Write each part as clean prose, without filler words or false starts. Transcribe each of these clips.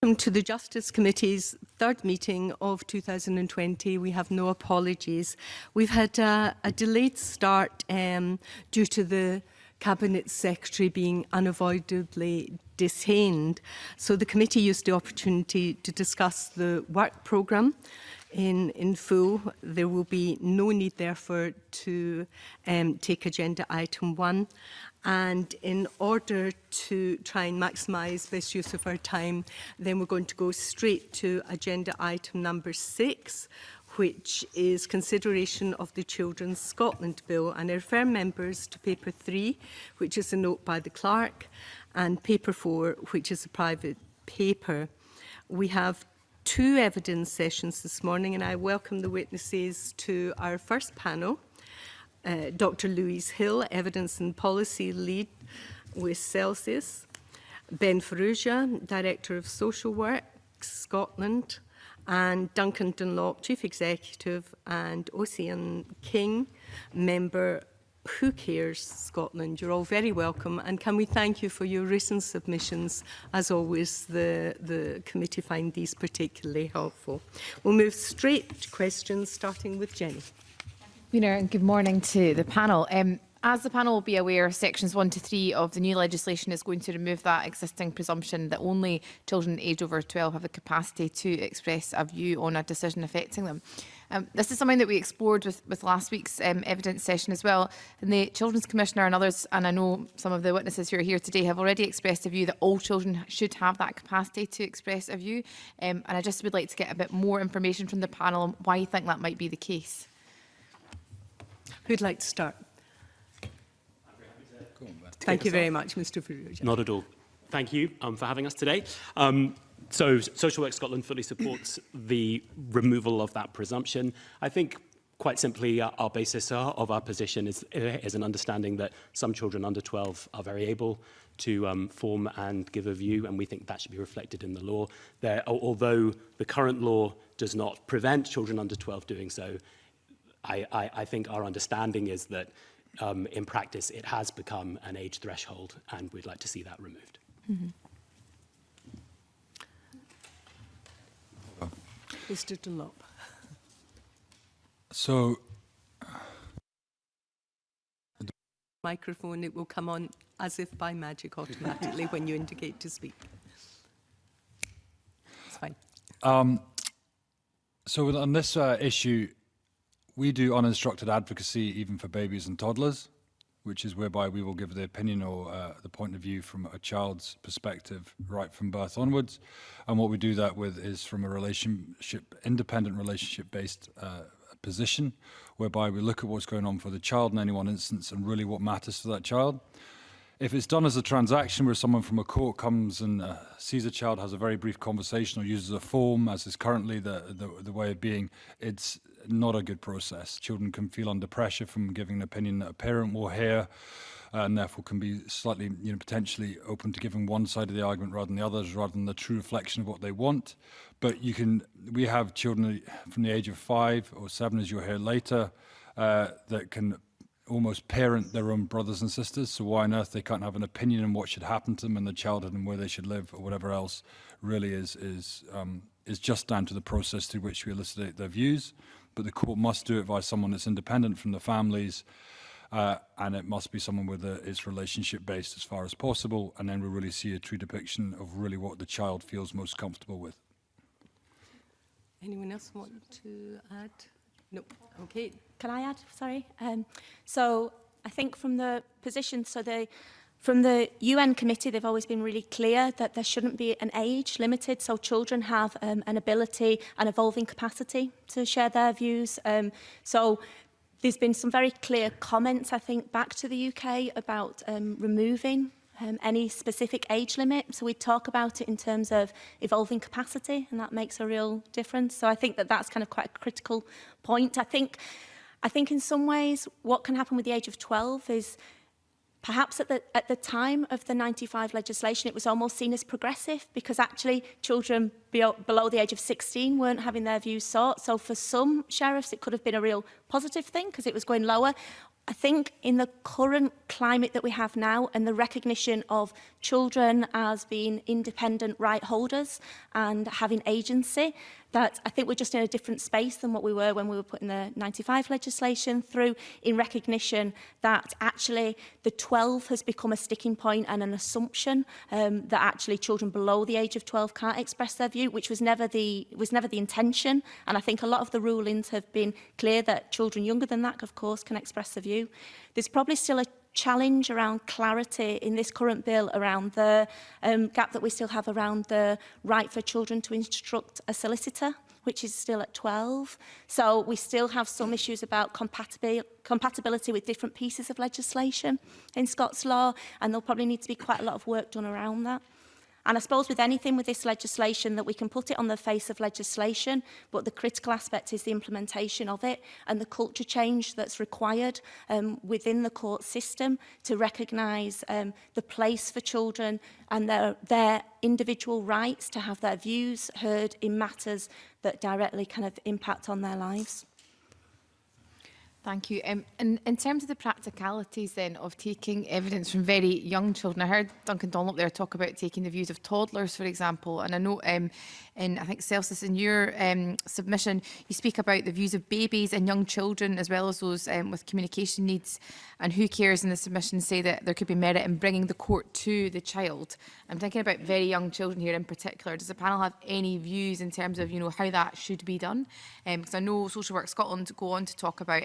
Welcome to the Justice Committee's third meeting of 2020. We have no apologies. We've had a delayed start due to the Cabinet Secretary being unavoidably detained. So the committee used the opportunity to discuss the work programme in full. There will be no need, therefore, to take agenda item 1. And in order to try and maximise best use of our time, then we're going to go straight to agenda item number 6, which is consideration of the Children's Scotland Bill. And I refer members to paper 3, which is a note by the clerk, and paper 4, which is a private paper. We have 2 evidence sessions this morning, and I welcome the witnesses to our first panel. Dr. Louise Hill, Evidence and Policy Lead with Celsius, Ben Ferrugia, Director of Social Work, Scotland, and Duncan Dunlop, Chief Executive, and Ocean King, Member, Who Cares Scotland. You're all very welcome, and can we thank you for your recent submissions. As always, the committee find these particularly helpful. We'll move straight to questions, starting with Jenny. And good morning to the panel. As the panel will be aware, sections 1 to 3 of the new legislation is going to remove that existing presumption that only children aged over 12 have the capacity to express a view on a decision affecting them. This is something that we explored with last week's evidence session as well. And the Children's Commissioner and others, and I know some of the witnesses who are here today, have already expressed a view that all children should have that capacity to express a view. And I just would like to get a bit more information from the panel on why you think that might be the case. Who'd like to start? Thank you very much, Mr. Ferrugia. Not at all. Thank you for having us today. So Social Work Scotland fully supports the removal of that presumption. I think quite simply our basis of our position is an understanding that some children under 12 are very able to form and give a view, and we think that should be reflected in the law. Although the current law does not prevent children under 12 doing so, I think our understanding is that in practice it has become an age threshold, and we'd like to see that removed. Mm-hmm. Mr. Dunlop. So, microphone, it will come on as if by magic automatically when you indicate to speak. It's fine. So on this issue, we do uninstructed advocacy even for babies and toddlers, which is whereby we will give the opinion or the point of view from a child's perspective right from birth onwards. And what we do that with is from a independent relationship-based position, whereby we look at what's going on for the child in any one instance and really what matters to that child. If it's done as a transaction where someone from a court comes and sees a child, has a very brief conversation or uses a form, as is currently the way of being, it's not a good process. Children can feel under pressure from giving an opinion that a parent will hear, and therefore can be slightly, potentially open to giving one side of the argument rather than the others, rather than the true reflection of what they want. But we have children from the age of 5 or 7, as you'll hear later, that can almost parent their own brothers and sisters. So why on earth they can't have an opinion on what should happen to them in their childhood and where they should live or whatever else really is just down to the process through which we elucidate their views. But the court must do it by someone that's independent from the families, and it must be someone with it's relationship based as far as possible, and then we really see a true depiction of really what the child feels most comfortable with. Anyone else want to add? No. Okay. Can I add? Sorry. So I think from the position, from the UN committee, they've always been really clear that there shouldn't be an age limited. So children have an ability, an evolving capacity to share their views. So there's been some very clear comments, I think, back to the UK about removing any specific age limit. So we talk about it in terms of evolving capacity, and that makes a real difference. So I think that that's kind of quite a critical point. I think in some ways what can happen with the age of 12 is perhaps at the time of the 95 legislation, it was almost seen as progressive, because actually children below the age of 16 weren't having their views sought. So for some sheriffs, it could have been a real positive thing because it was going lower. I think in the current climate that we have now and the recognition of children as being independent right holders and having agency, that I think we're just in a different space than what we were when we were putting the 95 legislation through, in recognition that actually the 12 has become a sticking point and an assumption that actually children below the age of 12 can't express their view, which was never the intention. And I think a lot of the rulings have been clear that children younger than that, of course, can express their view. There's probably still a challenge around clarity in this current bill around the gap that we still have around the right for children to instruct a solicitor, which is still at 12. So we still have some issues about compatibility with different pieces of legislation in Scots law, and there'll probably need to be quite a lot of work done around that. And I suppose with anything with this legislation, that we can put it on the face of legislation, but the critical aspect is the implementation of it and the culture change that's required within the court system to recognise the place for children and their individual rights to have their views heard in matters that directly kind of impact on their lives. Thank you. In terms of the practicalities then of taking evidence from very young children, I heard Duncan Donald there talk about taking the views of toddlers, for example, and I know in I think Celsius, in your submission, you speak about the views of babies and young children as well as those with communication needs, and Who Cares in the submission say that there could be merit in bringing the court to the child. I'm thinking about very young children here in particular. Does the panel have any views in terms of, you know, how that should be done? Because I know Social Work Scotland go on to talk about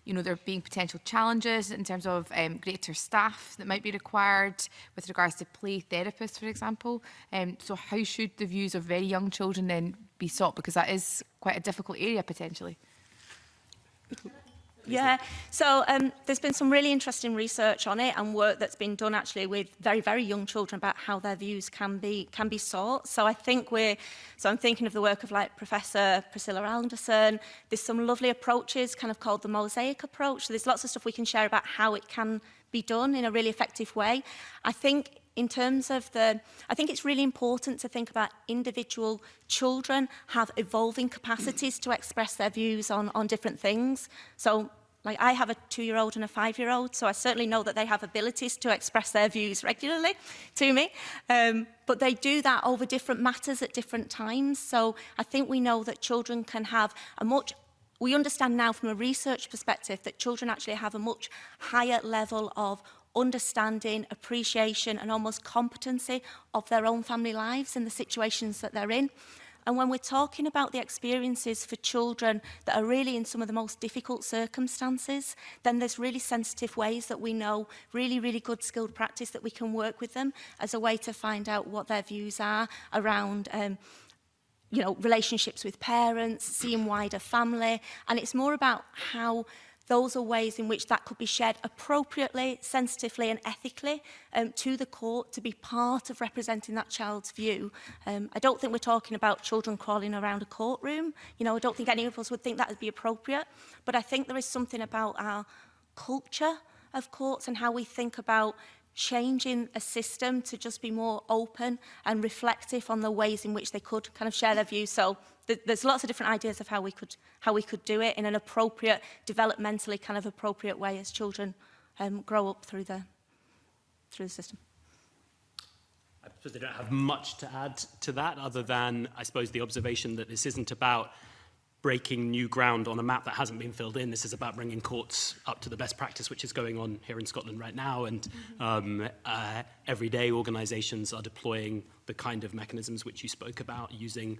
you know, there being potential challenges in terms of greater staff that might be required with regards to play therapists, for example. So how should the views of very young children then be sought? Because that is quite a difficult area potentially. Yeah, so there's been some really interesting research on it and work that's been done actually with very, very young children about how their views can be sought. So I think I'm thinking of the work of like Professor Priscilla Anderson. There's some lovely approaches kind of called the mosaic approach. So there's lots of stuff we can share about how it can be done in a really effective way. I think in terms of I think it's really important to think about individual children have evolving capacities to express their views on different things. So, like, I have a 2-year-old and a 5-year-old, so I certainly know that they have abilities to express their views regularly to me. But they do that over different matters at different times. So I think we know that children can have we understand now from a research perspective that children actually have a much higher level of understanding, appreciation and almost competency of their own family lives and the situations that they're in. And when we're talking about the experiences for children that are really in some of the most difficult circumstances, then there's really sensitive ways that we know, really, really good skilled practice that we can work with them as a way to find out what their views are around you know, relationships with parents, seeing wider family. And it's more about how those are ways in which that could be shared appropriately, sensitively and ethically to the court to be part of representing that child's view. I don't think we're talking about children crawling around a courtroom. You know, I don't think any of us would think that would be appropriate. But I think there is something about our culture of courts and how we think about changing a system to just be more open and reflective on the ways in which they could kind of share their views. So there's lots of different ideas of how we could do it in an appropriate, developmentally kind of appropriate way as children grow up through the system. I suppose I don't have much to add to that other than, I suppose, the observation that this isn't about breaking new ground on a map that hasn't been filled in. This is about bringing courts up to the best practice, which is going on here in Scotland right now. And everyday organisations are deploying the kind of mechanisms which you spoke about, using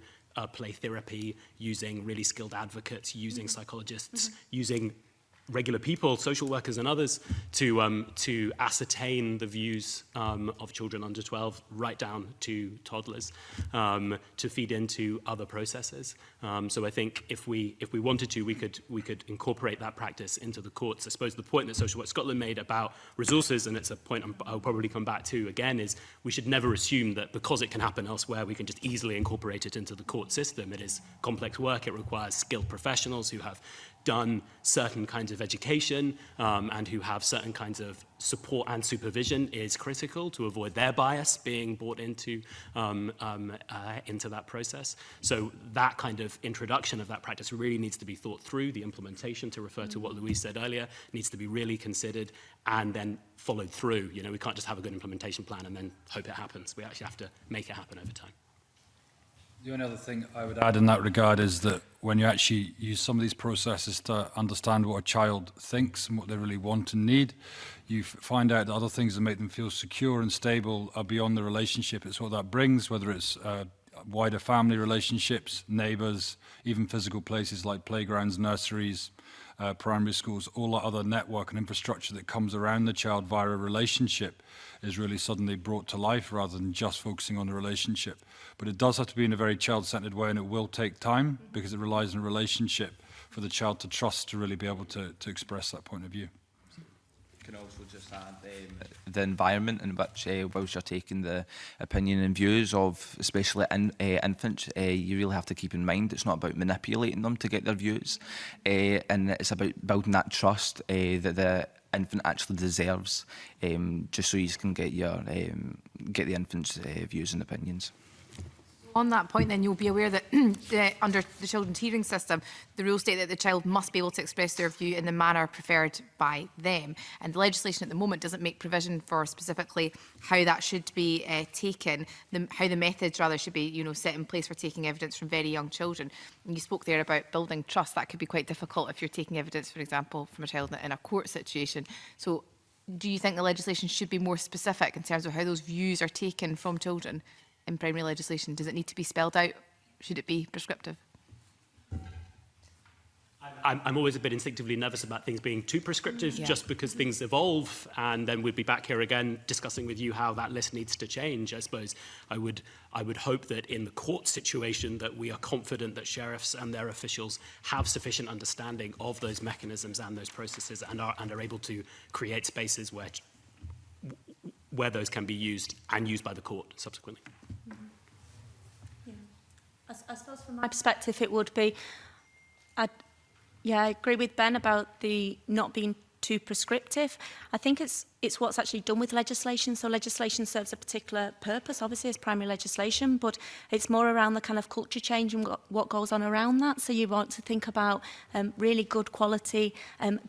play therapy, using really skilled advocates, using psychologists, using regular people, social workers and others to ascertain the views of children under 12 right down to toddlers to feed into other processes. So I think if we wanted to, we could incorporate that practice into the courts. I suppose the point that Social Work Scotland made about resources, and it's a point I'll probably come back to again, is we should never assume that because it can happen elsewhere, we can just easily incorporate it into the court system. It is complex work. It requires skilled professionals who have done certain kinds of education and who have certain kinds of support and supervision is critical to avoid their bias being brought into that process. So that kind of introduction of that practice really needs to be thought through. The implementation, to refer to what Louise said earlier, needs to be really considered and then followed through. You know, we can't just have a good implementation plan and then hope it happens. We actually have to make it happen over time. The only other thing I would add in that regard is that when you actually use some of these processes to understand what a child thinks and what they really want and need, you find out that other things that make them feel secure and stable are beyond the relationship. It's what that brings, whether it's wider family relationships, neighbours, even physical places like playgrounds, nurseries, primary schools, all that other network and infrastructure that comes around the child via a relationship is really suddenly brought to life rather than just focusing on the relationship. But it does have to be in a very child-centered way, and it will take time because it relies on a relationship for the child to trust to really be able to express that point of view. Can also just add the environment in which, whilst you're taking the opinion and views of especially infants, you really have to keep in mind it's not about manipulating them to get their views, and it's about building that trust that the infant actually deserves, just so you can get get the infant's views and opinions. On that point, then, you'll be aware that under the children's hearing system, the rules state that the child must be able to express their view in the manner preferred by them. And the legislation at the moment doesn't make provision for specifically how that should be taken, how the methods rather should be, set in place for taking evidence from very young children. And you spoke there about building trust. That could be quite difficult if you're taking evidence, for example, from a child in a court situation. So, do you think the legislation should be more specific in terms of how those views are taken from children in primary legislation? Does it need to be spelled out? Should it be prescriptive? I'm always a bit instinctively nervous about things being too prescriptive, just because things evolve, and then we'd be back here again discussing with you how that list needs to change. I suppose I would hope that in the court situation that we are confident that sheriffs and their officials have sufficient understanding of those mechanisms and those processes and are able to create spaces where those can be used and used by the court subsequently. I suppose from my perspective it would be, I agree with Ben about the not being too prescriptive. I think it's what's actually done with legislation. So legislation serves a particular purpose, obviously, as primary legislation, but it's more around the kind of culture change and what goes on around that. So you want to think about really good quality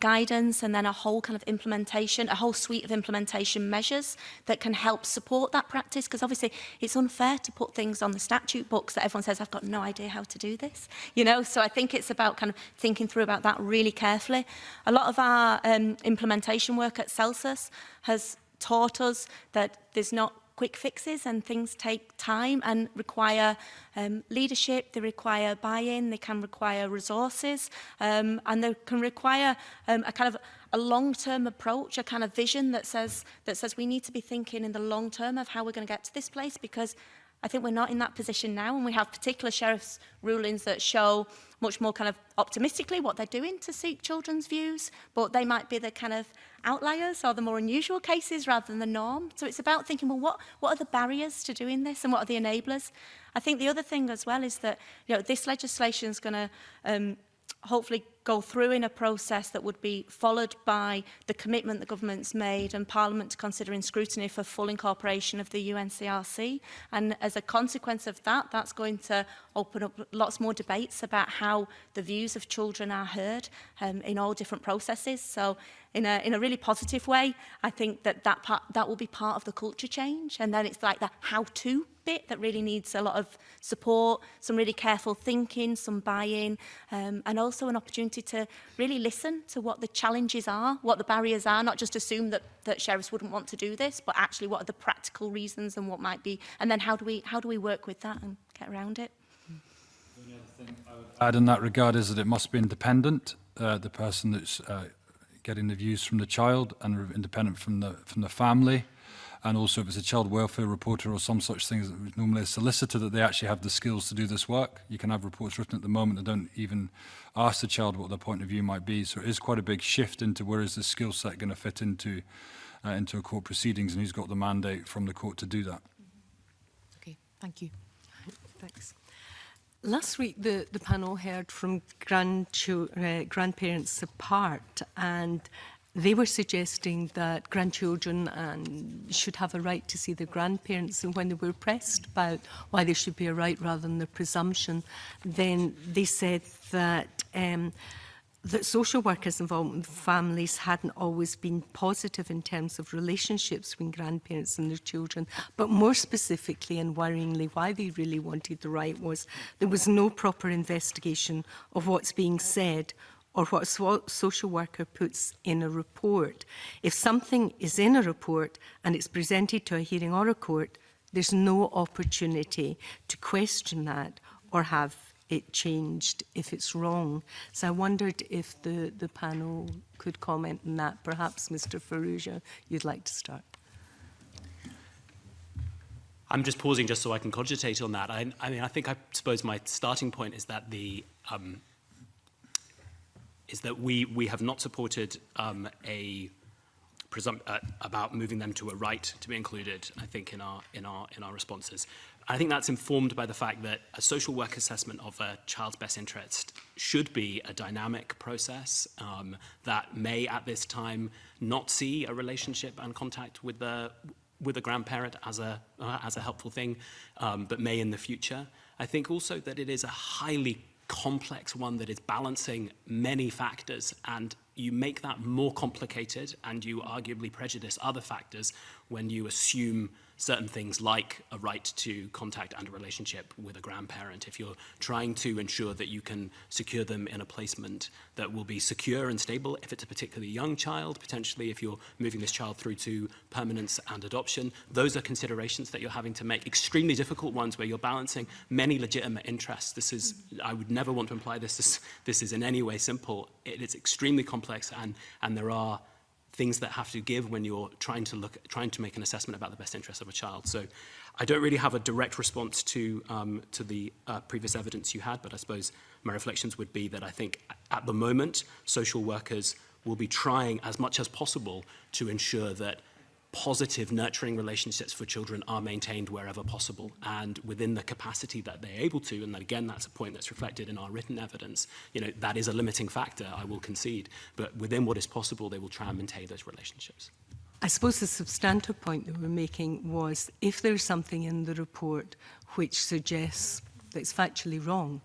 guidance, and then a whole kind of implementation, a whole suite of implementation measures that can help support that practice. Because obviously it's unfair to put things on the statute books that everyone says, I've got no idea how to do this. So I think it's about kind of thinking through about that really carefully. A lot of our implementation work at Celsus has taught us that there's not quick fixes, and things take time and require leadership, they require buy-in, they can require resources, and they can require a kind of a long-term approach, a kind of vision that says we need to be thinking in the long term of how we're going to get to this place, because I think we're not in that position now, and we have particular sheriff's rulings that show much more kind of optimistically what they're doing to seek children's views, but they might be the kind of outliers or the more unusual cases rather than the norm. So it's about thinking, well, what are the barriers to doing this, and what are the enablers? I think the other thing as well is that this legislation is going to hopefully go through in a process that would be followed by the commitment the government's made and Parliament to consider in scrutiny for full incorporation of the UNCRC. And as a consequence of that, that's going to open up lots more debates about how the views of children are heard in all different processes. So in a really positive way, I think that will be part of the culture change. And then it's like the how-to bit that really needs a lot of support, some really careful thinking, some buy-in, and also an opportunity to really listen to what the challenges are, what the barriers are, not just assume that sheriffs wouldn't want to do this, but actually what are the practical reasons and what might be, and then how do we work with that and get around it? The only other thing I would add in that regard is that it must be independent, the person that's getting the views from the child, and independent from the family. And also, if it's a child welfare reporter or some such thing, as normally a solicitor, that they actually have the skills to do this work. You can have reports written at the moment that don't even ask the child what their point of view might be. So it is quite a big shift into where is the skill set going to fit into a court proceedings, and who's got the mandate from the court to do that. Okay, thank you. Thanks. Last week, the panel heard from grandparents apart, and they were suggesting that grandchildren should have a right to see their grandparents, and when they were pressed about why there should be a right rather than the presumption, then they said that that social workers' involvement with families hadn't always been positive in terms of relationships between grandparents and their children, but more specifically and worryingly, why they really wanted the right was there was no proper investigation of what's being said or what a social worker puts in a report. If something is in a report and it's presented to a hearing or a court, there's no opportunity to question that or have it changed if it's wrong. So I wondered if the panel could comment on that. Perhaps, Mr. Farrugia, you'd like to start. I'm just pausing just so I can cogitate on that. I mean, I suppose my starting point is that we have not supported about moving them to a right to be included, I think, in our responses. I think that's informed by the fact that a social work assessment of a child's best interest should be a dynamic process that may at this time not see a relationship and contact with a grandparent as a helpful thing, but may in the future. I think also that it is a highly complex one that is balancing many factors, and you make that more complicated and you arguably prejudice other factors when you assume certain things like a right to contact and a relationship with a grandparent. If you're trying to ensure that you can secure them in a placement that will be secure and stable, if it's a particularly young child, potentially if you're moving this child through to permanence and adoption, those are considerations that you're having to make, extremely difficult ones where you're balancing many legitimate interests. This is, I would never want to imply this is in any way simple. It's extremely complex, and there are things that have to give when you're trying to make an assessment about the best interest of a child. So I don't really have a direct response to the previous evidence you had, but I suppose my reflections would be that I think at the moment, social workers will be trying as much as possible to ensure that positive nurturing relationships for children are maintained wherever possible and within the capacity that they're able to. And then again, that's a point that's reflected in our written evidence. You know, that is a limiting factor, I will concede, but within what is possible, they will try and maintain those relationships. I suppose the substantive point that we're making was if there's something in the report which suggests that it's factually wrong,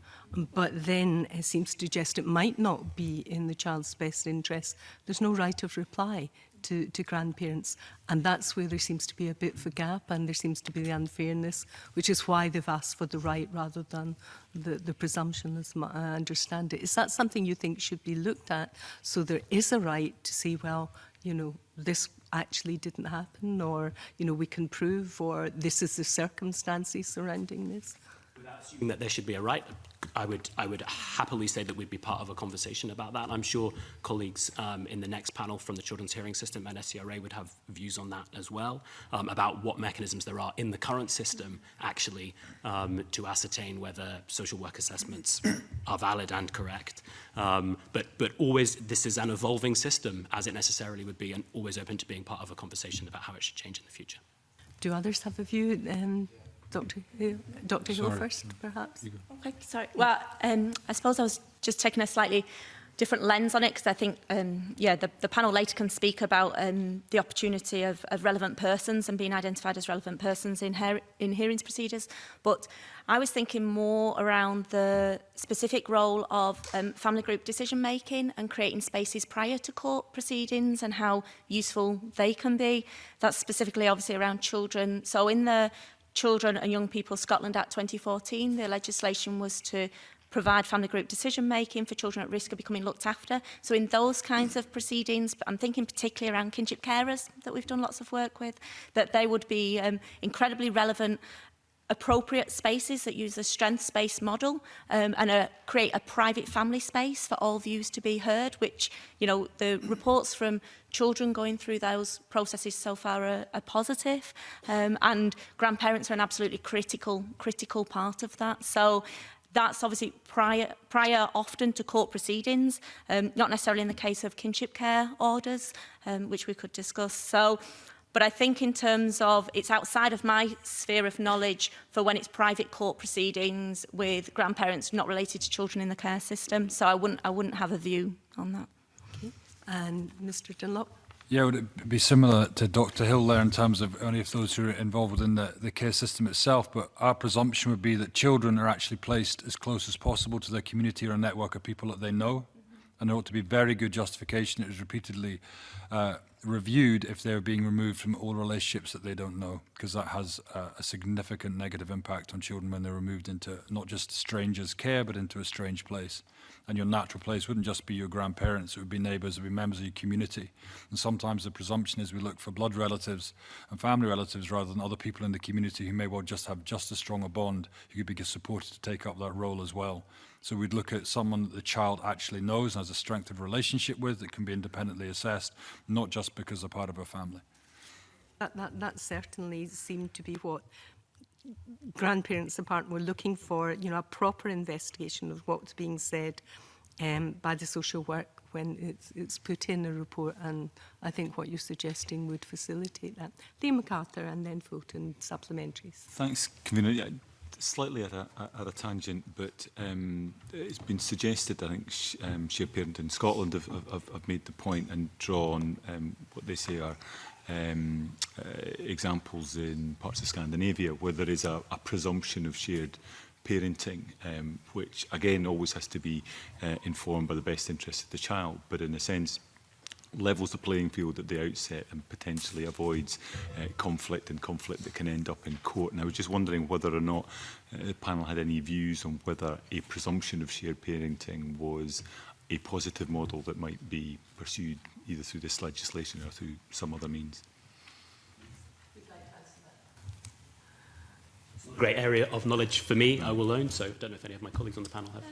but then it seems to suggest it might not be in the child's best interest, there's no right of reply to grandparents, and that's where there seems to be a bit of a gap, and there seems to be the unfairness, which is why they've asked for the right rather than the presumption, as I understand it. Is that something you think should be looked at, so there is a right to say, well, you know, this actually didn't happen, or, you know, we can prove, or this is the circumstances surrounding this? Without assuming that there should be a right, I would happily say that we'd be part of a conversation about that. I'm sure colleagues in the next panel from the Children's Hearing System and SCRA would have views on that as well, about what mechanisms there are in the current system actually to ascertain whether social work assessments are valid and correct. But always, this is an evolving system, as it necessarily would be, and always open to being part of a conversation about how it should change in the future. Do others have a view? Dr. Hill first, perhaps? Okay, sorry. Well, I suppose I was just taking a slightly different lens on it, because I think, the panel later can speak about the opportunity of relevant persons and being identified as relevant persons in hearings procedures. But I was thinking more around the specific role of family group decision-making and creating spaces prior to court proceedings and how useful they can be. That's specifically, obviously, around children. So in the Children and Young People Scotland Act 2014, the legislation was to provide family group decision-making for children at risk of becoming looked after. So in those kinds of proceedings, I'm thinking particularly around kinship carers that we've done lots of work with, that they would be incredibly relevant, appropriate spaces that use a strengths-based model and create a private family space for all views to be heard, which, you know, the reports from children going through those processes so far are positive, and grandparents are an absolutely critical part of that. So that's obviously prior often to court proceedings, not necessarily in the case of kinship care orders, which we could discuss. So But I think in terms of, it's outside of my sphere of knowledge for when it's private court proceedings with grandparents not related to children in the care system. So I wouldn't have a view on that. Okay. And Mr Dunlop? Yeah, would it be similar to Dr Hill there in terms of only if those who are involved within the care system itself, but our presumption would be that children are actually placed as close as possible to their community or a network of people that they know. And there ought to be very good justification. It was repeatedly reviewed if they're being removed from all relationships that they don't know, because that has a significant negative impact on children when they're removed into not just strangers' care, but into a strange place. And your natural place wouldn't just be your grandparents, it would be neighbours, it would be members of your community. And sometimes the presumption is we look for blood relatives and family relatives rather than other people in the community who may well just have just as strong a bond, who could be supported to take up that role as well. So we'd look at someone that the child actually knows and has a strength of relationship with that can be independently assessed, not just because they're part of a family. That certainly seemed to be what grandparents apart were looking for, you know, a proper investigation of what's being said by the social work when it's put in a report, and I think what you're suggesting would facilitate that. Liam MacArthur and then Fulton supplementaries. Thanks, Convener. Yeah, slightly at a tangent, but it's been suggested, I think, Shared Parenting in Scotland have made the point and drawn what they say are examples in parts of Scandinavia where there is a presumption of shared parenting, which again always has to be informed by the best interest of the child, but in a sense levels the playing field at the outset and potentially avoids conflict that can end up in court. And I was just wondering whether or not the panel had any views on whether a presumption of shared parenting was a positive model that might be pursued either through this legislation or through some other means. Great area of knowledge for me, I will own, so I don't know if any of my colleagues on the panel have.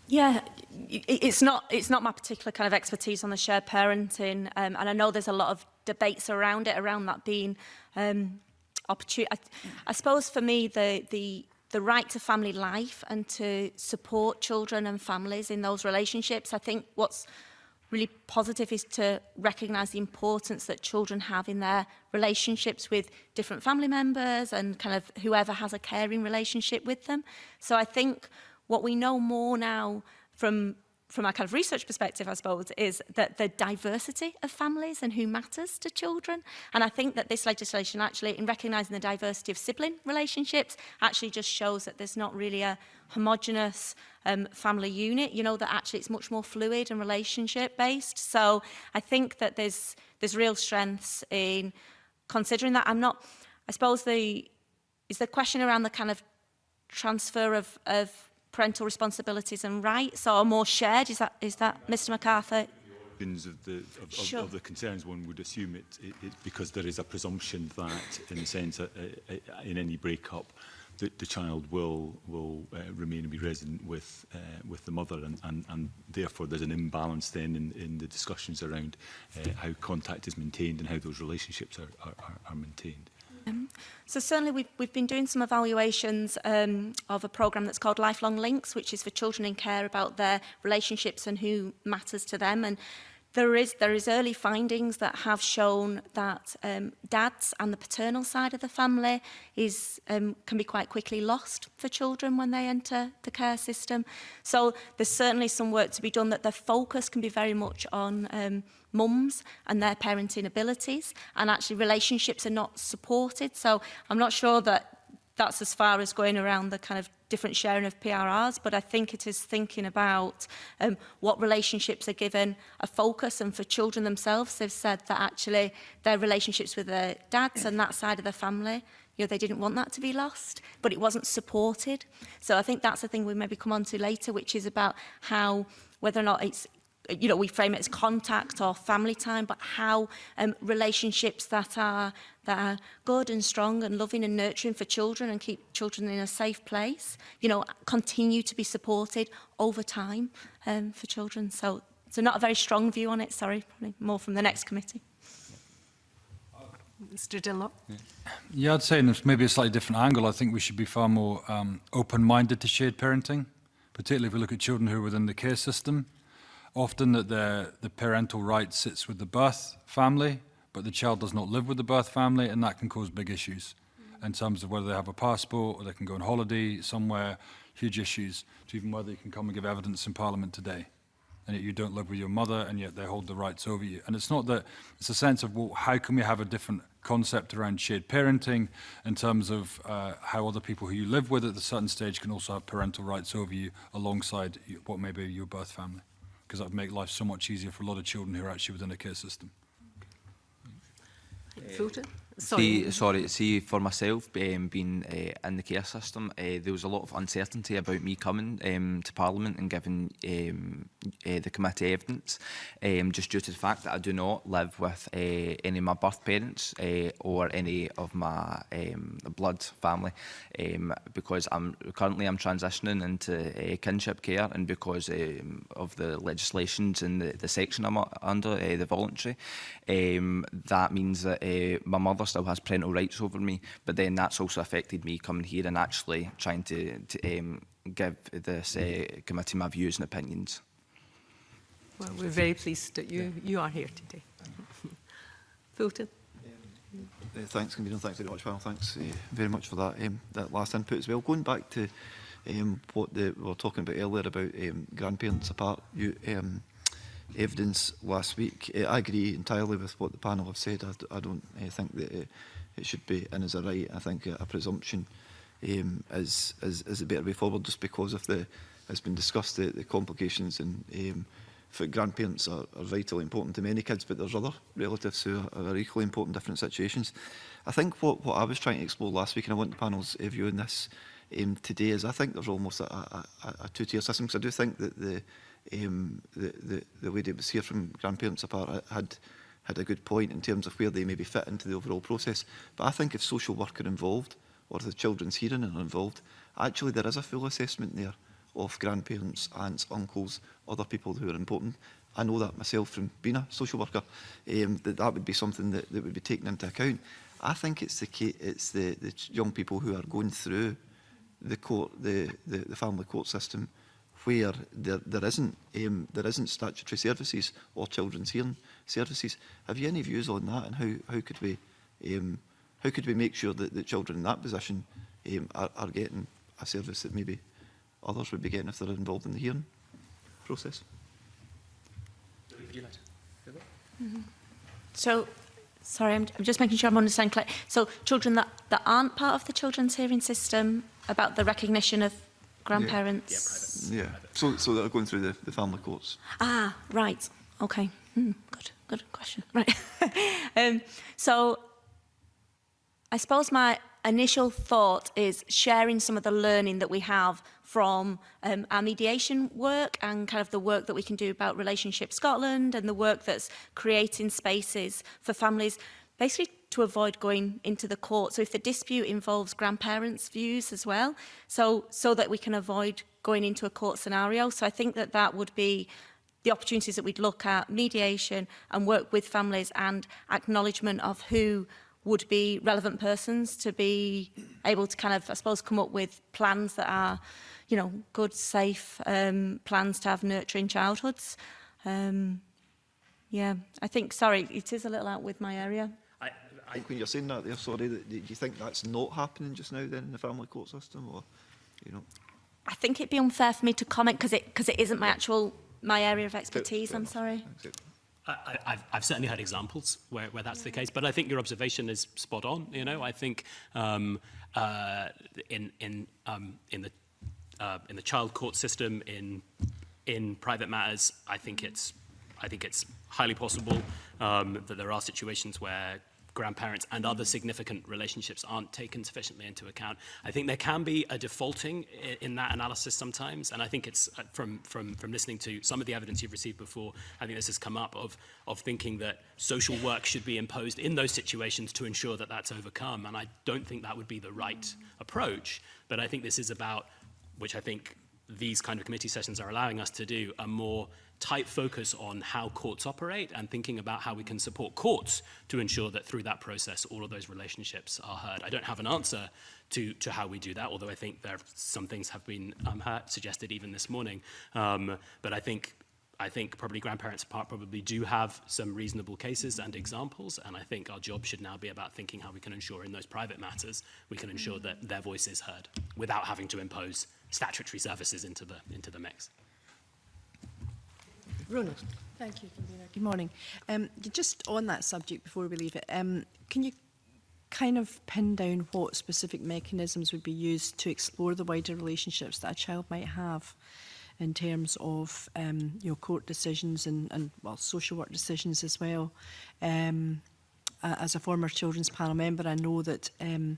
Yeah, it's not my particular kind of expertise on the shared parenting, and I know there's a lot of debates around it, around that being opportunity. I suppose for me, the right to family life and to support children and families in those relationships, I think what's really positive is to recognise the importance that children have in their relationships with different family members and kind of whoever has a caring relationship with them. So I think what we know more now from our kind of research perspective, I suppose, is that the diversity of families and who matters to children. And I think that this legislation actually, in recognising the diversity of sibling relationships, actually just shows that there's not really a homogenous family unit, you know, that actually it's much more fluid and relationship based. So I think that there's real strengths in considering that. I suppose is the question around the kind of transfer of parental responsibilities and rights, or more shared? Is that Mr. MacArthur? Of the concerns, one would assume it because there is a presumption that, in a sense, in any breakup, the child will remain and be resident with the mother, and therefore there's an imbalance then in the discussions around how contact is maintained and how those relationships are maintained. So certainly we've been doing some evaluations of a programme that's called Lifelong Links, which is for children in care about their relationships and who matters to them. And there is early findings that have shown that dads and the paternal side of the family can be quite quickly lost for children when they enter the care system. So there's certainly some work to be done, that the focus can be very much on mums and their parenting abilities, and actually relationships are not supported. So I'm not sure that that's as far as going around the kind of different sharing of PRRs, but I think it is thinking about what relationships are given a focus. And for children themselves, they've said that actually their relationships with their dads and that side of the family, you know, they didn't want that to be lost, but it wasn't supported. So I think that's the thing we maybe come on to later, which is about how, whether or not it's, you know, we frame it as contact or family time, but how relationships that are good and strong and loving and nurturing for children and keep children in a safe place, you know, continue to be supported over time for children. So not a very strong view on it, sorry, probably more from the next committee. Mr. Dunlop. Yeah, I'd say in maybe a slightly different angle, I think we should be far more open-minded to shared parenting, particularly if we look at children who are within the care system. Often that the parental right sits with the birth family, but but the child does not live with the birth family, and that can cause big issues in terms of whether they have a passport or they can go on holiday somewhere, huge issues, to even whether you can come and give evidence in Parliament today. And yet you don't live with your mother, and yet they hold the rights over you. And it's not that, it's a sense of, well, how can we have a different concept around shared parenting in terms of how other people who you live with at a certain stage can also have parental rights over you alongside what may be your birth family. Because that would make life so much easier for a lot of children who are actually within a care system. Fulton? See, for myself, being in the care system, there was a lot of uncertainty about me coming to Parliament and giving the committee evidence, just due to the fact that I do not live with any of my birth parents or any of my blood family, because I'm transitioning into kinship care, and because of the legislations and the section I'm under, the voluntary, that means that my mother still has parental rights over me, but then that's also affected me coming here and actually trying to give this committee my views and opinions. Well, we're very pleased that you are here today. Fulton? Thanks, Convener. Thanks very much, Well. Thanks very much for that last input as well. Going back to what we were talking about earlier about grandparents apart evidence last week. I agree entirely with what the panel have said. I don't think that it should be in as a right. I think a presumption is a better way forward, just because of as been discussed, the complications and for grandparents are vitally important to many kids, but there's other relatives who are equally important in different situations. I think what I was trying to explore last week, and I want the panel's view on this today, is I think there's almost a two-tier system, because I do think that the lady that was here from Grandparents Apart had a good point in terms of where they maybe fit into the overall process. But I think if social work are involved, or the children's hearing are involved, actually there is a full assessment there of grandparents, aunts, uncles, other people who are important. I know that myself from being a social worker, that would be something that would be taken into account. I think it's the young people who are going through the court, the family court system, where there isn't statutory services or children's hearing services. Have you any views on that, and how could we make sure that the children in that position are getting a service that maybe others would be getting if they're involved in the hearing process? So, sorry, I'm just making sure I'm understanding correctly. So, children that aren't part of the children's hearing system, about the recognition of grandparents? Yeah. So that are going through the family courts. Ah, right. Okay. Good question. Right. So, I suppose my initial thought is sharing some of the learning that we have from our mediation work and kind of the work that we can do about Relationship Scotland and the work that's creating spaces for families, basically to avoid going into the court. So if the dispute involves grandparents' views as well, so that we can avoid going into a court scenario. So I think that would be the opportunities that we'd look at, mediation and work with families, and acknowledgement of who would be relevant persons to be able to kind of, I suppose, come up with plans that are, good, safe plans to have nurturing childhoods. Yeah, I think, sorry, it is a little out with my area. I think when you're saying that there, sorry, do you think that's not happening just now then in the family court system, or, I think it'd be unfair for me to comment because it isn't my area of expertise. I'm sorry. I've certainly heard examples where that's the case, but I think your observation is spot on. I think in the child court system, in private matters, I think it's highly possible that there are situations where grandparents and other significant relationships aren't taken sufficiently into account. I think there can be a defaulting in that analysis sometimes, and I think it's from listening to some of the evidence you've received before, I think this has come up of thinking that social work should be imposed in those situations to ensure that that's overcome, and I don't think that would be the right approach, but I think this is about, which I think these kind of committee sessions are allowing us to do, a more tight focus on how courts operate and thinking about how we can support courts to ensure that through that process all of those relationships are heard. I don't have an answer to how we do that, although I think some things have been suggested even this morning. But I think I think probably Grandparents Apart probably do have some reasonable cases and examples, and I think our job should now be about thinking how we can ensure in those private matters we can ensure that their voice is heard without having to impose statutory services into the mix. Rona. Thank you, Convener. Good morning. Just on that subject before we leave it, can you kind of pin down what specific mechanisms would be used to explore the wider relationships that a child might have in terms of court decisions and well, social work decisions as well? As a former children's panel member, I know that there's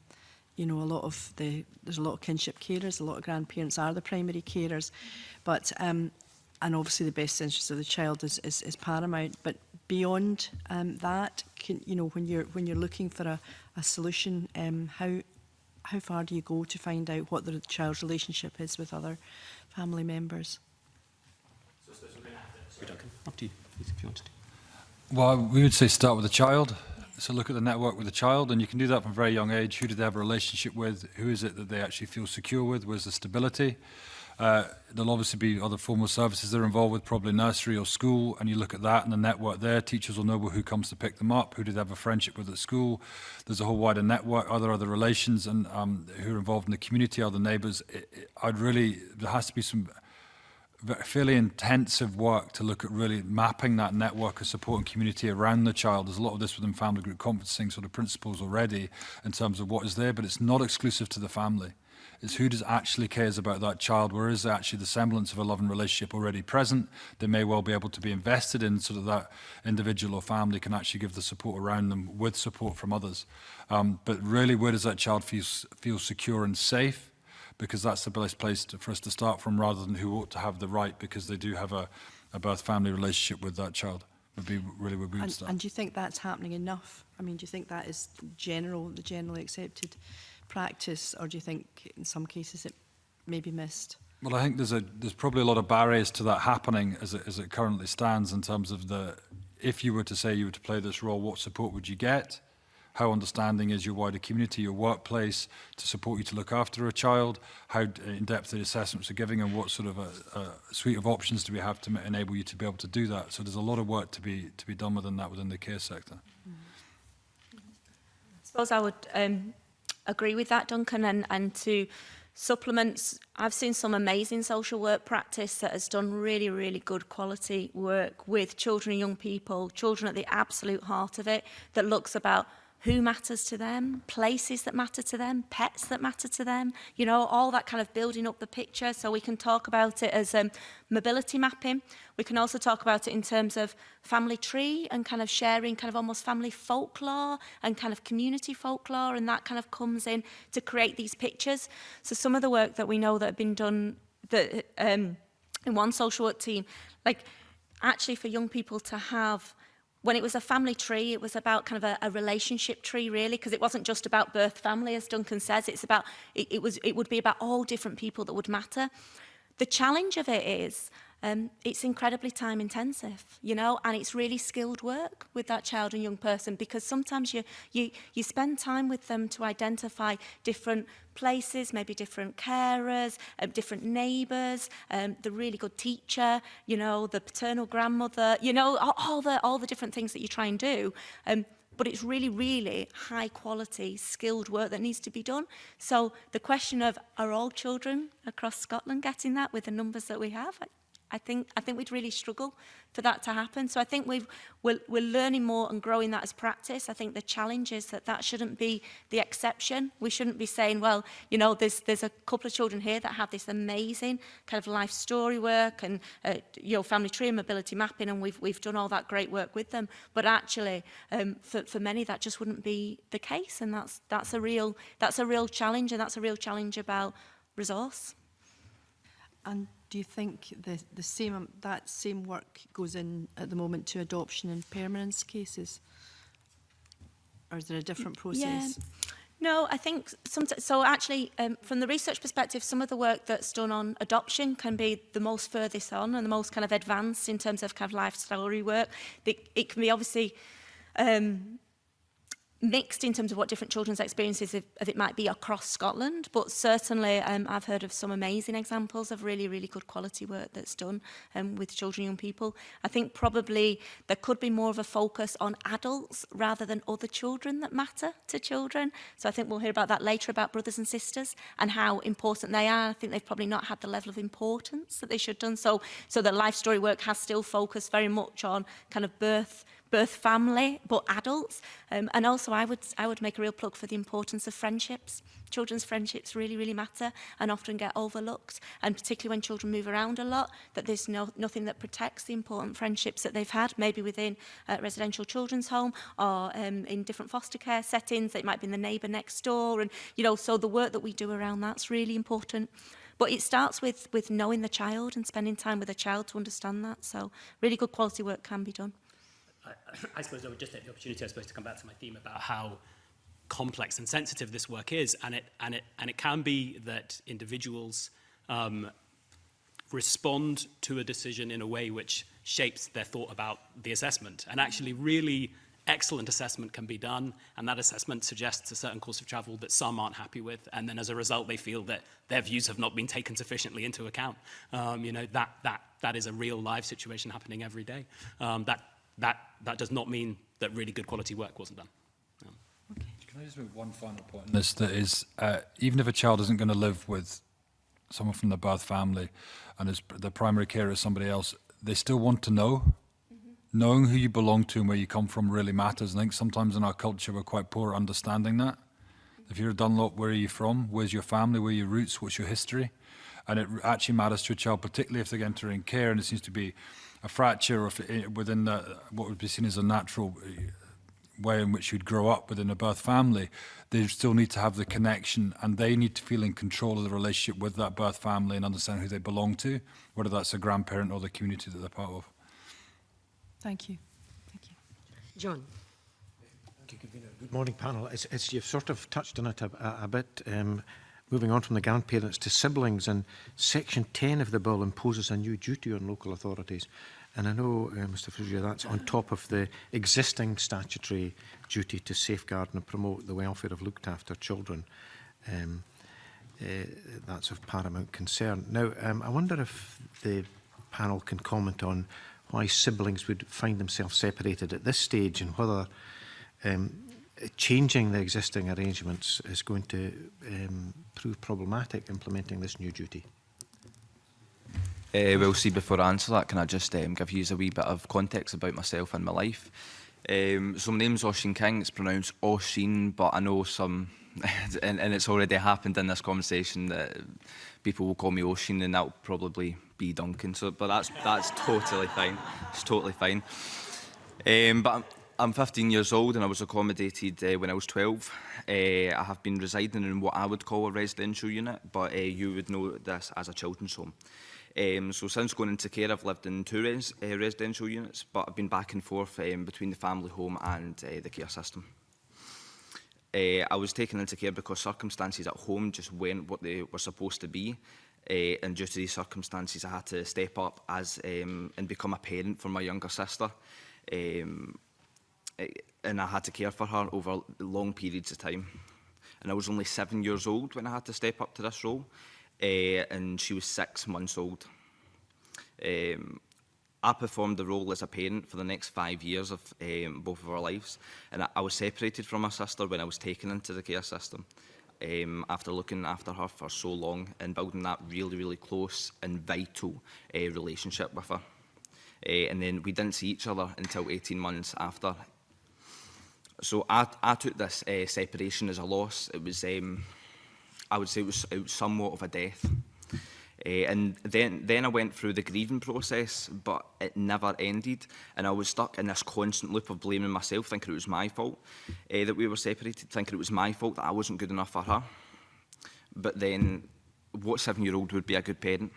a lot of kinship carers, a lot of grandparents are the primary carers, but and obviously the best interest of the child is paramount. But beyond that, when you're looking for a solution, how far do you go to find out what the child's relationship is with other family members? So I suppose we're going to have to... Duncan, up to you, if you want to. Well, we would say start with the child. So look at the network with the child, and you can do that from a very young age. Who do they have a relationship with? Who is it that they actually feel secure with? Where's the stability? There'll obviously be other formal services they're involved with, probably nursery or school, and you look at that and the network there. Teachers will know who comes to pick them up, who do they have a friendship with at school. There's a whole wider network, other relations, and who are involved in the community, other neighbours. There has to be some fairly intensive work to look at really mapping that network of support and community around the child. There's a lot of this within family group competencing sort of principles already in terms of what is there, but it's not exclusive to the family. It's who does actually cares about that child, where is actually the semblance of a loving relationship already present. They may well be able to be invested in sort of that individual or family can actually give the support around them with support from others. But really, where does that child feel secure and safe? Because that's the best place for us to start from, rather than who ought to have the right because they do have a birth family relationship with that child. Would be really where we would start. And do you think that's happening enough? I mean, do you think that is the generally accepted practice, or do you think in some cases it may be missed? Well, I think there's probably a lot of barriers to that happening as it currently stands, in terms of if you were to say you were to play this role, what support would you get? How understanding is your wider community, your workplace, to support you to look after a child? How in-depth the assessments are giving, and what sort of a suite of options do we have to enable you to be able to do that? So there's a lot of work to be done within the care sector. I suppose I would agree with that, Duncan, and to supplement, I've seen some amazing social work practice that has done really, really good quality work with children and young people, children at the absolute heart of it, that looks about who matters to them, places that matter to them, pets that matter to them, all that kind of building up the picture. So we can talk about it as mobility mapping. We can also talk about it in terms of family tree and kind of sharing kind of almost family folklore and kind of community folklore, and that kind of comes in to create these pictures. So some of the work that we know that have been done that in one social work team, like actually for young people to have, when it was a family tree, it was about kind of a relationship tree, really, because it wasn't just about birth family, as Duncan says. It's about it would be about all different people that would matter. The challenge of it is it's incredibly time intensive, and it's really skilled work with that child and young person, because sometimes you spend time with them to identify different places, maybe different carers, different neighbours, the really good teacher, the paternal grandmother, all the different things that you try and do. But it's really, really high quality, skilled work that needs to be done. So the question of, are all children across Scotland getting that with the numbers that we have? I think we'd really struggle for that to happen. So I think we're learning more and growing that as practice. I think the challenge is that shouldn't be the exception. We shouldn't be saying, well, there's a couple of children here that have this amazing kind of life story work and family tree and mobility mapping, and we've done all that great work with them. But actually, for many, that just wouldn't be the case, and that's a real challenge, and that's a real challenge about resource. And do you think that same work goes in at the moment to adoption and permanence cases? Or is there a different process? Yeah. No, I think so actually, from the research perspective, some of the work that's done on adoption can be the most furthest on and the most kind of advanced in terms of kind of life story work. It can be obviously mixed in terms of what different children's experiences of it might be across Scotland, but certainly I've heard of some amazing examples of really, really good quality work that's done with children and young people. I think probably there could be more of a focus on adults rather than other children that matter to children. So I think we'll hear about that later, about brothers and sisters and how important they are. I think they've probably not had the level of importance that they should have done. So the life story work has still focused very much on kind of birth family, but adults. And also I would make a real plug for the importance of friendships. Children's friendships really, really matter and often get overlooked. And particularly when children move around a lot, that there's nothing that protects the important friendships that they've had, maybe within a residential children's home or in different foster care settings. It might be in the neighbour next door. And, you know, so the work that we do around that's really important. But it starts with knowing the child and spending time with a child to understand that. So really good quality work can be done. I suppose I would just take the opportunity, I suppose, to come back to my theme about how complex and sensitive this work is, and it can be that individuals respond to a decision in a way which shapes their thought about the assessment. And actually, really excellent assessment can be done, and that assessment suggests a certain course of travel that some aren't happy with, and then as a result, they feel that their views have not been taken sufficiently into account. You know, that is a real live situation happening every day. That does not mean that really good quality work wasn't done. Okay. Can I just make one final point on this? That is, even if a child isn't going to live with someone from the birth family and the primary carer is somebody else, they still want to know. Mm-hmm. Knowing who you belong to and where you come from really matters. I think sometimes in our culture we're quite poor at understanding that. If you're a Dunlop, where are you from? Where's your family? Where are your roots? What's your history? And it actually matters to a child, particularly if they're entering care and it seems to be a fracture within what would be seen as a natural way in which you'd grow up within a birth family. They still need to have the connection, and they need to feel in control of the relationship with that birth family and understand who they belong to, whether that's a grandparent or the community that they're part of. Thank you. Thank you. John. Thank you, Convener. Good morning, panel. It's you've sort of touched on it a bit. Moving on from the grandparents to siblings, and Section 10 of the bill imposes a new duty on local authorities. And I know, Mr Fraser, that's on top of the existing statutory duty to safeguard and promote the welfare of looked after children. That's of paramount concern. Now, I wonder if the panel can comment on why siblings would find themselves separated at this stage, and whether changing the existing arrangements is going to prove problematic implementing this new duty. Well, see, before I answer that, can I just give you a wee bit of context about myself and my life? So my name's Oisin King. It's pronounced Oisin, but I know some, and it's already happened in this conversation that people will call me Oisin, and that'll probably be Duncan. So, but that's totally fine. It's totally fine. But I'm 15 years old and I was accommodated when I was 12. I have been residing in what I would call a residential unit, but you would know this as a children's home. So since going into care, I've lived in 2 residential units, but I've been back and forth between the family home and the care system. I was taken into care because circumstances at home just weren't what they were supposed to be. And due to these circumstances, I had to step up as and become a parent for my younger sister. And I had to care for her over long periods of time. And I was only 7 years old when I had to step up to this role, and she was 6 months old. I performed the role as a parent for the next 5 years of both of our lives, and I was separated from my sister when I was taken into the care system, after looking after her for so long and building that really, really close and vital relationship with her. And then we didn't see each other until 18 months after. So I took this separation as a loss. It was, I would say, it was somewhat of a death. And then I went through the grieving process, but it never ended. And I was stuck in this constant loop of blaming myself, thinking it was my fault that we were separated, thinking it was my fault that I wasn't good enough for her. But then, what 7-year-old would be a good parent?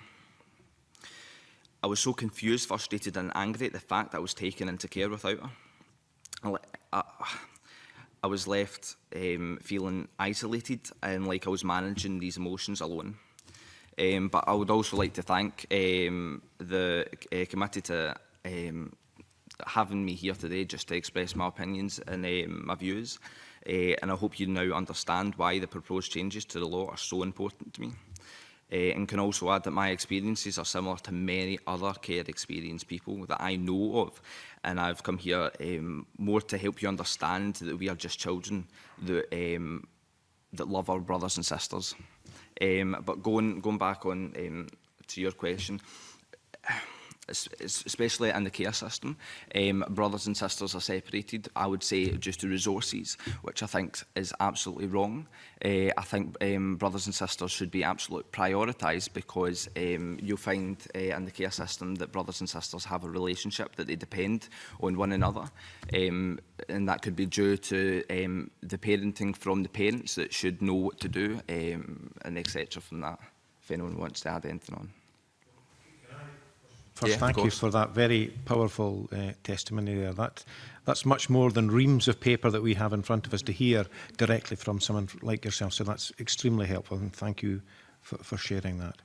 I was so confused, frustrated and angry at the fact that I was taken into care without her. I was left feeling isolated and like I was managing these emotions alone. But I would also like to thank the committee to having me here today just to express my opinions and my views. and I hope you now understand why the proposed changes to the law are so important to me. And can also add that my experiences are similar to many other care experienced people that I know of, and I've come here more to help you understand that we are just children that love our brothers and sisters. But going back on to your question, especially in the care system, brothers and sisters are separated, I would say, due to resources, which I think is absolutely wrong. I think brothers and sisters should be absolutely prioritised, because you'll find in the care system that brothers and sisters have a relationship that they depend on one another, and that could be due to the parenting from the parents that should know what to do, and etc. from that, if anyone wants to add anything on. First, thank you for that very powerful testimony there. That's much more than reams of paper that we have in front of us to hear directly from someone like yourself. So that's extremely helpful, and thank you for sharing that.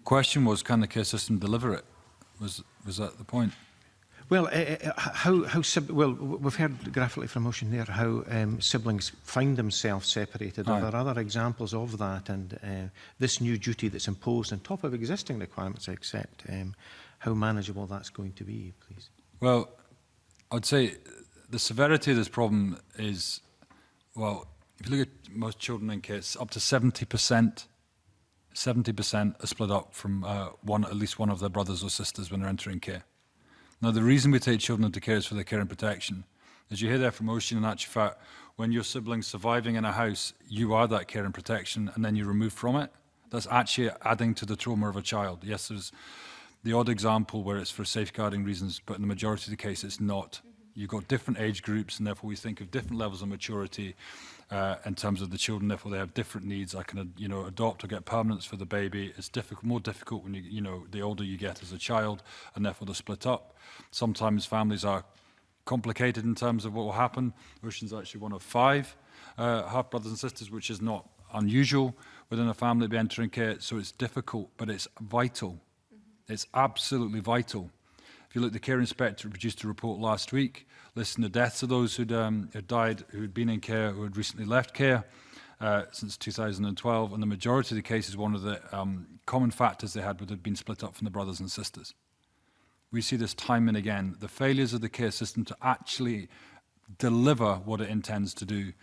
Question was, can the care system deliver it? Was that the point? Well, well, we've heard graphically from Ocean there how siblings find themselves separated. Are there other examples of that? And this new duty that's imposed on top of existing requirements, I accept, how manageable that's going to be, please? Well, I'd say the severity of this problem is, well, if you look at most children in care, it's up to 70% are split up from at least one of their brothers or sisters when they're entering care. Now, the reason we take children into care is for their care and protection. As you hear there from Ocean, in actual fact, when your sibling's surviving in a house, you are that care and protection, and then you're removed from it. That's actually adding to the trauma of a child. Yes, there's the odd example where it's for safeguarding reasons, but in the majority of the case, it's not. You've got different age groups, and therefore we think of different levels of maturity in terms of the children. Therefore, they have different needs. I can, adopt or get permanence for the baby. It's more difficult when the older you get as a child, and therefore they're split up. Sometimes families are complicated in terms of what will happen. Ocean's actually one of 5 half brothers and sisters, which is not unusual within a family to be entering care. So it's difficult, but it's vital. It's absolutely vital. If you look, the care inspector produced a report last week listing the deaths of those who'd died, who'd been in care, who had recently left care since 2012, and the majority of the cases, one of the common factors they had would have been split up from the brothers and sisters. We see this time and again, the failures of the care system to actually deliver what it intends to do,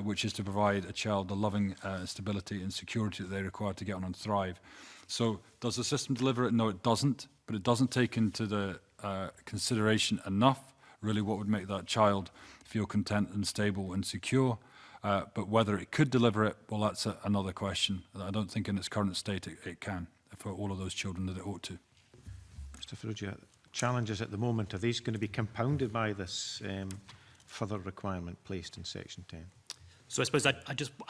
which is to provide a child the loving stability and security that they require to get on and thrive. So does the system deliver it? No, it doesn't, but it doesn't take into the consideration enough really what would make that child feel content and stable and secure. But whether it could deliver it, well, that's another question. I don't think in its current state it can for all of those children that it ought to. Mr Farrugia, challenges at the moment, are these going to be compounded by this further requirement placed in Section 10? So I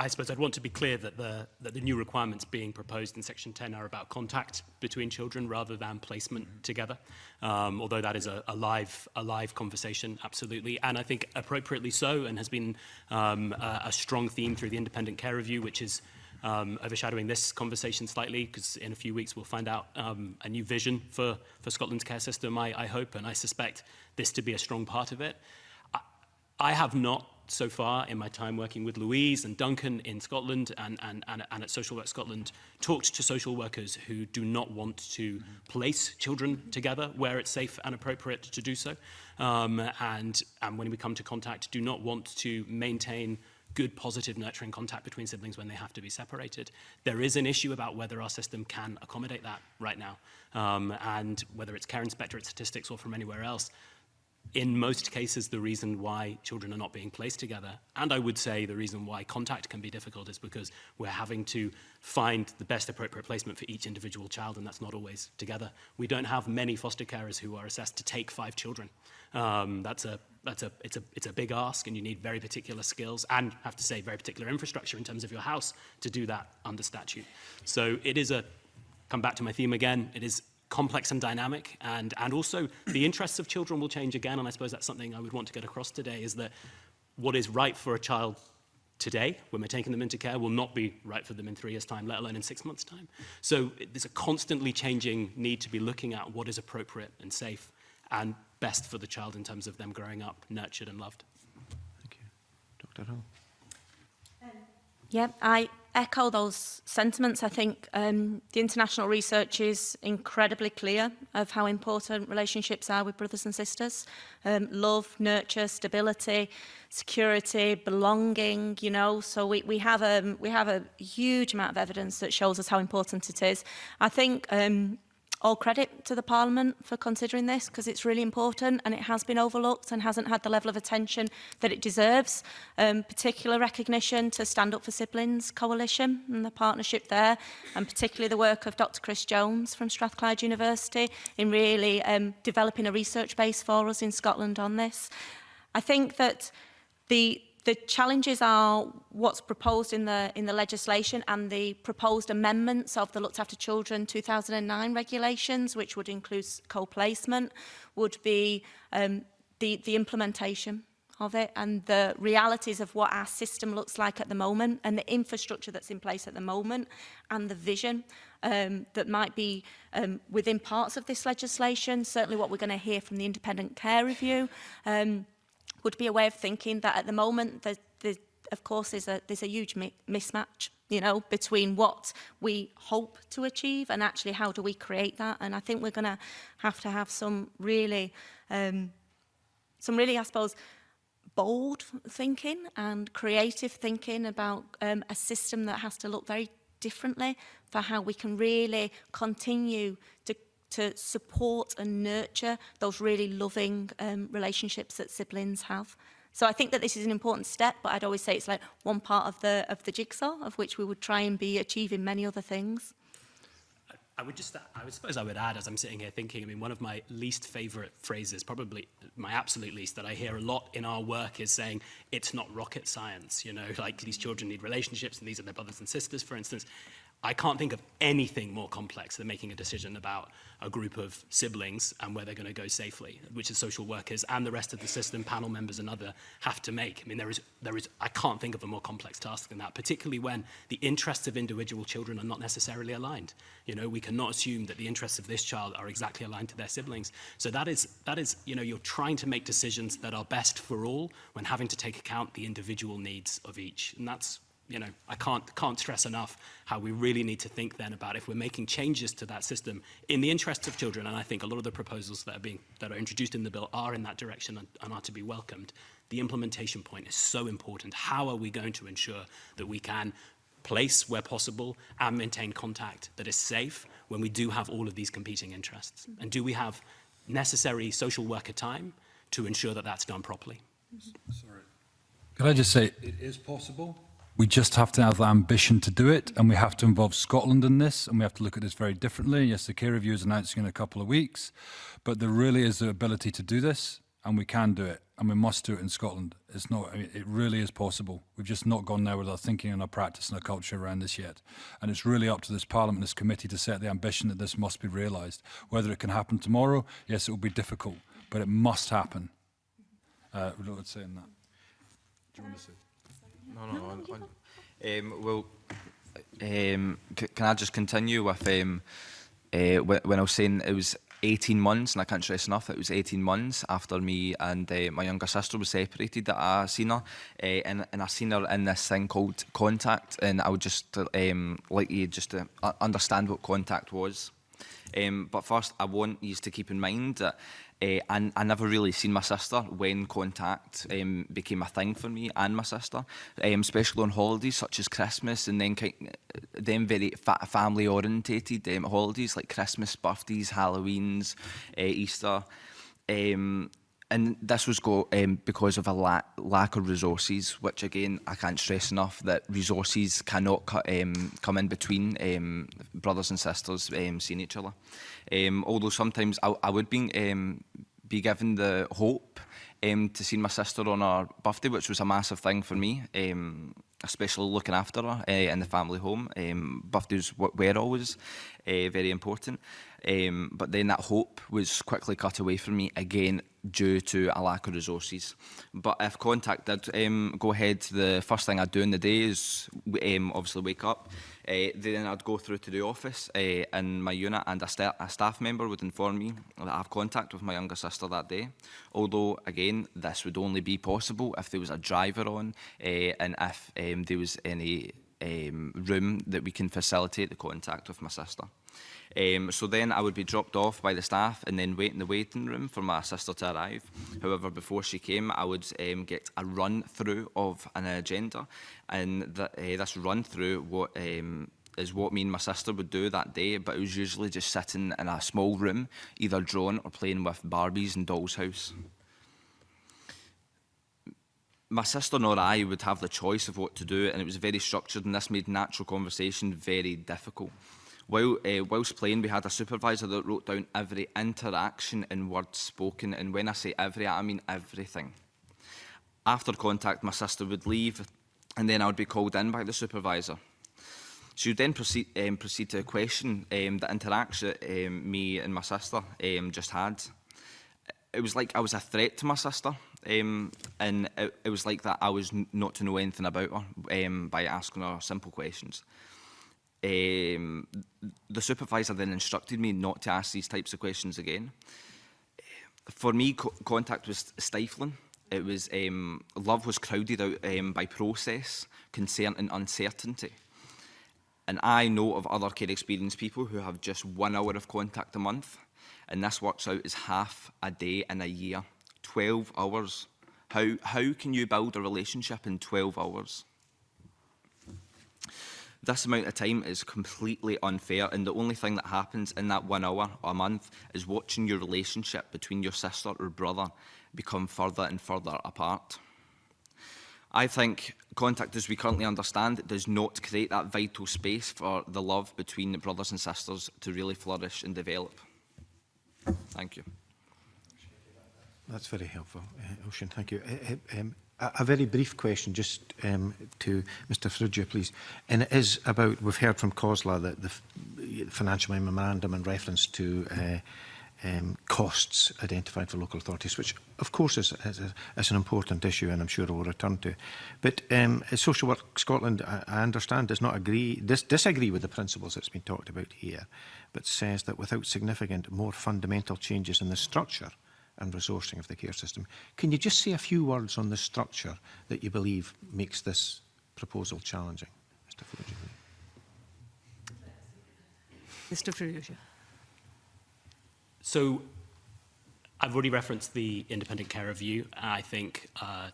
suppose I'd want to be clear that the new requirements being proposed in Section 10 are about contact between children rather than placement together. Although that is a live conversation, absolutely, and I think appropriately so, and has been a strong theme through the Independent Care Review, which is overshadowing this conversation slightly, because in a few weeks we'll find out a new vision for Scotland's care system, I hope, and I suspect this to be a strong part of it. I have not, so far in my time working with Louise and Duncan in Scotland and at Social Work Scotland, talked to social workers who do not want to place children together where it's safe and appropriate to do so, and when we come to contact, do not want to maintain good, positive, nurturing contact between siblings when they have to be separated. There is an issue about whether our system can accommodate that right now, and whether it's Care Inspectorate statistics or from anywhere else. In most cases, the reason why children are not being placed together, and I would say the reason why contact can be difficult, is because we're having to find the best appropriate placement for each individual child, and that's not always together. We don't have many foster carers who are assessed to take 5 children. It's a big ask, and you need very particular skills and, have to say, very particular infrastructure in terms of your house to do that under statute. So it is come back to my theme again, it is complex and dynamic, and also the interests of children will change again, and I suppose that's something I would want to get across today, is that what is right for a child today, when we're taking them into care, will not be right for them in 3 years' time, let alone in 6 months' time. So there's a constantly changing need to be looking at what is appropriate and safe and best for the child in terms of them growing up nurtured and loved. Thank you. Dr Hall. Yeah, I echo those sentiments. I think the international research is incredibly clear of how important relationships are with brothers and sisters. Love, nurture, stability, security, belonging, you know. So we have a huge amount of evidence that shows us how important it is. I think all credit to the Parliament for considering this, because it's really important and it has been overlooked and hasn't had the level of attention that it deserves. Particular recognition to Stand Up for Siblings Coalition and the partnership there, and particularly the work of Dr Chris Jones from Strathclyde University in really developing a research base for us in Scotland on this. I think that the challenges are what's proposed in the legislation and the proposed amendments of the Looked After Children 2009 regulations, which would include co-placement, would be the implementation of it and the realities of what our system looks like at the moment and the infrastructure that's in place at the moment and the vision that might be within parts of this legislation. Certainly what we're going to hear from the Independent Care Review would be a way of thinking that at the moment, of course, there's a huge mismatch, you know, between what we hope to achieve and actually how do we create that. And I think we're going to have some really, I suppose, bold thinking and creative thinking about a system that has to look very differently for how we can really continue to support and nurture those really loving relationships that siblings have. So I think that this is an important step, but I'd always say it's like one part of the jigsaw, of which we would try and be achieving many other things. I suppose I would add, as I'm sitting here thinking, I mean, one of my least favourite phrases, probably my absolute least, that I hear a lot in our work is saying, it's not rocket science, you know, like these children need relationships and these are their brothers and sisters, for instance. I can't think of anything more complex than making a decision about a group of siblings and where they're going to go safely, which is social workers and the rest of the system, panel members and other, have to make. I mean, there is. I can't think of a more complex task than that, particularly when the interests of individual children are not necessarily aligned. You know, we cannot assume that the interests of this child are exactly aligned to their siblings. So that is, you know, you're trying to make decisions that are best for all when having to take account the individual needs of each. And that's, you know, I can't stress enough how we really need to think then about if we're making changes to that system in the interests of children, and I think a lot of the proposals that are introduced in the bill are in that direction and are to be welcomed. The implementation point is so important. How are we going to ensure that we can place where possible and maintain contact that is safe when we do have all of these competing interests? And do we have necessary social worker time to ensure that that's done properly? Sorry. Can I just say, it is possible. We just have to have the ambition to do it, and we have to involve Scotland in this, and we have to look at this very differently. Yes, the care review is announcing in a couple of weeks, but there really is the ability to do this, and we can do it, and we must do it in Scotland. It's not, I mean, it really is possible. We've just not gone there with our thinking and our practice and our culture around this yet. And it's really up to this Parliament, this committee, to set the ambition that this must be realised. Whether it can happen tomorrow, yes, it will be difficult, but it must happen. What would I say in that? Do you want to say? No. Can I just continue with when I was saying it was 18 months, and I can't stress enough, it was 18 months after me and my younger sister was separated that I seen her, and I seen her in this thing called Contact, and I would just like you just to understand what Contact was. But first, I want you to keep in mind that I never really seen my sister when Contact became a thing for me and my sister, especially on holidays such as Christmas, and then very family orientated holidays like Christmas, birthdays, Halloweens, Easter. And this was because of a lack of resources, which again, I can't stress enough that resources cannot come in between brothers and sisters seeing each other. Although sometimes I would be given the hope to see my sister on her birthday, which was a massive thing for me, especially looking after her in the family home. Birthdays were always very important. But then that hope was quickly cut away from me again due to a lack of resources. But if Contact did go ahead, the first thing I'd do in the day is obviously wake up. Then I'd go through to the office in my unit, and a staff member would inform me that I have contact with my younger sister that day. Although, again, this would only be possible if there was a driver on and if there was any room that we can facilitate the contact with my sister. So then I would be dropped off by the staff and then wait in the waiting room for my sister to arrive. However, before she came, I would get a run-through of an agenda, and this run-through is what me and my sister would do that day, but it was usually just sitting in a small room, either drawing or playing with Barbies and Doll's House. My sister nor I would have the choice of what to do, and it was very structured, and this made natural conversation very difficult. Whilst playing, we had a supervisor that wrote down every interaction in words spoken, and when I say every, I mean everything. After contact, my sister would leave, and then I would be called in by the supervisor. She would then proceed to question the interaction me and my sister just had. It was like I was a threat to my sister, and it was like that I was not to know anything about her by asking her simple questions. The supervisor then instructed me not to ask these types of questions again. For me, contact was stifling. It was love was crowded out by process, concern and uncertainty. And I know of other care experienced people who have just 1 hour of contact a month, and this works out as half a day in a year. 12 hours. How can you build a relationship in 12 hours? This amount of time is completely unfair, and the only thing that happens in that 1 hour a month is watching your relationship between your sister or brother become further and further apart. I think contact, as we currently understand it, does not create that vital space for the love between the brothers and sisters to really flourish and develop. Thank you. That's very helpful, Ocean. Thank you. A very brief question just to Mr Farrugia, please. And it is about, we've heard from COSLA that the financial memorandum in reference to costs identified for local authorities, which of course is an important issue, and I'm sure we'll return to. But Social Work Scotland, I understand, does not disagree with the principles that's been talked about here, but says that without significant, more fundamental changes in the structure and resourcing of the care system. Can you just say a few words on the structure that you believe makes this proposal challenging, Mr Farrugia? Mr Farrugia. So I've already referenced the independent care review. I think a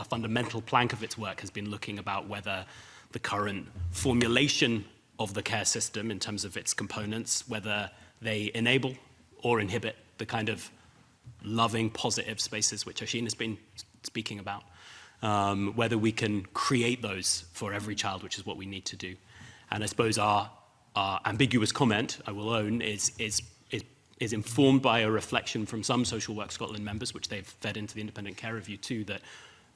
fundamental plank of its work has been looking about whether the current formulation of the care system in terms of its components, whether they enable or inhibit the kind of loving, positive spaces which Oisin has been speaking about, whether we can create those for every child, which is what we need to do. And I suppose our ambiguous comment, I will own, is informed by a reflection from some Social Work Scotland members, which they've fed into the independent care review too,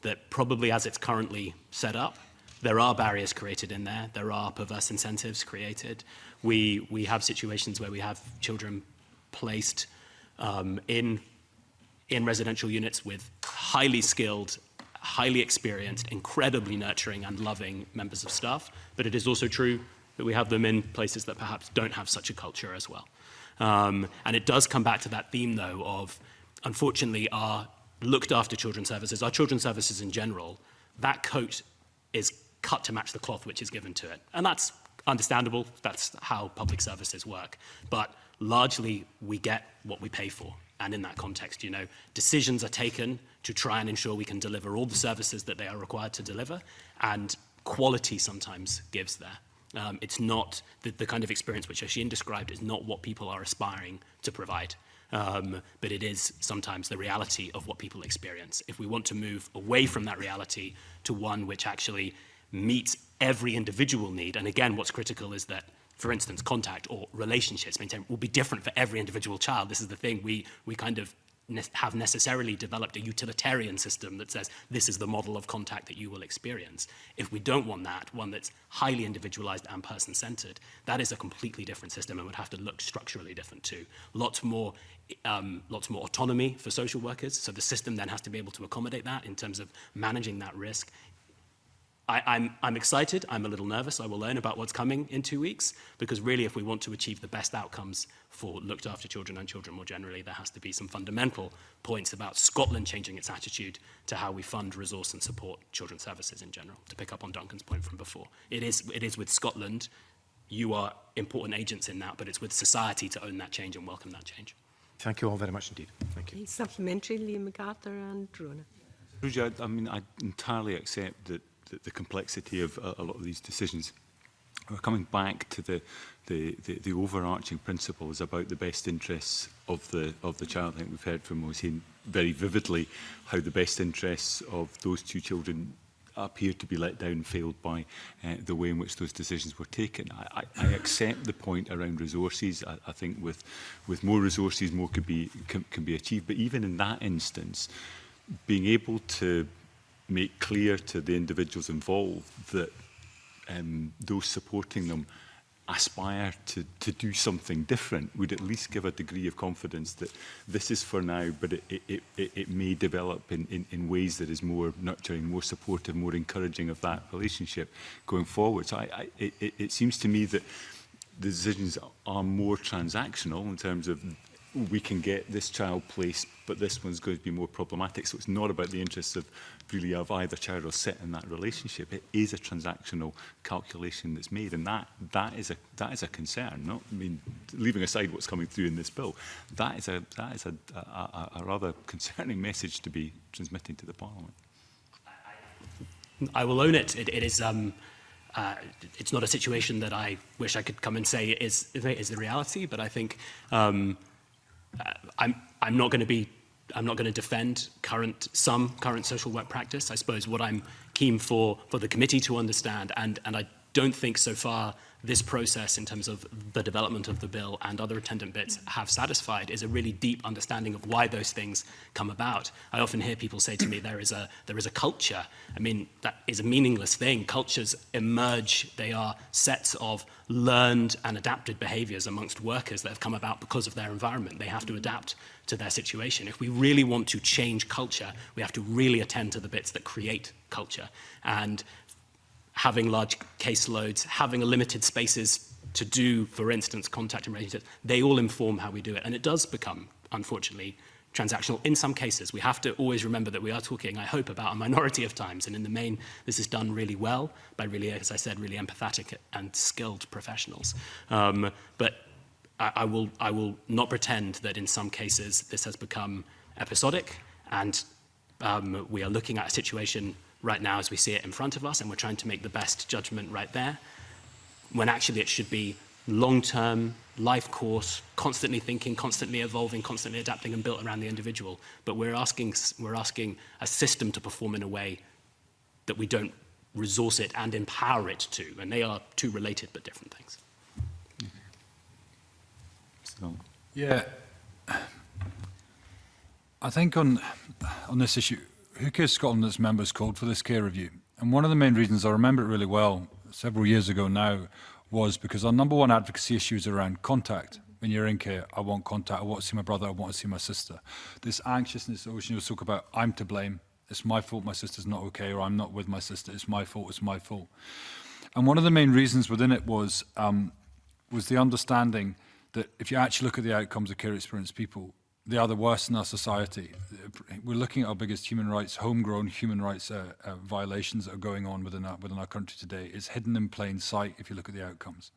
that probably as it's currently set up, there are barriers created in there. There are perverse incentives created. We have situations where we have children placed in residential units with highly skilled, highly experienced, incredibly nurturing and loving members of staff. But it is also true that we have them in places that perhaps don't have such a culture as well. And it does come back to that theme, though, of, unfortunately, our looked after children's services, our children's services in general, that coat is cut to match the cloth which is given to it. And that's understandable. That's how public services work. But largely, we get what we pay for. And in that context, you know, decisions are taken to try and ensure we can deliver all the services that they are required to deliver, and quality sometimes gives there. It's not the kind of experience which Oisin described is not what people are aspiring to provide. But it is sometimes the reality of what people experience. If we want to move away from that reality to one which actually meets every individual need, and again, what's critical is that, for instance, contact or relationships maintained will be different for every individual child. This is the thing. We kind of have necessarily developed a utilitarian system that says this is the model of contact that you will experience. If we don't want that, one that's highly individualized and person-centered, that is a completely different system and would have to look structurally different too. Lots more autonomy for social workers, so the system then has to be able to accommodate that in terms of managing that risk. I'm excited, I'm a little nervous, I will learn about what's coming in 2 weeks, because really if we want to achieve the best outcomes for looked after children and children more generally, there has to be some fundamental points about Scotland changing its attitude to how we fund, resource and support children's services in general, to pick up on Duncan's point from before. It is with Scotland, you are important agents in that, but it's with society to own that change and welcome that change. Thank you all very much indeed. Thank you. Supplementary, Liam MacArthur and Rona. Ruja, I mean, I entirely accept that the complexity of a lot of these decisions. We're coming back to the overarching principles about the best interests of the child. I think we've heard from Mohsin very vividly how the best interests of those two children appear to be let down and failed by the way in which those decisions were taken. I accept the point around resources. I think with more resources, more can be achieved. But even in that instance, being able to make clear to the individuals involved that those supporting them aspire to do something different would at least give a degree of confidence that this is for now, but it may develop in ways that is more nurturing, more supportive, more encouraging of that relationship going forward. So it seems to me that the decisions are more transactional in terms of we can get this child placed, but this one's going to be more problematic. So it's not about the interests of really of either child or sit in that relationship. It is a transactional calculation that's made, and that is a concern. Not, I mean, leaving aside what's coming through in this bill, that is a rather concerning message to be transmitting to the Parliament. I will own it. It is. It's not a situation that I wish I could come and say is the reality, but I think. I'm not going to defend some current social work practice. I suppose what I'm keen for the committee to understand, and I don't think so far this process in terms of the development of the bill and other attendant bits have satisfied, is a really deep understanding of why those things come about. I often hear people say to me there is a culture. I mean, that is a meaningless thing. Cultures emerge. They are sets of learned and adapted behaviours amongst workers that have come about because of their environment. They have to adapt to their situation. If we really want to change culture, we have to really attend to the bits that create culture. And having large caseloads, having limited spaces to do, for instance, contact and relationships, they all inform how we do it. And it does become, unfortunately, transactional in some cases. We have to always remember that we are talking, I hope, about a minority of times. And in the main, this is done really well by really, as I said, really empathetic and skilled professionals. But I will not pretend that in some cases this has become episodic. And we are looking at a situation right now as we see it in front of us, and we're trying to make the best judgment right there, when actually it should be long-term, life course, constantly thinking, constantly evolving, constantly adapting and built around the individual. But we're asking a system to perform in a way that we don't resource it and empower it to, and they are two related but different things. Yeah, I think on this issue, Who Cares Scotland, its members called for this care review. And one of the main reasons, I remember it really well, several years ago now, was because our number one advocacy issue is around contact. When you're in care, I want contact, I want to see my brother, I want to see my sister. This anxiousness, always you talk about, I'm to blame, it's my fault my sister's not okay, or I'm not with my sister, it's my fault, it's my fault. And one of the main reasons within it was the understanding that if you actually look at the outcomes of care experienced people, they are the worst in our society. We're looking at our biggest human rights, homegrown human rights violations that are going on within our country today. It's hidden in plain sight if you look at the outcomes.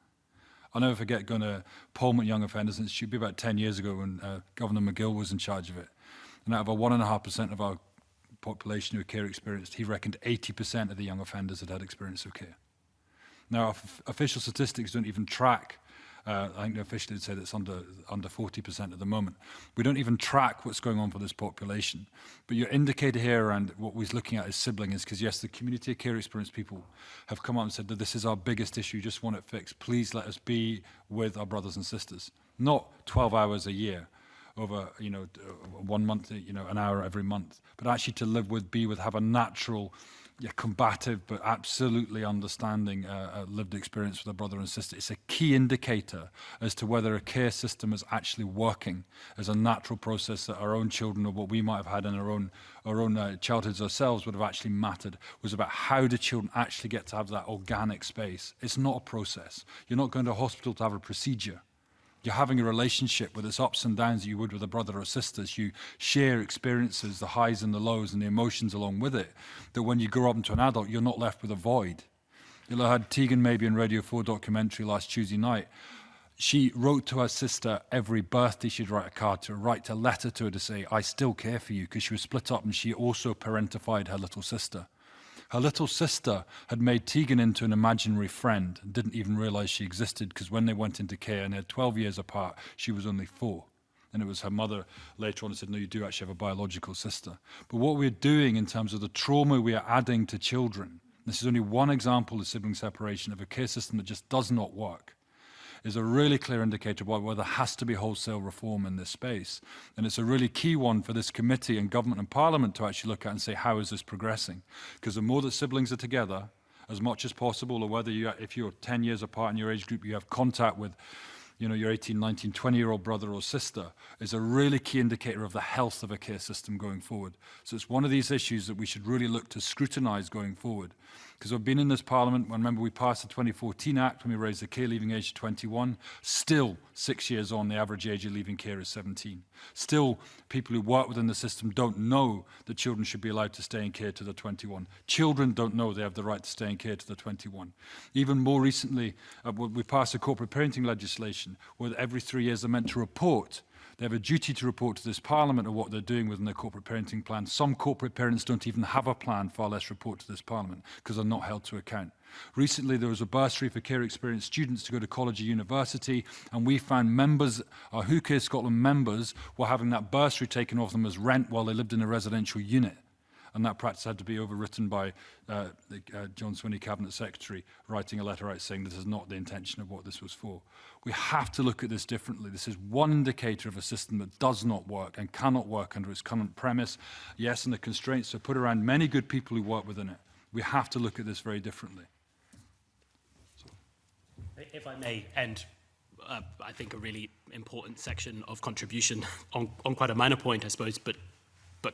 I'll never forget going to Parliament Young Offenders Institute, be about 10 years ago when Governor McGill was in charge of it. And out of our 1.5% of our population who are care experienced, he reckoned 80% of the young offenders had experience of care. Now, our official statistics don't even track. I think the official did say that it's under 40% at the moment. We don't even track what's going on for this population. But your indicator here and what we're looking at is sibling is because, yes, the community of care experienced people have come out and said that this is our biggest issue, just want it fixed. Please let us be with our brothers and sisters. Not 12 hours a year over, 1 month, an hour every month, but actually to live with, be with, have a natural, combative but absolutely understanding lived experience with a brother and sister. It's a key indicator as to whether a care system is actually working as a natural process that our own children, or what we might have had in our own childhoods ourselves, would have actually mattered, was about how do children actually get to have that organic space. It's not a process. You're not going to a hospital to have a procedure. You're having a relationship with its ups and downs that you would with a brother or sister. You share experiences, the highs and the lows and the emotions along with it, that when you grow up into an adult, you're not left with a void. You'll have had Tegan maybe in Radio 4 documentary last Tuesday night. She wrote to her sister every birthday. She'd write a card to her, write a letter to her to say, I still care for you, because she was split up and she also parentified her little sister. Her little sister had made Tegan into an imaginary friend and didn't even realise she existed, because when they went into care and they're 12 years apart, she was only 4. And it was her mother later on who said, no, you do actually have a biological sister. But what we're doing in terms of the trauma we are adding to children, this is only one example of sibling separation, of a care system that just does not work, is a really clear indicator why there has to be wholesale reform in this space. And it's a really key one for this committee and government and parliament to actually look at and say, how is this progressing? Because the more that siblings are together, as much as possible, or whether if you're 10 years apart in your age group, you have contact with your 18, 19, 20-year-old brother or sister, is a really key indicator of the health of a care system going forward. So it's one of these issues that we should really look to scrutinise going forward. Because we've been in this parliament, remember we passed the 2014 Act when we raised the care leaving age to 21. Still, 6 years on, the average age of leaving care is 17. Still, people who work within the system don't know that children should be allowed to stay in care to the 21. Children don't know they have the right to stay in care to the 21. Even more recently, we passed a corporate parenting legislation where every 3 years they're meant to report. They have a duty to report to this parliament of what they're doing within their corporate parenting plan. Some corporate parents don't even have a plan, far less report to this parliament, because they're not held to account. Recently, there was a bursary for care experienced students to go to college or university, and we found members, our Who Cares Scotland members, were having that bursary taken off them as rent while they lived in a residential unit. And that practice had to be overwritten by John Swinney, Cabinet Secretary, writing a letter out saying this is not the intention of what this was for. We have to look at this differently. This is one indicator of a system that does not work and cannot work under its current premise. Yes, and the constraints are put around many good people who work within it. We have to look at this very differently. If I may end, I think a really important section of contribution on quite a minor point, I suppose, but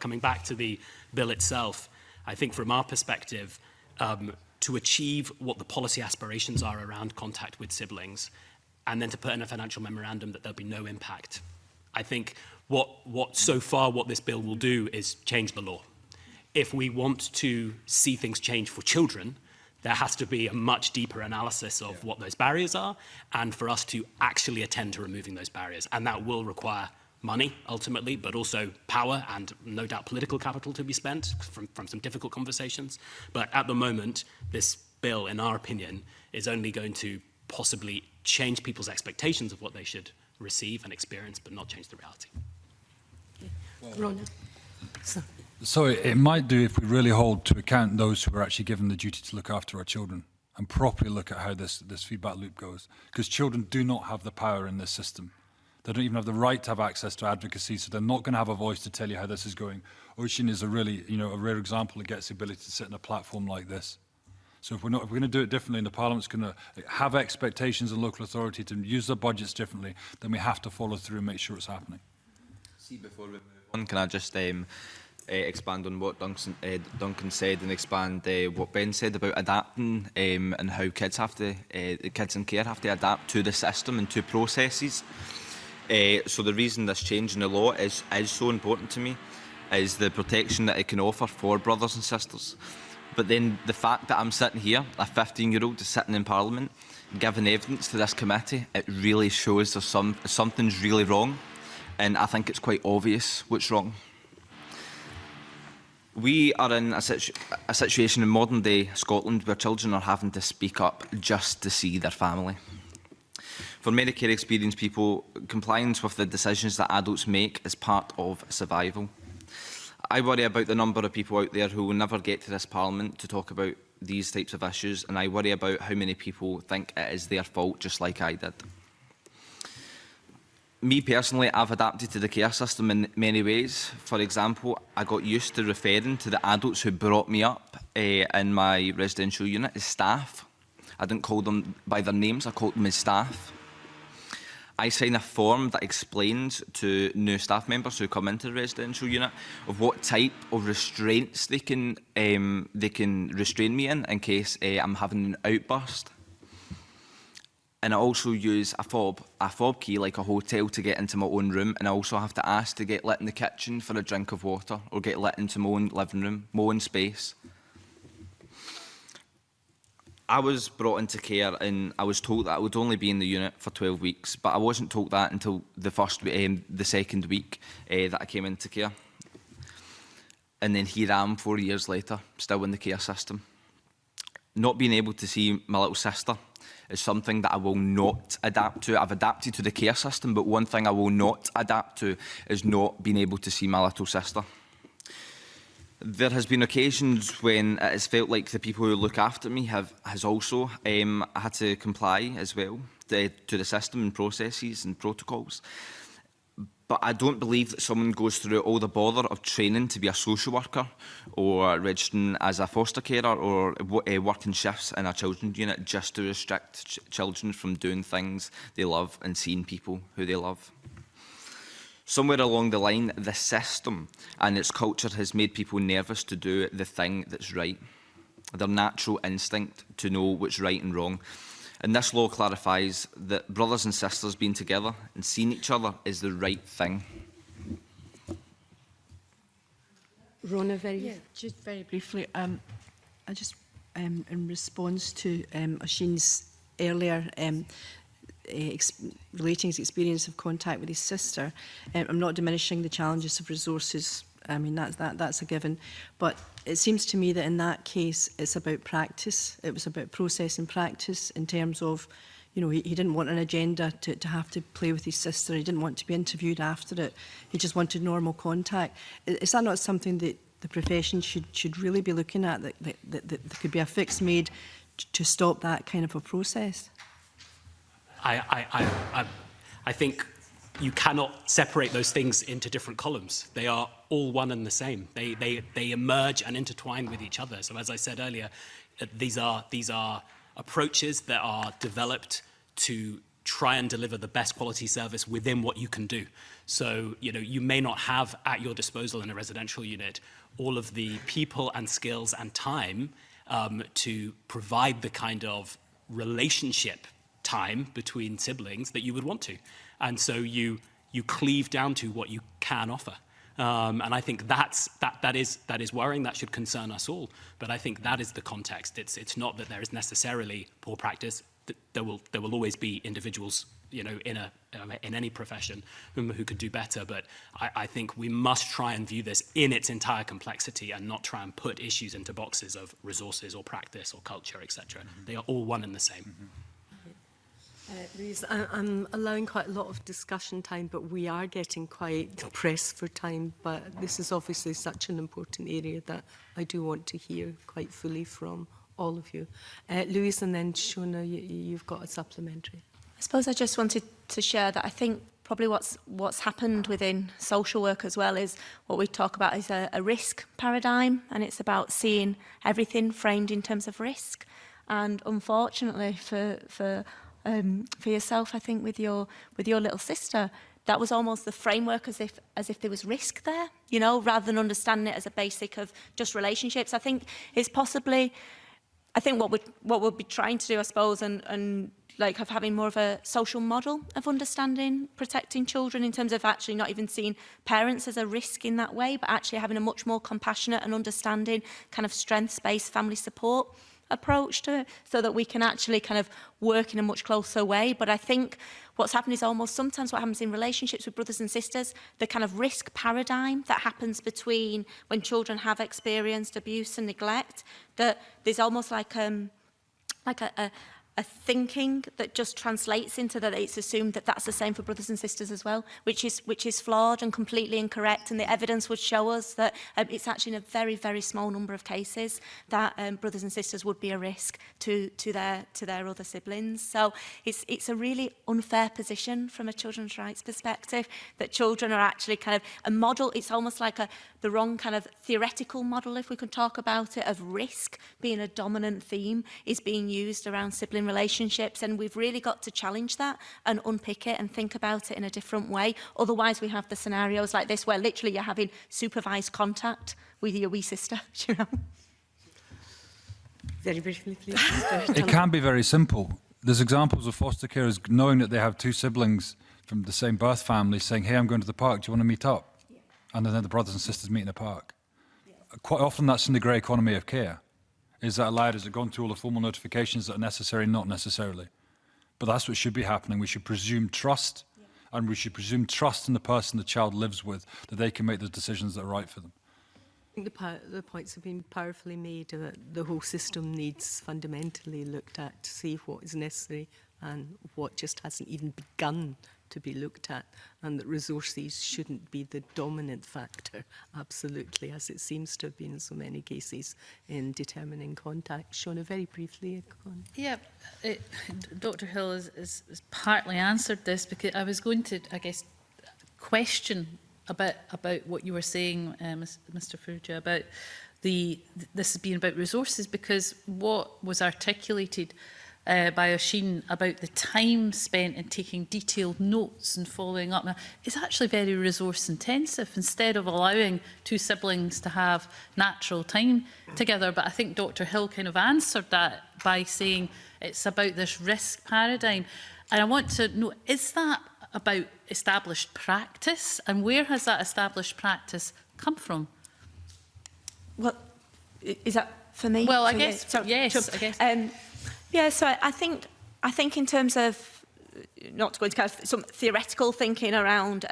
coming back to the bill itself, I think from our perspective, to achieve what the policy aspirations are around contact with siblings, and then to put in a financial memorandum that there'll be no impact. I think what this bill will do is change the law. If we want to see things change for children, there has to be a much deeper analysis of what those barriers are, and for us to actually attend to removing those barriers. And that will require money, ultimately, but also power and no doubt political capital to be spent from some difficult conversations. But at the moment, this bill, in our opinion, is only going to possibly change people's expectations of what they should receive and experience, but not change the reality. Rona. So it might do if we really hold to account those who are actually given the duty to look after our children and properly look at how this feedback loop goes. Because children do not have the power in this system. They don't even have the right to have access to advocacy, so they're not going to have a voice to tell you how this is going. Oisin is a really, a rare example that gets the ability to sit in a platform like this. So if we're going to do it differently, and the Parliament's going to have expectations on local authority to use their budgets differently, then we have to follow through and make sure it's happening. See, before we move on, can I just expand on what Duncan said and expand what Ben said about adapting and how kids in care have to adapt to the system and to processes. So the reason this change in the law is so important to me is the protection that it can offer for brothers and sisters. But then the fact that I'm sitting here, a 15-year-old sitting in Parliament, giving evidence to this committee, it really shows there's something's really wrong, and I think it's quite obvious what's wrong. We are in a situation in modern-day Scotland where children are having to speak up just to see their family. For many care experienced people, compliance with the decisions that adults make is part of survival. I worry about the number of people out there who will never get to this Parliament to talk about these types of issues, and I worry about how many people think it is their fault, just like I did. Me personally, I've adapted to the care system in many ways. For example, I got used to referring to the adults who brought me up in my residential unit as staff. I didn't call them by their names, I called them as staff. I sign a form that explains to new staff members who come into the residential unit of what type of restraints they can restrain me in case I'm having an outburst. And I also use a fob key like a hotel to get into my own room, and I also have to ask to get let in the kitchen for a drink of water or get let into my own living room, my own space. I was brought into care and I was told that I would only be in the unit for 12 weeks, but I wasn't told that until the second week that I came into care. And then here I am 4 years later, still in the care system. Not being able to see my little sister is something that I will not adapt to. I've adapted to the care system, but one thing I will not adapt to is not being able to see my little sister. There has been occasions when it has felt like the people who look after me has also had to comply as well to the system and processes and protocols. But I don't believe that someone goes through all the bother of training to be a social worker or registering as a foster carer or working shifts in a children's unit just to restrict children from doing things they love and seeing people who they love. Somewhere along the line, the system and its culture has made people nervous to do the thing that's right, their natural instinct to know what's right and wrong. And this law clarifies that brothers and sisters being together and seeing each other is the right thing. Rhona, just very briefly, I just, in response to Oisin's earlier relating his experience of contact with his sister, I'm not diminishing the challenges of resources. I mean, that's a given. But it seems to me that in that case, it's about practice. It was about process and practice in terms of, you know, he didn't want an agenda to have to play with his sister. He didn't want to be interviewed after it. He just wanted normal contact. Is that not something that the profession should really be looking at, that there could be a fix made to stop that kind of a process? I think you cannot separate those things into different columns. They are all one and the same. They emerge and intertwine with each other. So as I said earlier, these are approaches that are developed to try and deliver the best quality service within what you can do. So, you know, you may not have at your disposal in a residential unit all of the people and skills and time to provide the kind of relationship time between siblings that you would want to. And so you cleave down to what you can offer. And I think that is worrying. That should concern us all. But I think that is the context. It's not that there is necessarily poor practice. There will always be individuals, you know, in any profession who could do better. But I think we must try and view this in its entire complexity and not try and put issues into boxes of resources or practice or culture, etc. They are all one and the same. Louise, I'm allowing quite a lot of discussion time, but we are getting quite pressed for time. But this is obviously such an important area that I do want to hear quite fully from all of you. Louise, and then Shona, you've got a supplementary. I suppose I just wanted to share that I think probably what's happened within social work as well is what we talk about is a risk paradigm, and it's about seeing everything framed in terms of risk. And unfortunately for yourself, I think with your little sister, that was almost the framework as if there was risk there, you know, rather than understanding it as a basic of just relationships. I think it's possibly, I think what we'll be trying to do, I suppose, and like having more of a social model of understanding, protecting children in terms of actually not even seeing parents as a risk in that way, but actually having a much more compassionate and understanding kind of strengths-based family support approach to it, so that we can actually kind of work in a much closer way. But I think what's happened is almost sometimes what happens in relationships with brothers and sisters, the kind of risk paradigm that happens between when children have experienced abuse and neglect, that there's almost like a thinking that just translates into that it's assumed that that's the same for brothers and sisters as well, which is flawed and completely incorrect. And the evidence would show us that it's actually in a very, very small number of cases that brothers and sisters would be a risk to their other siblings. So it's a really unfair position from a children's rights perspective that children are actually kind of a model. It's almost like the wrong kind of theoretical model, if we could talk about it, of risk being a dominant theme is being used around sibling relationships, and we've really got to challenge that and unpick it and think about it in a different way. Otherwise we have the scenarios like this where literally you're having supervised contact with your wee sister, you know. Very briefly, please. It can be very simple. There's examples of foster carers knowing that they have two siblings from the same birth family saying, hey, I'm going to the park, do you want to meet up? Yeah. And then the brothers and sisters meet in the park. Yeah. Quite often that's in the grey economy of care. Is that allowed? Has it gone through all the formal notifications that are necessary? Not necessarily. But that's what should be happening. We should presume trust, and we should presume trust in the person the child lives with, that they can make the decisions that are right for them. I think the points have been powerfully made that the whole system needs fundamentally looked at to see what is necessary and what just hasn't even begun to be looked at, and that resources shouldn't be the dominant factor, absolutely, as it seems to have been in so many cases in determining contact. Shona, very briefly. Yeah, Dr Hill has partly answered this, because I was going to, I guess, question about what you were saying, Mr Furuja, about this being about resources, because what was articulated by Oisin about the time spent in taking detailed notes and following up is actually very resource intensive, instead of allowing two siblings to have natural time together. But I think Dr Hill kind of answered that by saying it's about this risk paradigm. And I want to know, is that about established practice, and where has that established practice come from? Well, is that for me? Well, I guess, yes, I guess. Yeah, so I think in terms of, not to go into kind of some theoretical thinking around,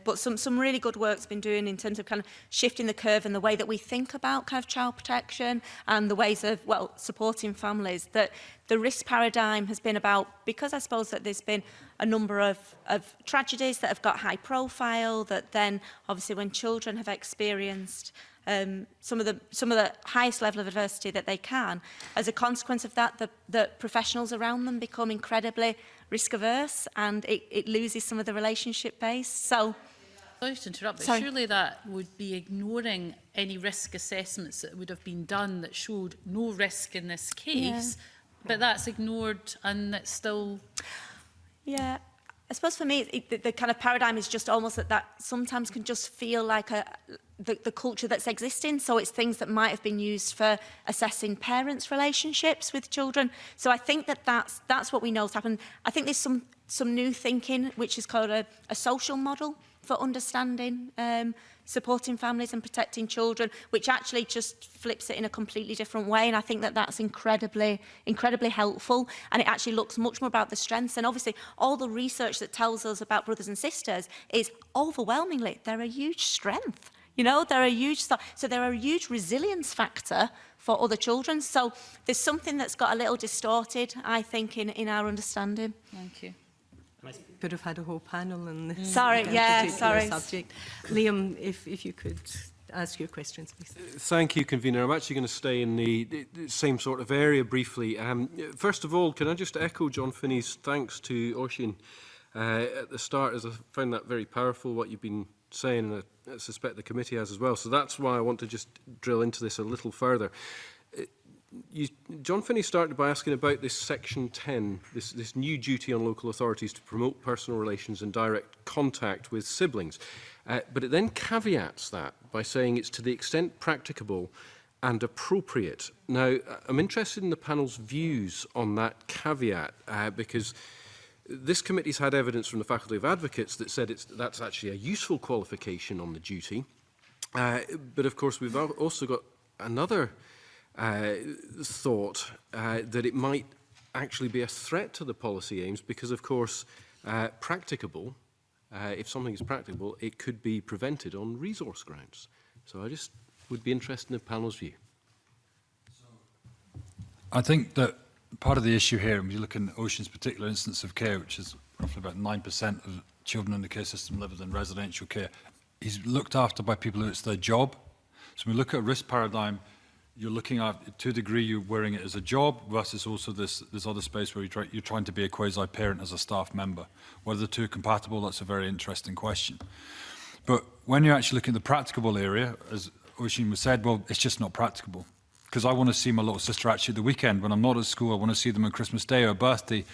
but some really good work's been doing in terms of kind of shifting the curve and the way that we think about kind of child protection and the ways of, well, supporting families, that the risk paradigm has been about, because I suppose that there's been a number of tragedies that have got high profile, that then obviously when children have experienced some of the highest level of adversity that they can, as a consequence of that, the professionals around them become incredibly risk averse, and it loses some of the relationship base. So, sorry to interrupt, but surely that would be ignoring any risk assessments that would have been done that showed no risk in this case, but that's ignored and it's still... Yeah. I suppose for me, the kind of paradigm is just almost that sometimes can just feel like the culture that's existing. So it's things that might have been used for assessing parents' relationships with children. So I think that's what we know has happened. I think there's some new thinking, which is called a social model for understanding supporting families and protecting children, which actually just flips it in a completely different way. And I think that's incredibly helpful. And it actually looks much more about the strengths. And obviously, all the research that tells us about brothers and sisters is overwhelmingly, they're a huge strength. You know, they're a huge, so they're a huge resilience factor for other children. So there's something that's got a little distorted, I think, in our understanding. Thank you. Could have had a whole panel on this subject. Liam, if you could ask your questions, please. Thank you, Convener. I'm actually going to stay in the same sort of area briefly. First of all, can I just echo John Finney's thanks to Oisin at the start, as I found that very powerful, what you've been saying, and I suspect the committee has as well. So that's why I want to just drill into this a little further. John Finney started by asking about this Section 10, this new duty on local authorities to promote personal relations and direct contact with siblings. But it then caveats that by saying it's to the extent practicable and appropriate. Now, I'm interested in the panel's views on that caveat, because this committee's had evidence from the Faculty of Advocates that said that's actually a useful qualification on the duty. But of course, we've also got another thought that it might actually be a threat to the policy aims, because of course practicable, if something is practicable, it could be prevented on resource grounds. So I just would be interested in the panel's view. I think that part of the issue here, and we look in Ocean's particular instance of care, which is roughly about 9% of children in the care system live in residential care, he's looked after by people who it's their job. So when we look at a risk paradigm, you're looking at, to a degree, you're wearing it as a job versus also this other space where you're trying to be a quasi-parent as a staff member. Whether the two are compatible, that's a very interesting question. But when you're actually looking at the practicable area, as Oisin was said, well, it's just not practicable. Because I want to see my little sister actually at the weekend. When I'm not at school, I want to see them on Christmas Day or a birthday,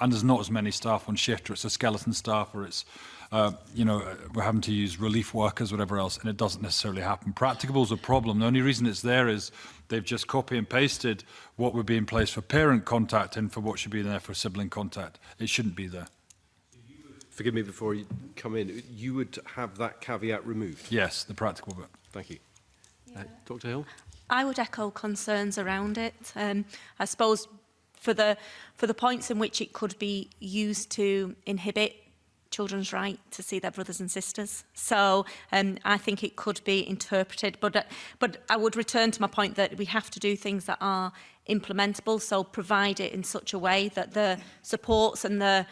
and there's not as many staff on shift, or it's a skeleton staff, or it's, we're having to use relief workers, whatever else, and it doesn't necessarily happen. Practicable is a problem. The only reason it's there is they've just copy and pasted what would be in place for parent contact and for what should be there for sibling contact. It shouldn't be there. Forgive me before you come in. You would have that caveat removed? Yes, the practical bit. Thank you. Dr. Hill? I would echo concerns around it. I suppose for the points in which it could be used to inhibit children's right to see their brothers and sisters. So I think it could be interpreted, but I would return to my point that we have to do things that are implementable, so provide it in such a way that the supports and the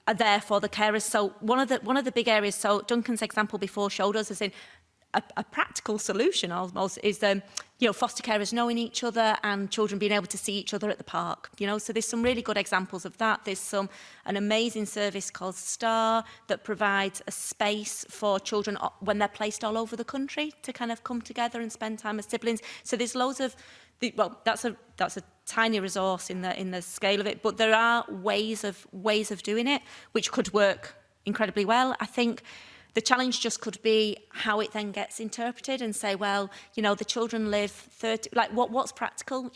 are there for the carers. So one of the big areas, so Duncan's example before showed us, as in a practical solution almost, is foster carers knowing each other and children being able to see each other at the park. So there's some really good examples of that. There's an amazing service called STAR that provides a space for children when they're placed all over the country to kind of come together and spend time as siblings. So there's loads of that's a tiny resource in the scale of it, but there are ways of doing it which could work incredibly well. I think the challenge just could be how it then gets interpreted and say, well, the children live 30, like what's practical,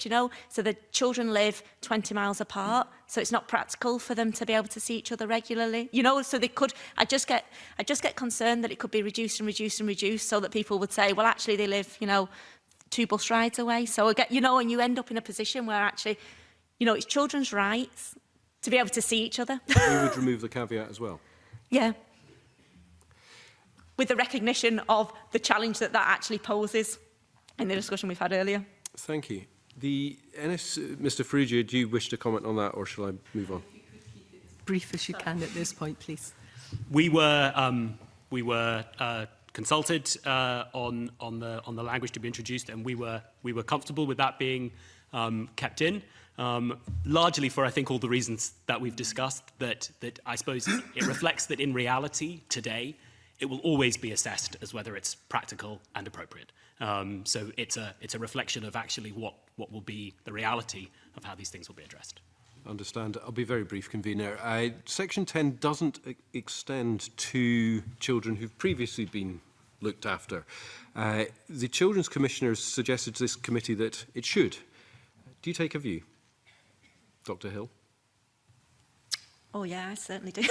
So the children live 20 miles apart, so it's not practical for them to be able to see each other regularly, so they could, I just get concerned that it could be reduced and reduced and reduced so that people would say, well, actually they live, 2 bus rides away. So again, and you end up in a position where actually, it's children's rights to be able to see each other. You would remove the caveat as well? Yeah. With the recognition of the challenge that actually poses in the discussion we've had earlier. Thank you. Mr. Ferrugia, do you wish to comment on that, or shall I move on? Brief as you can at this point, please. We were consulted on the language to be introduced, and we were comfortable with that being kept in. Largely for, I think, all the reasons that we've discussed, that I suppose it reflects that in reality today, it will always be assessed as whether it's practical and appropriate. So it's a reflection of actually what will be the reality of how these things will be addressed. Understand. I'll be very brief, convener. Section 10 doesn't extend to children who've previously been looked after. The Children's Commissioner suggested to this committee that it should. Do you take a view, Dr. Hill? Oh yeah, I certainly do.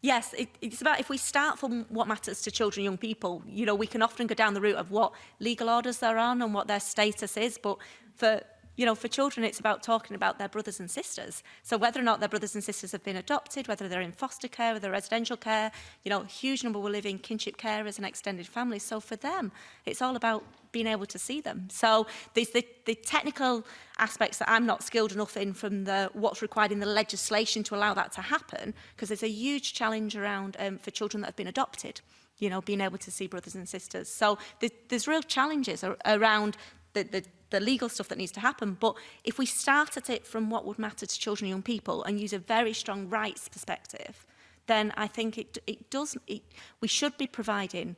Yes, it's about, if we start from what matters to children and young people, we can often go down the route of what legal orders they're on and what their status is, but for children, it's about talking about their brothers and sisters. So whether or not their brothers and sisters have been adopted, whether they're in foster care or they're residential care, a huge number will live in kinship care as an extended family. So for them, it's all about being able to see them. So there's the technical aspects that I'm not skilled enough in from what's required in the legislation to allow that to happen, because there's a huge challenge around for children that have been adopted, being able to see brothers and sisters. So there's real challenges around the legal stuff that needs to happen. But if we start at it from what would matter to children and young people and use a very strong rights perspective, then I think we should be providing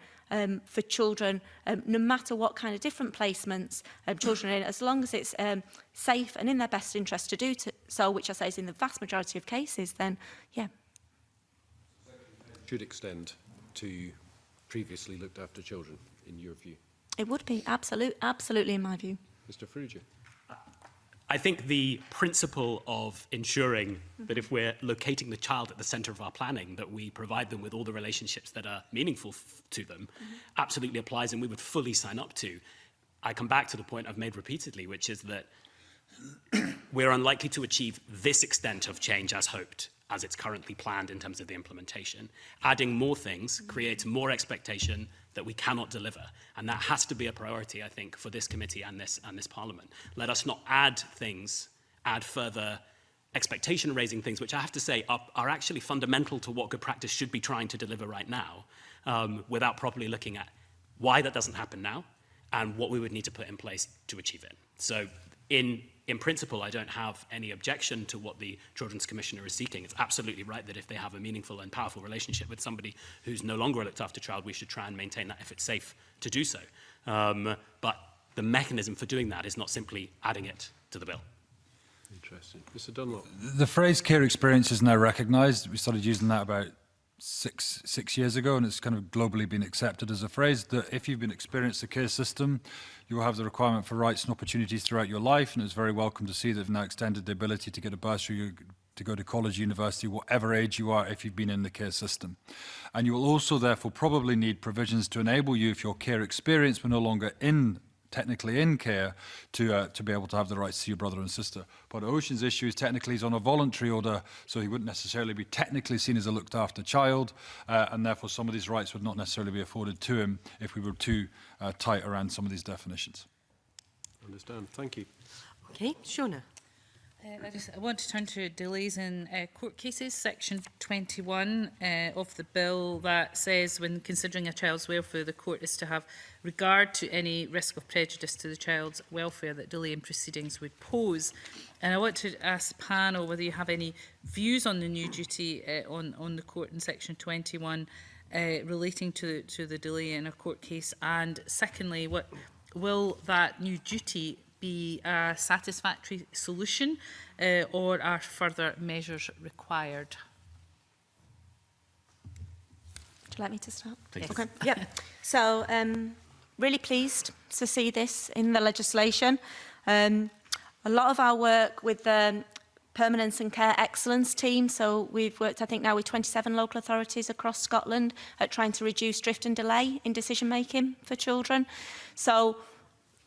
for children, no matter what kind of different placements children are in, as long as it's safe and in their best interest to do so, which I say is in the vast majority of cases, then yeah. Should extend to previously looked after children, in your view? It would be, absolutely in my view. Mr. Ferrugia. I think the principle of ensuring that if we're locating the child at the centre of our planning, that we provide them with all the relationships that are meaningful to them, absolutely applies, and we would fully sign up to. I come back to the point I've made repeatedly, which is that we're unlikely to achieve this extent of change as hoped as it's currently planned in terms of the implementation. Adding more things creates more expectation that we cannot deliver. And that has to be a priority, I think, for this committee and this Parliament. Let us not add things, add further expectation-raising things, which I have to say are actually fundamental to what good practice should be trying to deliver right now, without properly looking at why that doesn't happen now and what we would need to put in place to achieve it. So in principle, I don't have any objection to what the Children's Commissioner is seeking. It's absolutely right that if they have a meaningful and powerful relationship with somebody who's no longer a looked after child, we should try and maintain that if it's safe to do so. But the mechanism for doing that is not simply adding it to the bill. Interesting. Mr. Dunlop. The phrase care experience is now recognised. We started using that about six years ago, and it's kind of globally been accepted as a phrase that if you've been experienced the care system, you will have the requirement for rights and opportunities throughout your life, and it's very welcome to see that they've now extended the ability to get a bursary, to go to college, university, whatever age you are, if you've been in the care system. And you will also therefore probably need provisions to enable you, if your care experience were no longer technically in care, to be able to have the rights to see your brother and sister. But Ocean's issue is technically he's on a voluntary order, so he wouldn't necessarily be technically seen as a looked after child, and therefore some of these rights would not necessarily be afforded to him if we were too tight around some of these definitions. Understand. Thank you. Okay, Shona. I want to turn to delays in court cases, section 21 of the bill that says when considering a child's welfare, the court is to have regard to any risk of prejudice to the child's welfare that delay in proceedings would pose. And I want to ask the panel whether you have any views on the new duty on the court in section 21 relating to the delay in a court case, and secondly, what will that new duty be a satisfactory solution or are further measures required? Would you like me to start? Please. Okay. Yep. So, really pleased to see this in the legislation. A lot of our work with the Permanence and Care Excellence team, so we've worked, I think, now with 27 local authorities across Scotland at trying to reduce drift and delay in decision-making for children. So,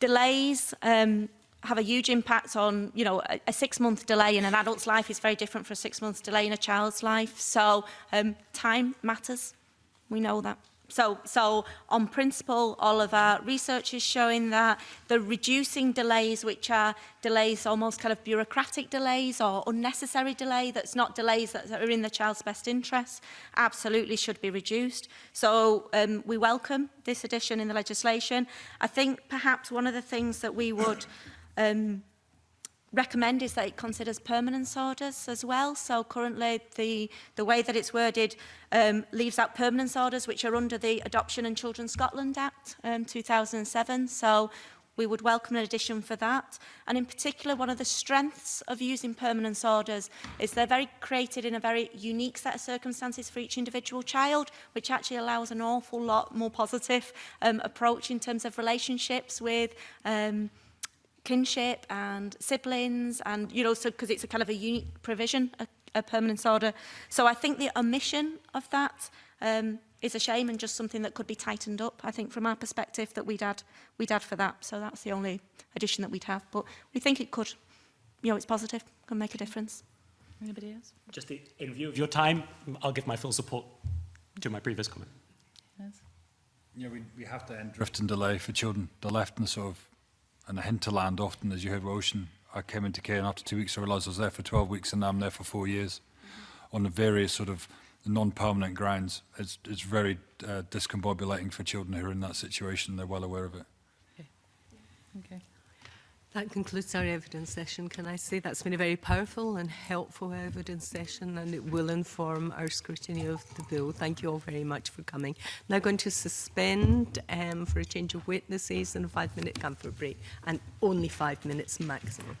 delays have a huge impact on, you know, a 6-month delay in an adult's life is very different for a 6-month delay in a child's life. So time matters. We know that. So on principle, all of our research is showing that the reducing delays, which are delays almost kind of bureaucratic delays or unnecessary delay, that's not delays that are in the child's best interest, absolutely should be reduced. So we welcome this addition in the legislation. I think perhaps one of the things that we would recommend is that it considers permanence orders as well. So currently the way that it's worded leaves out permanence orders which are under the Adoption and Children Scotland Act 2007. So we would welcome an addition for that. And in particular, one of the strengths of using permanence orders is they're very created in a very unique set of circumstances for each individual child, which actually allows an awful lot more positive approach in terms of relationships with kinship and siblings, and, you know, so because it's a kind of a unique provision, a permanence order. So I think the omission of that is a shame and just something that could be tightened up, I think, from our perspective, that we'd add for that. So that's the only addition that we'd have. But we think it could, you know, it's positive, can make a difference. Anybody else? Just in view of your time, I'll give my full support to my previous comment. Yes. Yeah, we have to end drift and delay for children. They're left in the sort of and a hinterland often, as you heard with Ocean. I came into care and after 2 weeks I realised I was there for 12 weeks and now I'm there for 4 years on the various sort of non-permanent grounds. It's very discombobulating for children who are in that situation. They're well aware of it. Okay. That concludes our evidence session. Can I say that's been a very powerful and helpful evidence session, and it will inform our scrutiny of the bill. Thank you all very much for coming. Now going to suspend for a change of witnesses and a 5-minute comfort break, and only 5 minutes maximum.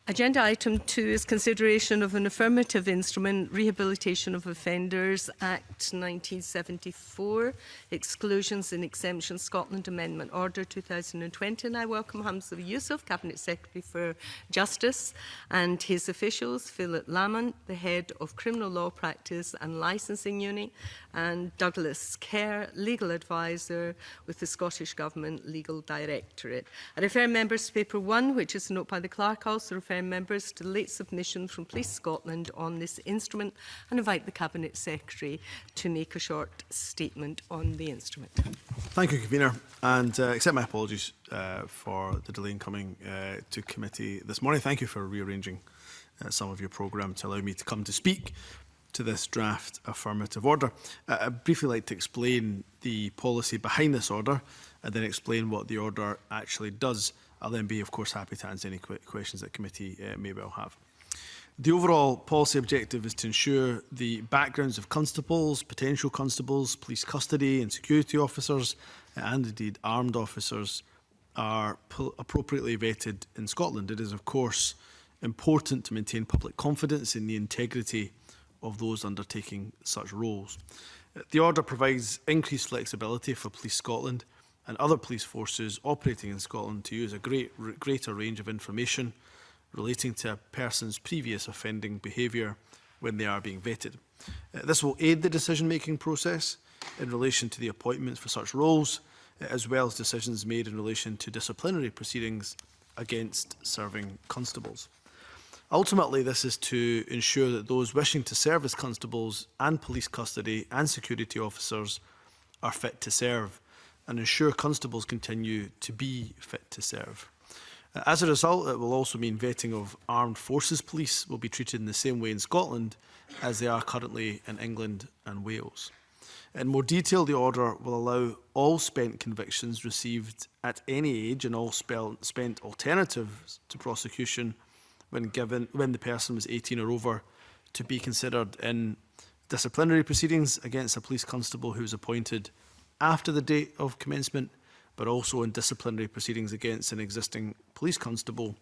Agenda item 2 is consideration of an affirmative instrument, Rehabilitation of Offenders Act 1974, Exclusions and Exemptions Scotland Amendment Order 2020. And I welcome Hamza Yousaf, Cabinet Secretary for Justice, and his officials, Philip Lamont, the Head of Criminal Law Practice and Licensing Unit, and Douglas Kerr, Legal Advisor with the Scottish Government Legal Directorate. I refer members to paper 1, which is a note by the clerk. I also refer members to the late submission from Police Scotland on this instrument and invite the Cabinet Secretary to make a short statement on the instrument. Thank you, Convener, and accept my apologies for the delay in coming to committee this morning. Thank you for rearranging some of your programme to allow me to come to speak to this draft affirmative order. I'd briefly like to explain the policy behind this order and then explain what the order actually does. I'll then be, of course, happy to answer any questions that committee may well have. The overall policy objective is to ensure the backgrounds of constables, potential constables, police custody and security officers, and indeed armed officers are appropriately vetted in Scotland. It is, of course, important to maintain public confidence in the integrity of those undertaking such roles. The order provides increased flexibility for Police Scotland and other police forces operating in Scotland to use a greater range of information relating to a person's previous offending behaviour when they are being vetted. This will aid the decision-making process in relation to the appointments for such roles, as well as decisions made in relation to disciplinary proceedings against serving constables. Ultimately, this is to ensure that those wishing to serve as constables and police custody and security officers are fit to serve, and ensure constables continue to be fit to serve. As a result, it will also mean vetting of armed forces police will be treated in the same way in Scotland as they are currently in England and Wales. In more detail, the order will allow all spent convictions received at any age and all spent alternatives to prosecution when the person was 18 or over to be considered in disciplinary proceedings against a police constable who was appointed after the date of commencement, but also in disciplinary proceedings against an existing police constable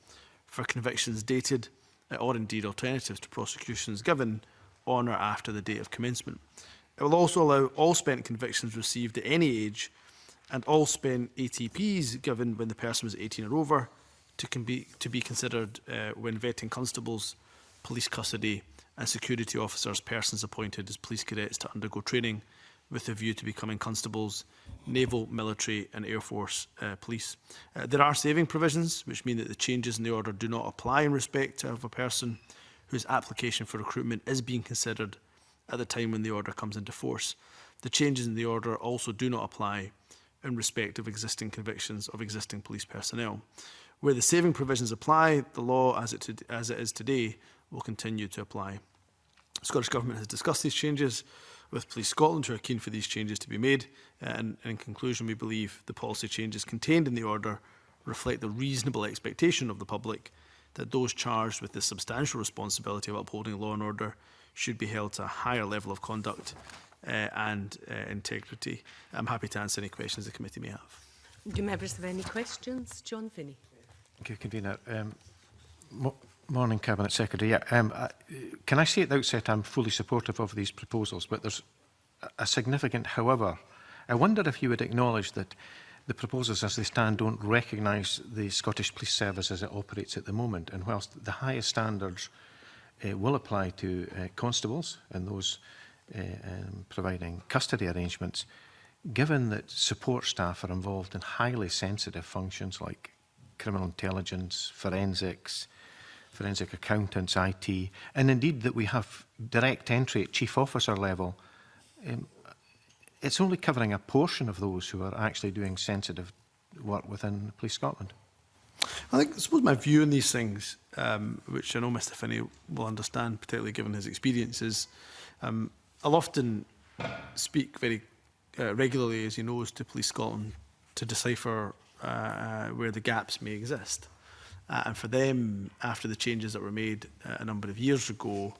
for convictions dated or indeed alternatives to prosecutions given on or after the date of commencement. It will also allow all spent convictions received at any age and all spent ATPs given when the person was 18 or over to be considered when vetting constables, police custody and security officers, persons appointed as police cadets to undergo training with a view to becoming constables, naval, military and air force police. There are saving provisions which mean that the changes in the order do not apply in respect of a person whose application for recruitment is being considered at the time when the order comes into force. The changes in the order also do not apply in respect of existing convictions of existing police personnel. Where the saving provisions apply, the law as it is today will continue to apply. The Scottish Government has discussed these changes with Police Scotland, who are keen for these changes to be made. And in conclusion, we believe the policy changes contained in the order reflect the reasonable expectation of the public that those charged with the substantial responsibility of upholding law and order should be held to a higher level of conduct and integrity. I'm happy to answer any questions the committee may have. Do members have any questions? John Finney. Thank you, Convener. Morning, Cabinet Secretary. Can I say at the outset I'm fully supportive of these proposals, but there's a significant however. I wonder if you would acknowledge that the proposals as they stand don't recognise the Scottish Police Service as it operates at the moment, and whilst the highest standards will apply to constables and those providing custody arrangements, given that support staff are involved in highly sensitive functions like criminal intelligence, forensic accountants, IT, and indeed that we have direct entry at chief officer level, it's only covering a portion of those who are actually doing sensitive work within Police Scotland. I suppose my view on these things, which I know Mr Finney will understand, particularly given his experiences, I'll often speak very regularly, as he knows, to Police Scotland to decipher where the gaps may exist. And for them, after the changes that were made a number of years ago,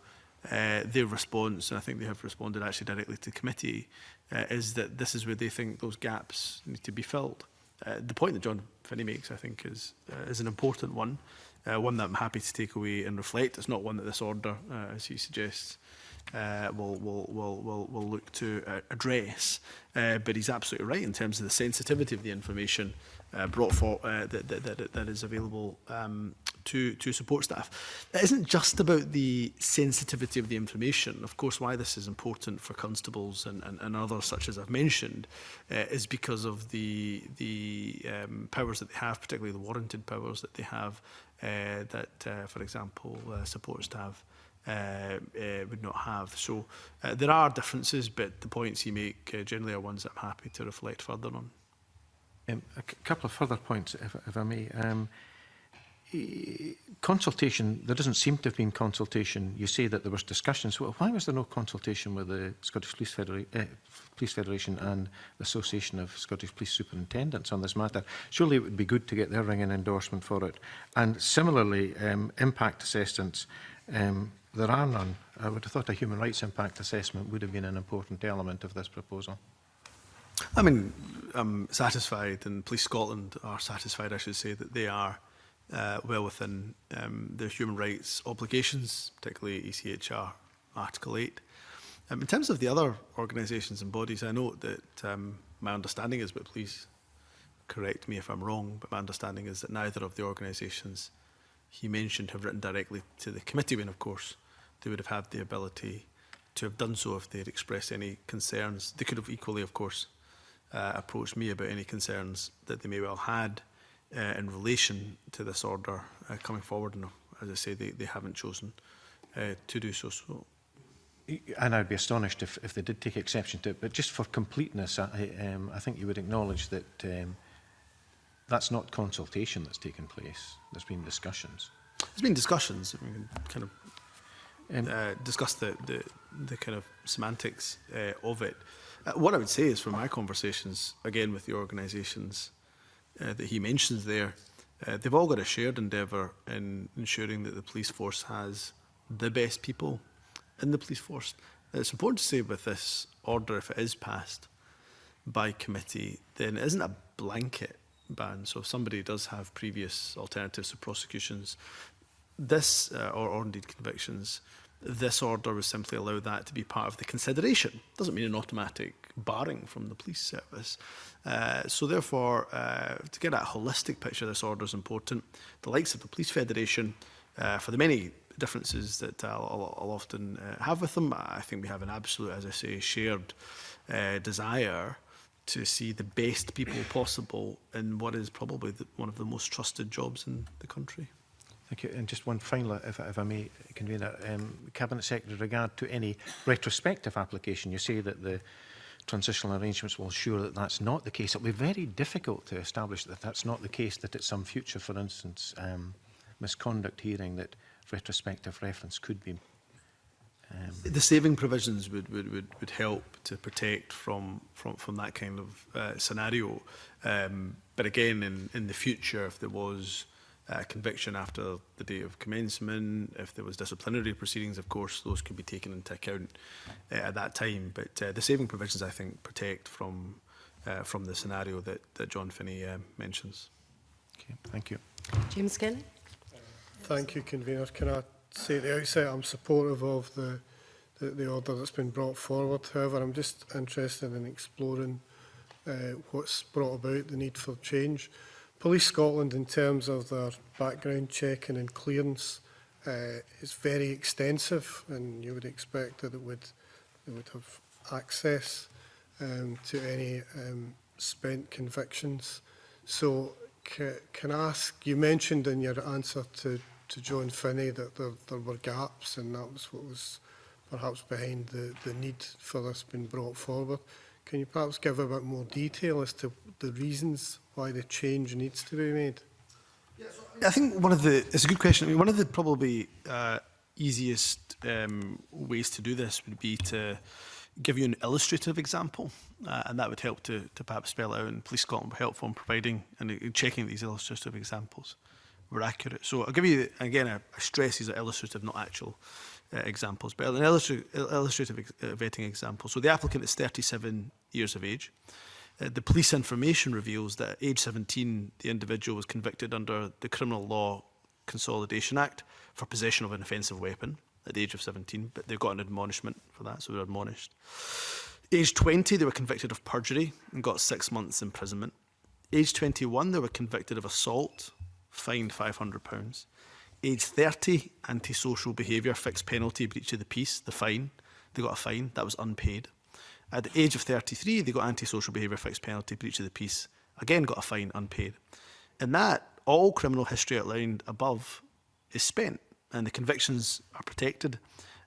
their response, and I think they have responded actually directly to the committee, is that this is where they think those gaps need to be filled. The point that John Finney makes, I think, is an important one. one that I'm happy to take away and reflect. It's not one that this order, as he suggests, will look to address. But he's absolutely right in terms of the sensitivity of the information brought for that is available to support staff. It isn't just about the sensitivity of the information. Of course, why this is important for constables and others, such as I've mentioned, is because of the powers that they have, particularly the warranted powers that they have, that, for example, support staff would not have. So there are differences, but the points you make generally are ones that I'm happy to reflect further on. A couple of further points, if I may. Consultation, there doesn't seem to have been consultation. You say that there was discussions. Well, why was there no consultation with the Scottish Police Federation and the Association of Scottish Police Superintendents on this matter? Surely it would be good to get their ringing endorsement for it. And similarly, impact assessments, there are none. I would have thought a human rights impact assessment would have been an important element of this proposal. I mean, I'm satisfied, and Police Scotland are satisfied, I should say, that they are well within their human rights obligations, particularly ECHR Article 8. In terms of the other organisations and bodies, I note that my understanding is, but please correct me if I'm wrong, but my understanding is that neither of the organisations he mentioned have written directly to the committee, when of course they would have had the ability to have done so if they had expressed any concerns. They could have equally, of course, approached me about any concerns that they may well had in relation to this order coming forward. And as I say, they haven't chosen to do so. And I'd be astonished if they did take exception to it. But just for completeness, I think you would acknowledge that that's not consultation that's taken place. There's been discussions. There's been discussions. We can kind of discuss the kind of semantics of it. What I would say is, from my conversations, again, with the organisations that he mentions there, they've all got a shared endeavour in ensuring that the police force has the best people in the police force. It's important to say with this order, if it is passed by committee, then it isn't a blanket ban. So if somebody does have previous alternatives of prosecutions, this, or indeed convictions, this order would simply allow that to be part of the consideration. Doesn't mean an automatic barring from the police service. So therefore, to get a holistic picture of this order is important. The likes of the Police Federation, for the many differences that I'll often have with them, I think we have an absolute, as I say, shared desire to see the best people possible in what is probably one of the most trusted jobs in the country. Thank you. And just one final, if I may, Convener. Cabinet Secretary, regard to any retrospective application, you say that the transitional arrangements will ensure that that's not the case. It'll be very difficult to establish that that's not the case, that at some future, for instance, misconduct hearing, that retrospective reference could be. The saving provisions would help to protect from that kind of scenario. But again, in the future, if there was conviction after the date of commencement, if there was disciplinary proceedings, of course, those could be taken into account at that time. But the saving provisions, I think, protect from the scenario that John Finney mentions. Okay, thank you. James Kelly. Thank you, Convener. Can I say at the outset I'm supportive of the order that's been brought forward. However, I'm just interested in exploring what's brought about the need for change. Police Scotland, in terms of their background checking and clearance, is very extensive, and you would expect that they would have access to any spent convictions. So can I ask, you mentioned in your answer to John Finney that there were gaps, and that was what was perhaps behind the need for this being brought forward. Can you perhaps give a bit more detail as to the reasons why the change needs to be made? I think it's a good question. I mean, one of the probably easiest ways to do this would be to give you an illustrative example, and that would help to perhaps spell it out, and Police Scotland were helpful in providing and checking these illustrative examples were accurate. So I'll give you, again, I stress these are illustrative, not actual examples, but an illustrative vetting example. So the applicant is 37 years of age. The police information reveals that at age 17, the individual was convicted under the criminal law Consolidation Act for possession of an offensive weapon at the age of 17, but they've got an admonishment for that, so they're admonished. Age 20, they were convicted of perjury and got 6 months imprisonment. Age 21, they were convicted of assault, fined £500. Age 30, antisocial behaviour, fixed penalty, breach of the peace, the fine. They got a fine, that was unpaid. At the age of 33, they got antisocial behaviour, fixed penalty, breach of the peace, again got a fine, unpaid. In that, all criminal history outlined above is spent, and the convictions are protected.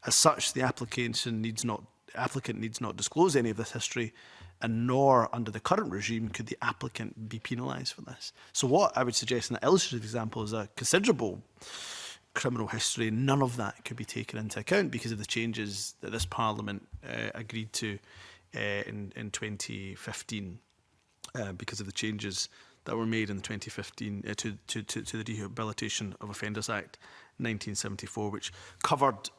As such, the applicant needs not disclose any of this history, and nor under the current regime could the applicant be penalised for this. So what I would suggest in the illustrative example is a considerable criminal history. None of that could be taken into account because of the changes that this Parliament agreed to in 2015, because of the changes that were made in the 2015 to the Rehabilitation of Offenders Act 1974, which covered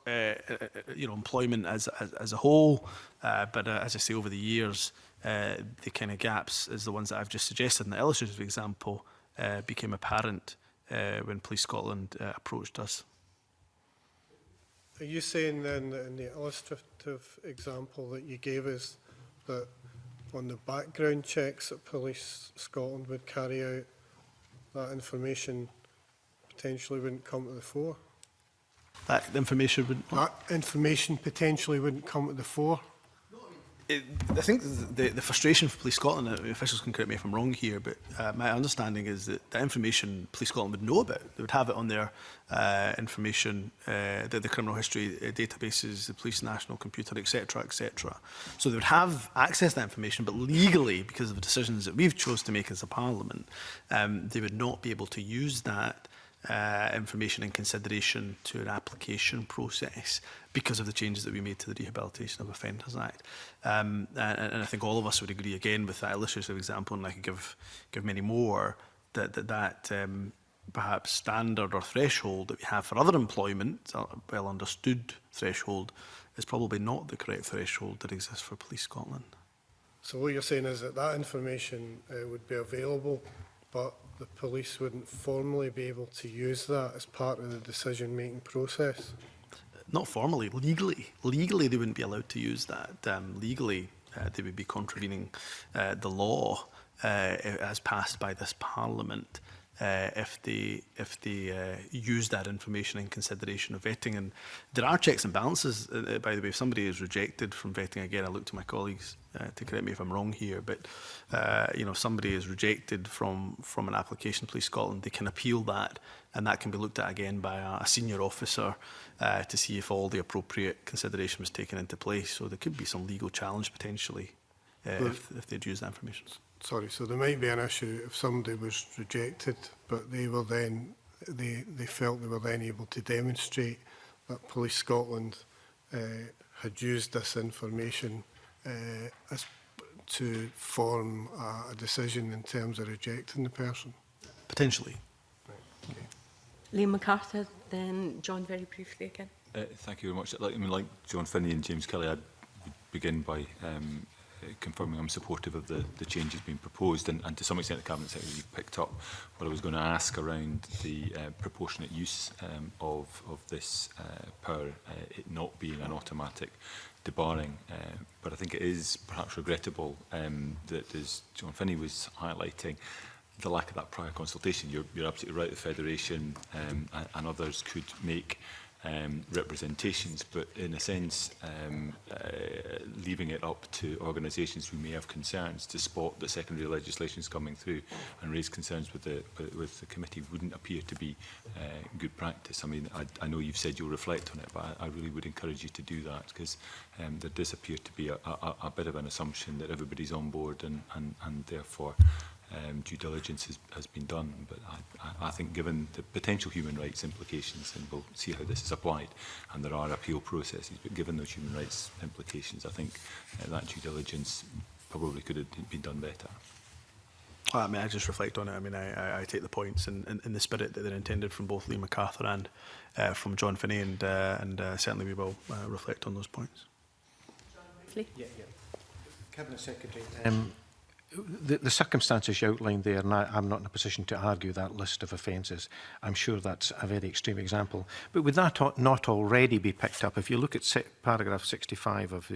employment as a whole, but as I say, over the years, the kind of gaps as the ones that I've just suggested in the illustrative example became apparent when Police Scotland approached us. Are you saying then that in the illustrative example that you gave us, that on the background checks that Police Scotland would carry out, that information potentially wouldn't come to the fore? That information potentially wouldn't come to the fore? I think the frustration for Police Scotland, officials can correct me if I'm wrong here, but my understanding is that the information Police Scotland would know about, they would have it on their information, the criminal history databases, the Police National Computer, etc., etc. So they would have access to that information, but legally, because of the decisions that we've chose to make as a Parliament, they would not be able to use that information in consideration to an application process because of the changes that we made to the Rehabilitation of Offenders Act. And I think all of us would agree, again, with that illustrative example, and I could give many more, that perhaps standard or threshold that we have for other employment, a well understood threshold, is probably not the correct threshold that exists for Police Scotland. So what you're saying is that information would be available, but the police wouldn't formally be able to use that as part of the decision-making process? Not formally, legally. Legally, they wouldn't be allowed to use that. Legally, they would be contravening the law as passed by this Parliament if they use that information in consideration of vetting. And there are checks and balances, by the way. If somebody is rejected from vetting, again, I look to my colleagues to correct me if I'm wrong here, but if somebody is rejected from an application, Police Scotland, they can appeal that, and that can be looked at again by a senior officer to see if all the appropriate consideration was taken into place. So there could be some legal challenge potentially if they'd use that information. Sorry, so there might be an issue if somebody was rejected, but they were then they felt they were then able to demonstrate that Police Scotland had used this information to form a decision in terms of rejecting the person? Potentially. Right. Okay. Liam MacArthur, then John, very briefly again. Thank you very much. Like John Finney and James Kelly, I'd begin by confirming I'm supportive of the changes being proposed, and to some extent the Cabinet Secretary picked up what I was going to ask around the proportionate use of this power, it not being an automatic debarring. But I think it is perhaps regrettable that, as John Finney was highlighting, the lack of that prior consultation. You're absolutely right, the Federation and others could make representations, but in a sense leaving it up to organisations who may have concerns to spot that secondary legislation is coming through and raise concerns with the committee wouldn't appear to be good practice. I mean, I know you've said you'll reflect on it, but I really would encourage you to do that, because there does appear to be a bit of an assumption that everybody's on board and therefore due diligence has been done. But I think given the potential human rights implications, and we'll see how this is applied, and there are appeal processes, but given those human rights implications, I think that due diligence probably could have been done better. I mean, I just reflect on it. I mean, I take the points in the spirit that they're intended from both Liam MacArthur and from John Finney, and certainly we will reflect on those points. Yeah. Cabinet Secretary, the circumstances you outlined there, and I'm not in a position to argue that list of offences. I'm sure that's a very extreme example. But would that not already be picked up? If you look at paragraph 65 of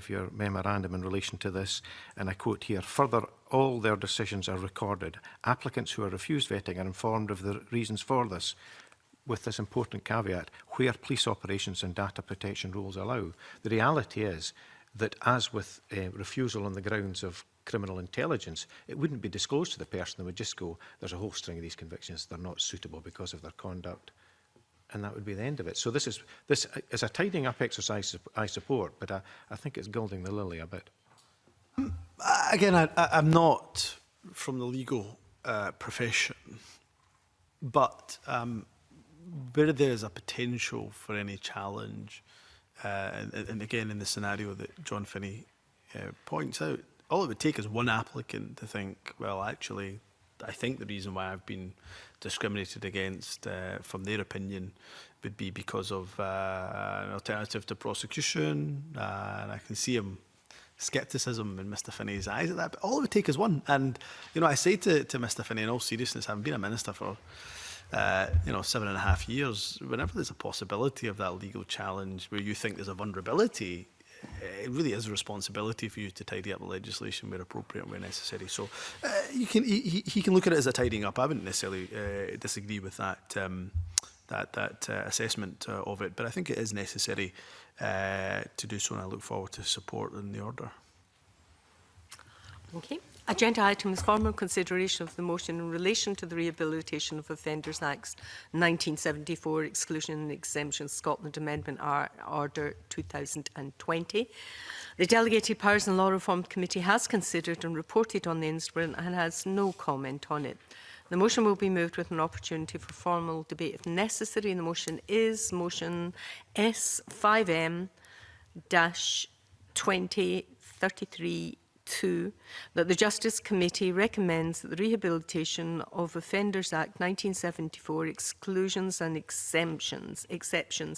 your memorandum in relation to this, and I quote here, further, all their decisions are recorded. Applicants who are refused vetting are informed of the reasons for this, with this important caveat, where police operations and data protection rules allow. The reality is that, as with refusal on the grounds of criminal intelligence, it wouldn't be disclosed to the person. They would just go, there's a whole string of these convictions, they're not suitable because of their conduct. And that would be the end of it. So this is a tidying up exercise I support, but I think it's gilding the lily a bit. Again, I'm not from the legal profession, but where there is a potential for any challenge, and again in the scenario that John Finney points out, all it would take is one applicant to think, well, actually, I think the reason why I've been discriminated against, from their opinion, would be because of an alternative to prosecution, and I can see scepticism in Mr Finney's eyes at that. But all it would take is one. And, I say to Mr Finney, in all seriousness, having been a minister for 7.5 years, whenever there's a possibility of that legal challenge where you think there's a vulnerability, it really is a responsibility for you to tidy up the legislation where appropriate and where necessary. So he can look at it as a tidying up. I wouldn't necessarily disagree with that assessment of it, but I think it is necessary to do so, and I look forward to support in the order. Okay. Agenda items: formal consideration of the motion in relation to the Rehabilitation of Offenders Act 1974, Exclusion and Exemption Scotland Amendment Order 2020. The Delegated Powers and Law Reform Committee has considered and reported on the instrument and has no comment on it. The motion will be moved with an opportunity for formal debate if necessary. And the motion is motion S5M-2033-2, that the Justice Committee recommends that the Rehabilitation of Offenders Act 1974, Exclusions and Exceptions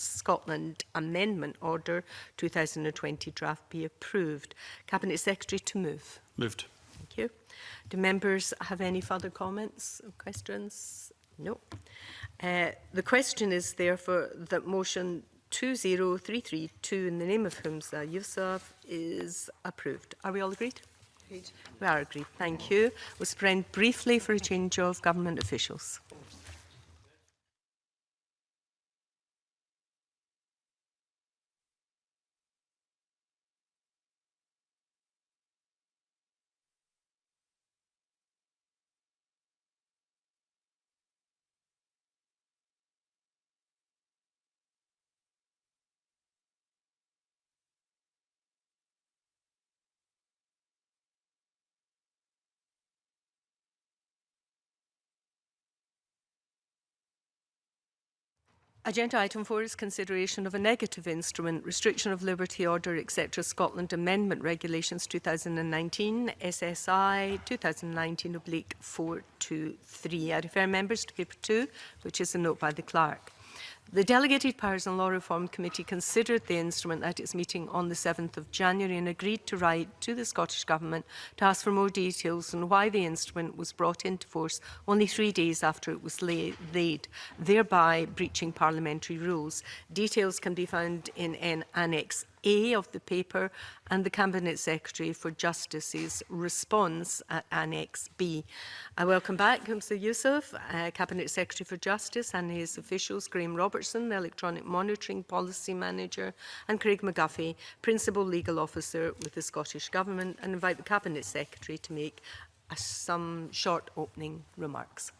Scotland Amendment Order 2020 draft be approved. Cabinet Secretary to move. Moved. Thank you. Do members have any further comments or questions? No. The question is therefore that motion 20332 in the name of Humza Yousaf is approved. Are we all agreed? Agreed. We are agreed. Thank you. We'll suspend briefly for a change of government officials. Agenda item 4 is consideration of a negative instrument, Restriction of Liberty Order, etc. Scotland Amendment Regulations 2019, SSI 2019/423. I refer members to paper 2, which is a note by the clerk. The Delegated Powers and Law Reform Committee considered the instrument at its meeting on the 7th of January and agreed to write to the Scottish Government to ask for more details on why the instrument was brought into force only 3 days after it was laid, thereby breaching parliamentary rules. Details can be found in Annex A of the paper, and the Cabinet Secretary for Justice's response at Annex B. I welcome back Humza Yousaf, Cabinet Secretary for Justice, and his officials, Graham Robertson, the Electronic Monitoring Policy Manager, and Craig McGuffey, Principal Legal Officer with the Scottish Government, and invite the Cabinet Secretary to make some short opening remarks.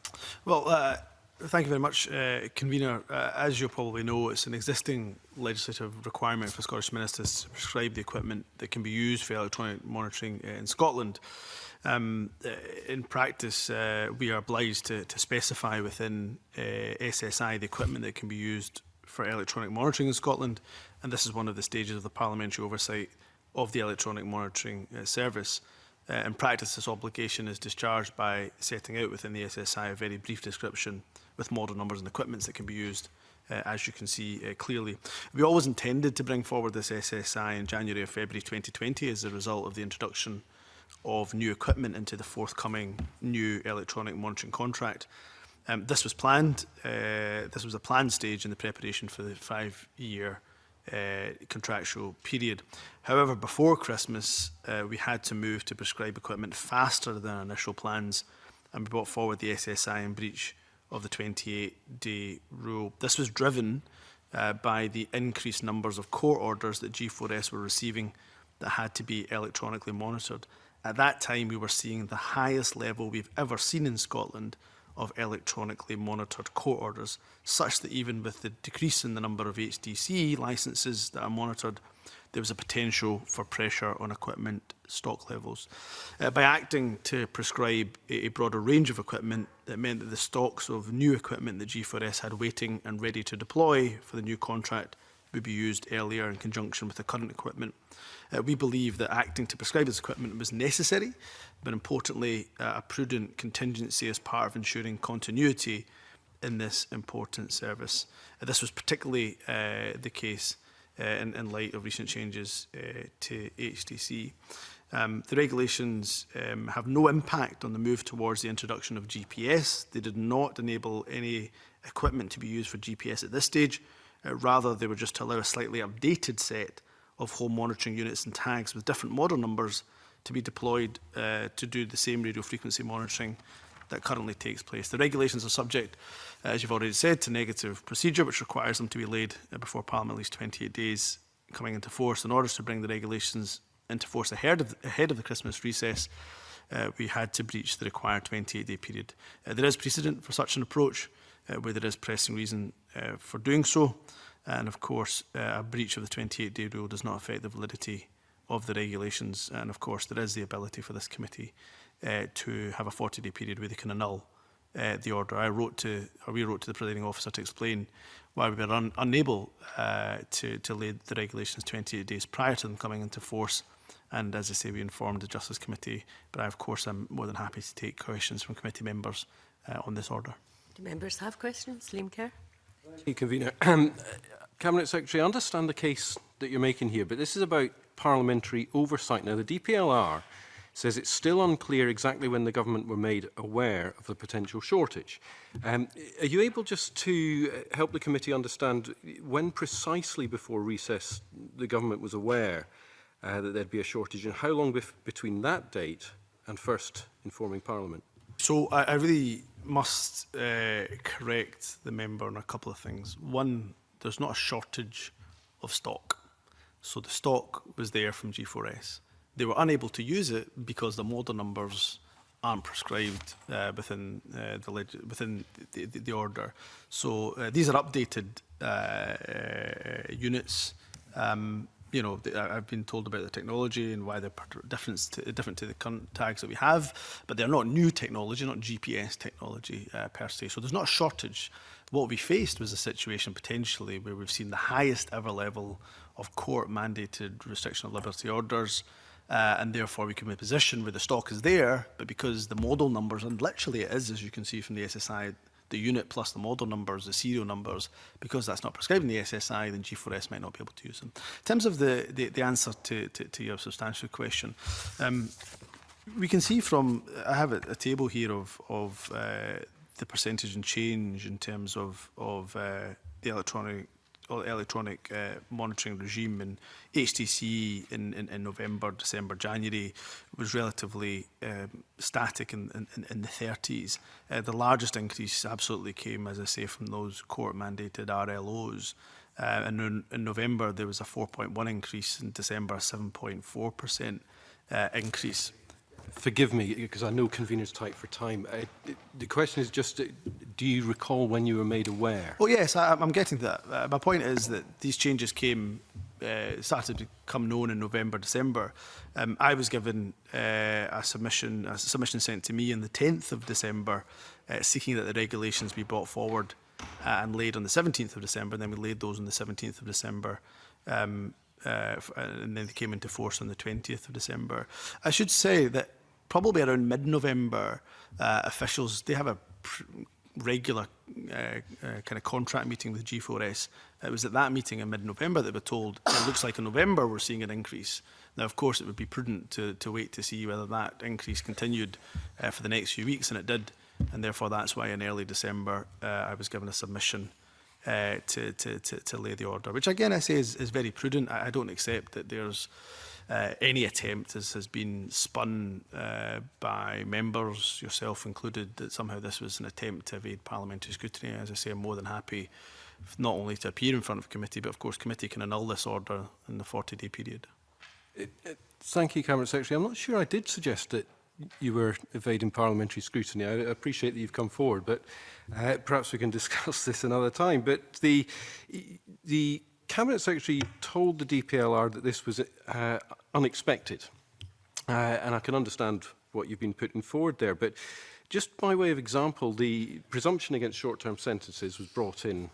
Well, thank you very much, Convener. As you probably know, it's an existing legislative requirement for Scottish ministers to prescribe the equipment that can be used for electronic monitoring in Scotland. In practice, we are obliged to specify within SSI the equipment that can be used for electronic monitoring in Scotland, and this is one of the stages of the parliamentary oversight of the electronic monitoring service. In practice, this obligation is discharged by setting out within the SSI a very brief description with model numbers and equipments that can be used, as you can see clearly. We always intended to bring forward this SSI in January or February 2020 as a result of the introduction of new equipment into the forthcoming new electronic monitoring contract. This was planned. This was a planned stage in the preparation for the 5-year contractual period. However, before Christmas, we had to move to prescribe equipment faster than initial plans, and we brought forward the SSI in breach of the 28-day rule. This was driven by the increased numbers of court orders that G4S were receiving that had to be electronically monitored. At that time, we were seeing the highest level we've ever seen in Scotland of electronically monitored court orders, such that even with the decrease in the number of HDC licences that are monitored, there was a potential for pressure on equipment stock levels. By acting to prescribe a broader range of equipment, it meant that the stocks of new equipment that G4S had waiting and ready to deploy for the new contract would be used earlier in conjunction with the current equipment. We believe that acting to prescribe this equipment was necessary, but importantly, a prudent contingency as part of ensuring continuity in this important service. This was particularly the case in light of recent changes to HDC. The regulations have no impact on the move towards the introduction of GPS. They did not enable any equipment to be used for GPS at this stage. Rather, they were just to allow a slightly updated set of home monitoring units and tags with different model numbers to be deployed to do the same radio frequency monitoring that currently takes place. The regulations are subject, as you've already said, to negative procedure, which requires them to be laid before Parliament at least 28 days coming into force. In order to bring the regulations into force ahead of the Christmas recess, we had to breach the required 28-day period. There is precedent for such an approach, where there is pressing reason for doing so. And of course, a breach of the 28-day rule does not affect the validity of the regulations. And of course, there is the ability for this committee to have a 40-day period where they can annul the order. We wrote to the presiding officer to explain why we were unable to lay the regulations 28 days prior to them coming into force. And as I say, we informed the Justice Committee. But of course, I'm more than happy to take questions from committee members on this order. Do members have questions? Liam Kerr. Thank you, Convener. Cabinet Secretary, I understand the case that you're making here, but this is about parliamentary oversight. Now, the DPLR says it's still unclear exactly when the government were made aware of the potential shortage. Are you able just to help the committee understand when precisely before recess the government was aware that there'd be a shortage, and how long between that date and first informing Parliament? So I really must correct the member on a couple of things. One, there's not a shortage of stock. So the stock was there from G4S. They were unable to use it because the model numbers aren't prescribed within the order. So these are updated units. You know, I've been told about the technology and why they're different to the current tags that we have, but they're not new technology, not GPS technology per se. So there's not a shortage. What we faced was a situation potentially where we've seen the highest ever level of court-mandated restriction of liberty orders, and therefore we can be in a position where the stock is there, but because the model numbers, and literally it is, as you can see from the SSI, the unit plus the model numbers, the serial numbers, because that's not prescribed in the SSI, then G4S might not be able to use them. In terms of the answer to your substantial question, we can see from, I have a table here of the percentage and change in terms of the electronic monitoring regime, and HTC in November, December, January was relatively static in the 30s. The largest increase absolutely came, as I say, from those court-mandated RLOs. And in November, there was a 4.1 increase, in December, a 7.4% increase. Forgive me, because I know convener's tight for time. The question is just, do you recall when you were made aware? Oh yes, I'm getting to that. My point is that these changes started to become known in November, December. I was given a submission sent to me on the 10th of December, seeking that the regulations be brought forward and laid on the 17th of December, and then we laid those on the 17th of December. And then they came into force on the 20th of December. I should say that probably around mid-November, officials, they have regular kind of contract meeting with G4S. It was at that meeting in mid-November that we were told it looks like in November we're seeing an increase. Now, of course, it would be prudent to wait to see whether that increase continued for the next few weeks, and it did. And therefore, that's why in early December I was given a submission to lay the order, which again I say is very prudent. I don't accept that there's any attempt, as has been spun by members, yourself included, that somehow this was an attempt to evade parliamentary scrutiny. As I say, I'm more than happy not only to appear in front of committee, but of course committee can annul this order in the 40-day period. Thank you, Cabinet Secretary. I'm not sure I did suggest that you were evading parliamentary scrutiny. I appreciate that you've come forward, but perhaps we can discuss this another time. But the Cabinet Secretary told the DPLR that this was unexpected, and I can understand what you've been putting forward there. But just by way of example, the presumption against short-term sentences was brought in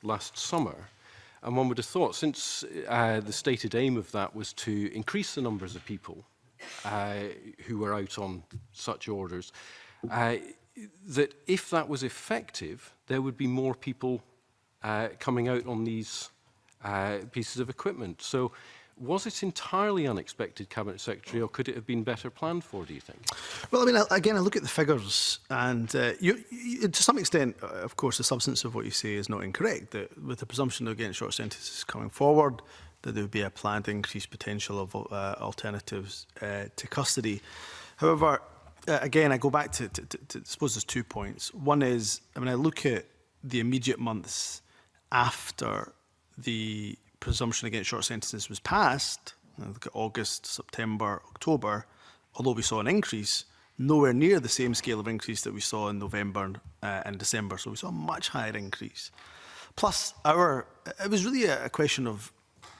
last summer, and one would have thought, since the stated aim of that was to increase the numbers of people who were out on such orders, that if that was effective, there would be more people coming out on these pieces of equipment. So was it entirely unexpected, Cabinet Secretary, or could it have been better planned for, do you think? Well, I mean, again, I look at the figures, and to some extent, of course, the substance of what you say is not incorrect. That with the presumption against short sentences coming forward, that there would be a planned increased potential of alternatives to custody. However, again, I go back to I suppose there's 2 points. One is, I mean, I look at the immediate months after the presumption against short sentences was passed. I look at August, September, October. Although we saw an increase, nowhere near the same scale of increase that we saw in November and December. So we saw a much higher increase. Plus, it was really a question of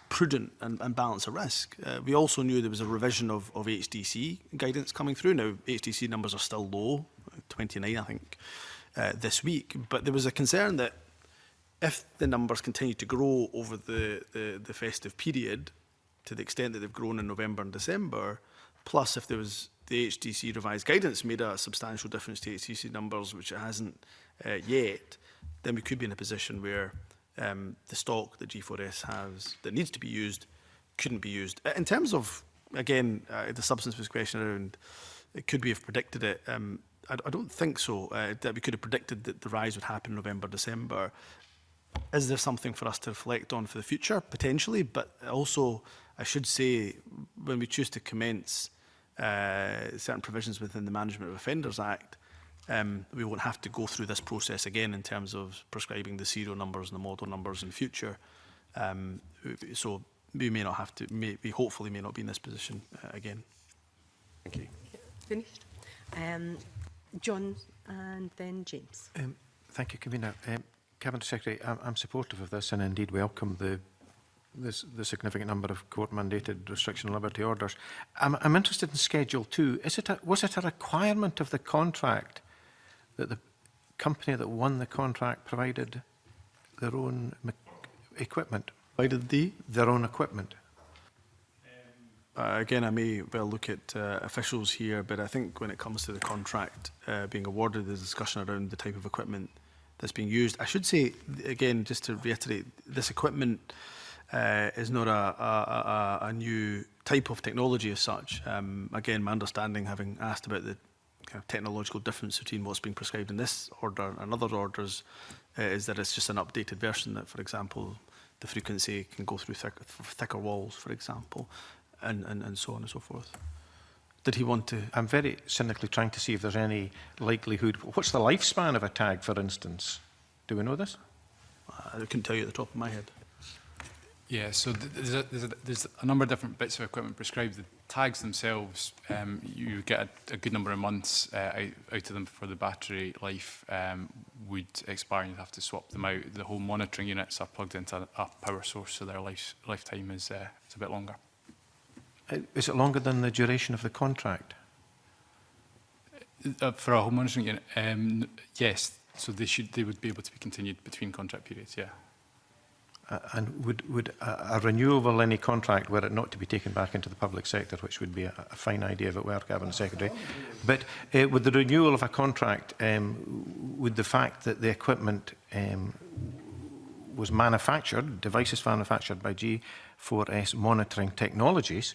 prudent and balance of risk. We also knew there was a revision of HDC guidance coming through. Now, HDC numbers are still low, 29, I think, this week. But there was a concern that if the numbers continue to grow over the festive period, to the extent that they've grown in November and December, plus if there was the HDC revised guidance made a substantial difference to HDC numbers, which it hasn't yet, then we could be in a position where the stock that G4S has that needs to be used couldn't be used. In terms of, again, the substance of this question around, could we have predicted it? I don't think so, that we could have predicted that the rise would happen in November, December. Is there something for us to reflect on for the future? Potentially, but also, I should say, when we choose to commence certain provisions within the Management of Offenders Act, we won't have to go through this process again in terms of prescribing the serial numbers and the model numbers in the future. So we may not have to, we hopefully may not be in this position again. Thank you. Finished. John and then James. Thank you, Convener. Cabinet Secretary, I'm supportive of this and indeed welcome the significant number of court-mandated restriction and liberty orders. I'm interested in Schedule 2. Was it a requirement of the contract that the company that won the contract provided their own equipment? Provided their own equipment? Again, I may well look at officials here, but I think when it comes to the contract being awarded, there's discussion around the type of equipment that's being used. I should say, again, just to reiterate, this equipment is not a new type of technology as such. Again, my understanding, having asked about the kind of technological difference between what's being prescribed in this order and other orders, is that it's just an updated version that, for example, the frequency can go through thicker walls, for example, and so on and so forth. Did he want to? I'm very cynically trying to see if there's any likelihood. What's the lifespan of a tag, for instance? Do we know this? I couldn't tell you at the top of my head. Yeah, so there's a number of different bits of equipment prescribed. The tags themselves, you get a good number of months out of them for the battery life would expire and you'd have to swap them out. The whole monitoring units are plugged into a power source, so their lifetime is a bit longer. Is it longer than the duration of the contract? For a home monitoring unit, yes. So they would be able to be continued between contract periods, yeah. And would a renewal of any contract, were it not to be taken back into the public sector, which would be a fine idea if it were, Cabinet Secretary, but with the renewal of a contract, would the fact that the equipment was manufactured, devices manufactured by G4S Monitoring Technologies,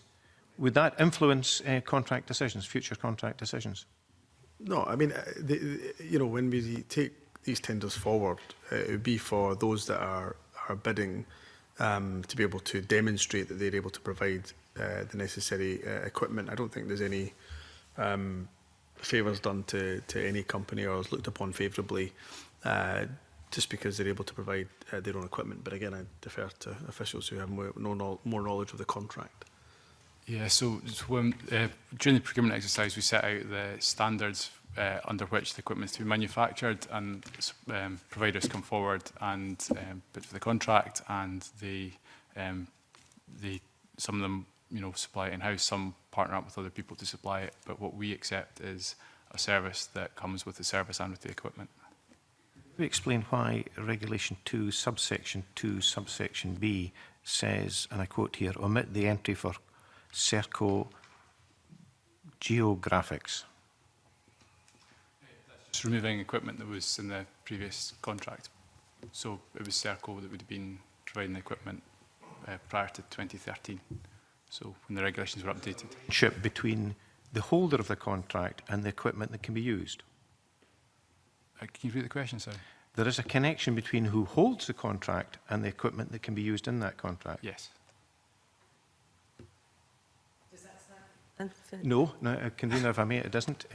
would that influence contract decisions, future contract decisions? No, I mean, you know, when we take these tenders forward, it would be for those that are bidding to be able to demonstrate that they're able to provide the necessary equipment. I don't think there's any favours done to any company or is looked upon favourably just because they're able to provide their own equipment. But again, I defer to officials who have more knowledge of the contract. Yeah, so when, during the procurement exercise, we set out the standards under which the equipment is to be manufactured, and providers come forward and bid for the contract, and some of them, you know, supply it in-house, some partner up with other people to supply it. But what we accept is a service that comes with the service and with the equipment. Can you explain why Regulation 2, subsection 2, subsection B says, and I quote here, omit the entry for Serco Geographics? Just removing equipment that was in the previous contract. So it was Serco that would have been providing the equipment prior to 2013. So when the regulations were updated. Between the holder of the contract and the equipment that can be used? Can you repeat the question, sorry? There is a connection between who holds the contract and the equipment that can be used in that contract? Yes. No, convener, if I may, it doesn't.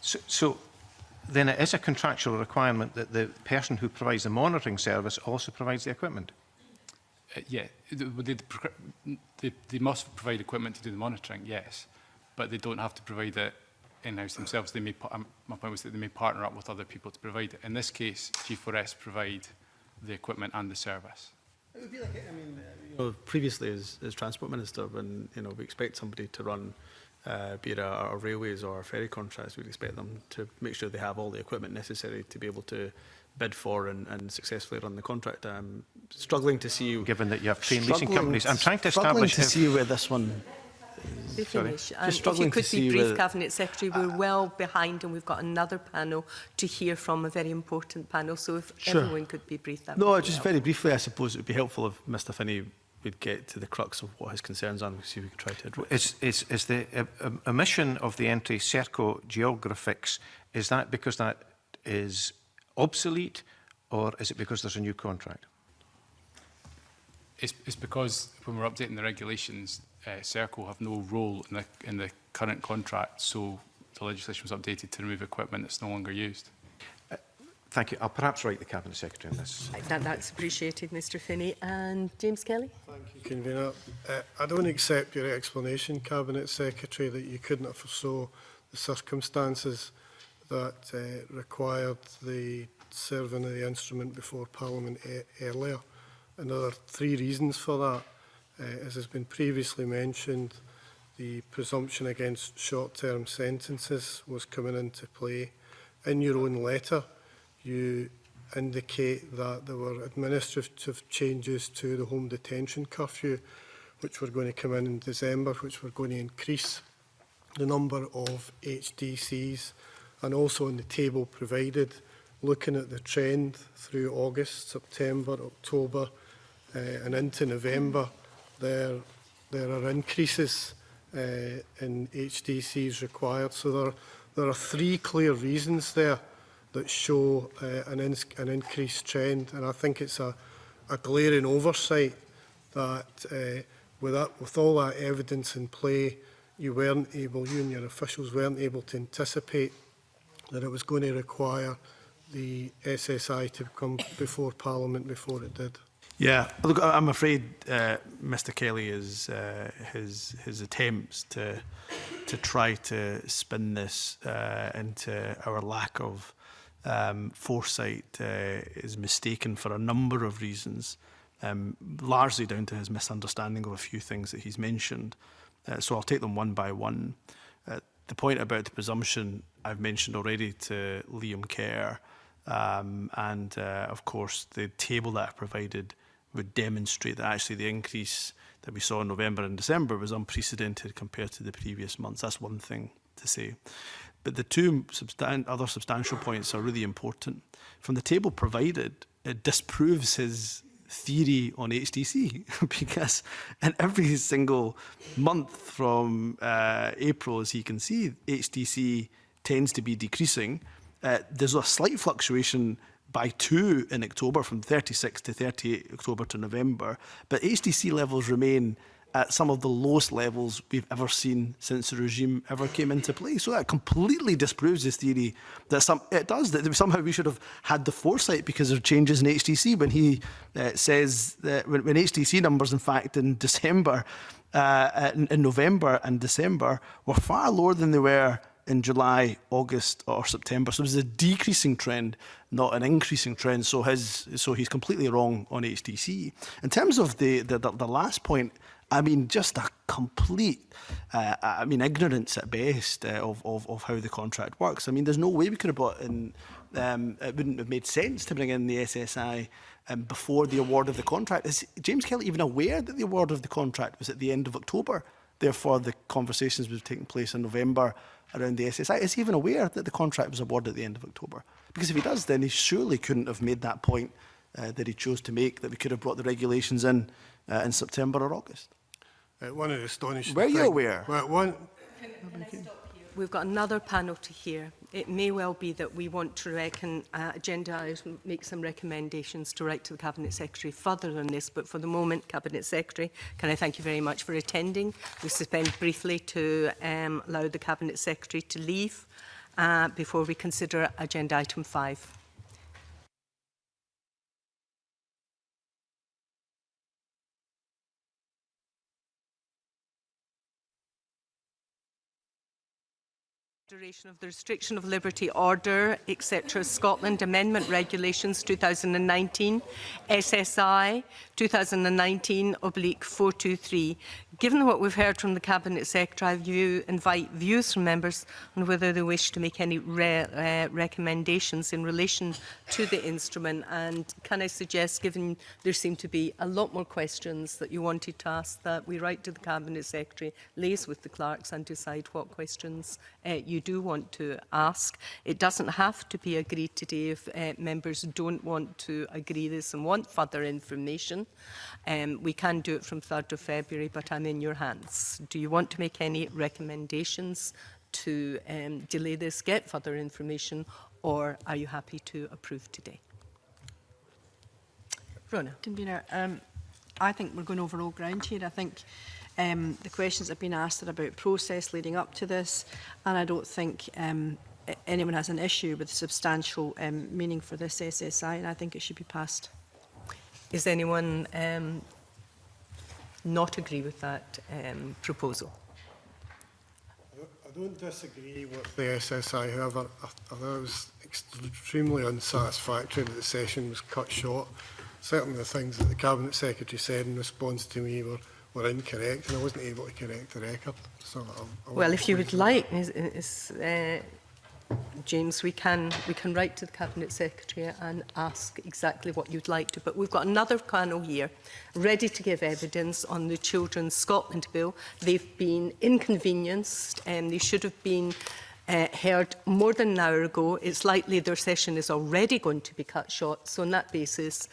So then it is a contractual requirement that the person who provides the monitoring service also provides the equipment? Yeah, they must provide equipment to do the monitoring, yes, but they don't have to provide it in-house themselves. They may, my point was that they may partner up with other people to provide it. In this case, G4S provide the equipment and the service. It would be like, I mean, you know, previously as Transport Minister, when, you know, we expect somebody to run be it our railways or our ferry contracts, we'd expect them to make sure they have all the equipment necessary to be able to bid for and successfully run the contract. I'm struggling to see... Given that you have train leasing companies, I'm trying to establish... Struggling to see where this one... Sorry. If you could be brief, Cabinet Secretary, we're well behind and we've got another panel to hear from, a very important panel, so if everyone could be brief, that would be just very briefly, I suppose it would be helpful if Mr Finney would get to the crux of what his concerns are and see if we can try to address. Is the omission of the entry Serco Geographics, is that because that is obsolete, or is it because there's a new contract? It's because when we're updating the regulations, Serco have no role in the current contract, so the legislation was updated to remove equipment that's no longer used. Thank you. I'll perhaps write the Cabinet Secretary on this. That's appreciated, Mr Finney. And James Kelly? Thank you, Convener. I don't accept your explanation, Cabinet Secretary, that you couldn't have foresaw the circumstances that required the serving of the instrument before Parliament earlier. And there are three reasons for that. As has been previously mentioned, the presumption against short-term sentences was coming into play. In your own letter, you indicate that there were administrative changes to the home detention curfew, which were going to come in December, which were going to increase the number of HDCs, and also in the table provided, looking at the trend through August, September, October, and into November, there are increases in HDCs required. So there are three clear reasons there that show an increased trend, and I think it's a glaring oversight that with all that evidence in play, you and your officials weren't able to anticipate that it was going to require the SSI to come before Parliament before it did. Yeah, look, I'm afraid Mr Kelly is his attempts to try to spin this into our lack of foresight is mistaken for a number of reasons, largely down to his misunderstanding of a few things that he's mentioned. So I'll take them one by one. The point about the presumption I've mentioned already to Liam Kerr, and of course the table that I provided would demonstrate that actually the increase that we saw in November and December was unprecedented compared to the previous months. That's one thing to say. But the two other substantial points are really important. From the table provided, it disproves his theory on HDC because in every single month from April, as you can see, HDC tends to be decreasing. There's a slight fluctuation by 2 in October, from 36 to 38 October to November, but HDC levels remain at some of the lowest levels we've ever seen since the regime ever came into place. So that completely disproves this theory that that somehow we should have had the foresight because of changes in HDC, when he says that when HDC numbers, in fact, in December, in November and December were far lower than they were in July, August or September. So it was a decreasing trend, not an increasing trend. So he's completely wrong on HDC. In terms of the last point, I mean, just a complete, ignorance at best of how the contract works. I mean, there's no way we could have brought in, it wouldn't have made sense to bring in the SSI before the award of the contract. Is James Kelly even aware that the award of the contract was at the end of October? Therefore, the conversations were taking place in November around the SSI. Is he even aware that the contract was awarded at the end of October? Because if he does, then he surely couldn't have made that point that he chose to make, that we could have brought the regulations in September or August. One of the astonishing Were you aware? We've got another panel to hear. It may well be that we want to make some recommendations to write to the Cabinet Secretary further than this, but for the moment, Cabinet Secretary, can I thank you very much for attending. We suspend briefly to allow the Cabinet Secretary to leave before we consider agenda item 5. Of the Restriction of Liberty Order, etc. Scotland Amendment Regulations 2019, SSI 2019/423. Given what we've heard from the Cabinet Secretary, I invite views from members on whether they wish to make any recommendations in relation to the instrument. And can I suggest, given there seem to be a lot more questions that you wanted to ask, that we write to the Cabinet Secretary, liaise with the clerks and decide what questions you do want to ask. It doesn't have to be agreed today if members don't want to agree this and want further information. We can do it from 3rd of February, but I'm in your hands. Do you want to make any recommendations to delay this, get further information, or are you happy to approve today? Rona. Convener, I think we're going over all ground here. I think the questions that have been asked are about process leading up to this, and I don't think anyone has an issue with substantial meaning for this SSI, and I think it should be passed. Is anyone not agree with that proposal? I don't disagree with the SSI. However, I thought it was extremely unsatisfactory that the session was cut short. Certainly the things that the Cabinet Secretary said in response to me were incorrect, and I wasn't able to correct the record. So well, if you would like, James, we can write to the Cabinet Secretary and ask exactly what you'd like to. But we've got another panel here ready to give evidence on the Children's Scotland Bill. They've been inconvenienced and they should have been heard more than an hour ago. It's likely their session is already going to be cut short. So on that basis,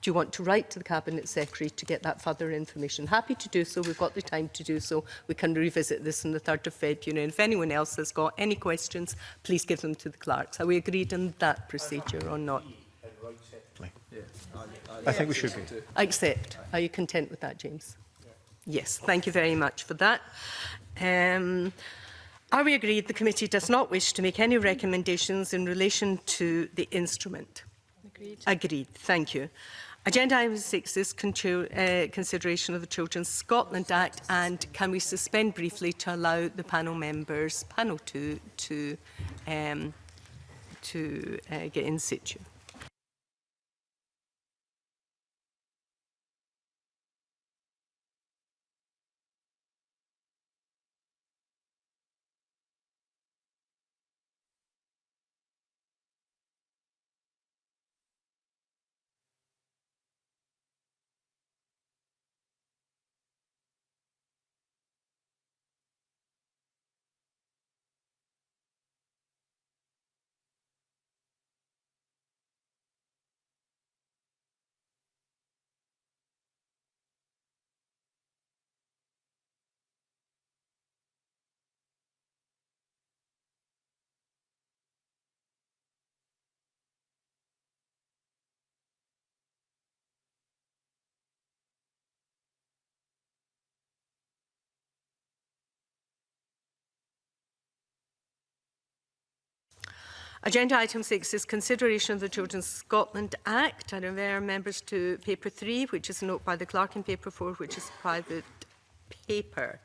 do you want to write to the Cabinet Secretary to get that further information? Happy to do so. We've got the time to do so. We can revisit this on the 3rd of February. And if anyone else has got any questions, please give them to the clerks. Are we agreed on that procedure or not? I think we should be. Accept. Are you content with that, James? Yes. Thank you very much for that. Are we agreed the committee does not wish to make any recommendations in relation to the instrument? Agreed. Agreed. Thank you. Agenda item 6 is consideration of the Children's Scotland Act, and can we suspend briefly to allow the panel members, panel 2, to get in situ. Agenda item 6 is consideration of the Children's Scotland Act. I refer members to paper 3, which is a note by the clerk, and paper 4, which is private paper.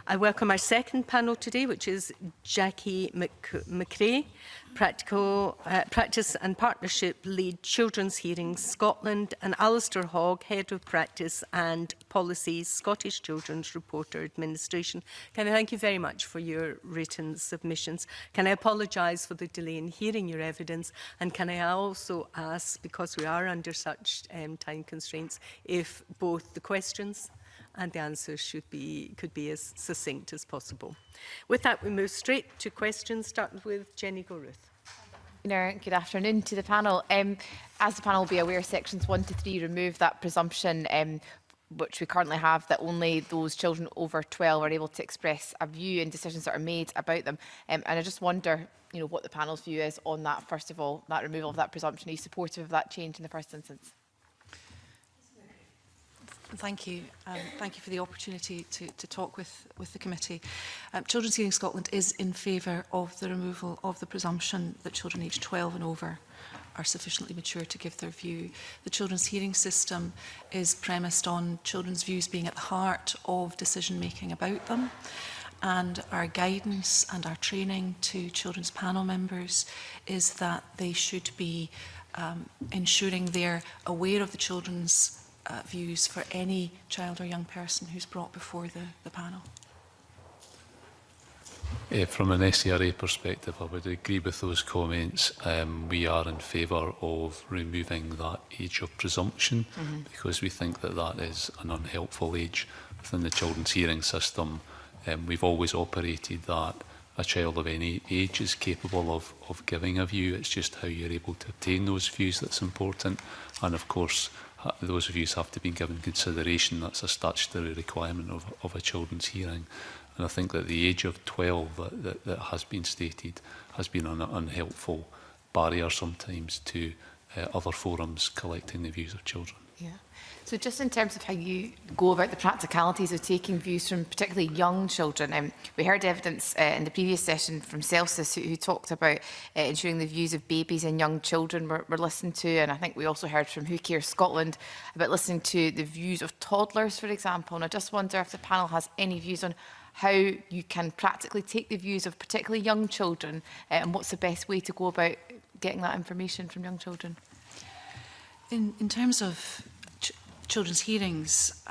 I welcome our second panel today, which is Jackie McRae, Practice and Partnership Lead Children's Hearing Scotland, and Alistair Hogg, Head of Practice and Policy, Scottish Children's Reporter Administration. Can I thank you very much for your written submissions? Can I apologise for the delay in hearing your evidence? And can I also ask, because we are under such time constraints, if both the questions and the answers could be as succinct as possible. With that, we move straight to questions, starting with Jenny Goruth. Good afternoon to the panel. As the panel will be aware, sections 1 to 3 remove that presumption which we currently have, that only those children over 12 are able to express a view in decisions that are made about them. And I just wonder, what the panel's view is on that, first of all, that removal of that presumption. Are you supportive of that change in the first instance? Thank you. Thank you for the opportunity to talk with the committee. Children's Hearing Scotland is in favour of the removal of the presumption that children aged 12 and over are sufficiently mature to give their view. The children's hearing system is premised on children's views being at the heart of decision making about them, and our guidance and our training to children's panel members is that they should be ensuring they're aware of the children's views for any child or young person who's brought before the panel. From an SCRA perspective, I would agree with those comments. We are in favour of removing that age of presumption because we think that that is an unhelpful age within the children's hearing system. We've always operated that a child of any age is capable of giving a view. It's just how you're able to obtain those views that's important. And of course, those views have to be given consideration. That's a statutory requirement of a children's hearing. And I think that the age of 12 that has been stated has been an unhelpful barrier sometimes to other forums collecting the views of children. Yeah. So just in terms of how you go about the practicalities of taking views from particularly young children, we heard evidence in the previous session from Celsius who talked about ensuring the views of babies and young children were listened to, and I think we also heard from Who Cares Scotland about listening to the views of toddlers, for example. And I just wonder if the panel has any views on how you can practically take the views of particularly young children and what's the best way to go about getting that information from young children. In terms of children's hearings,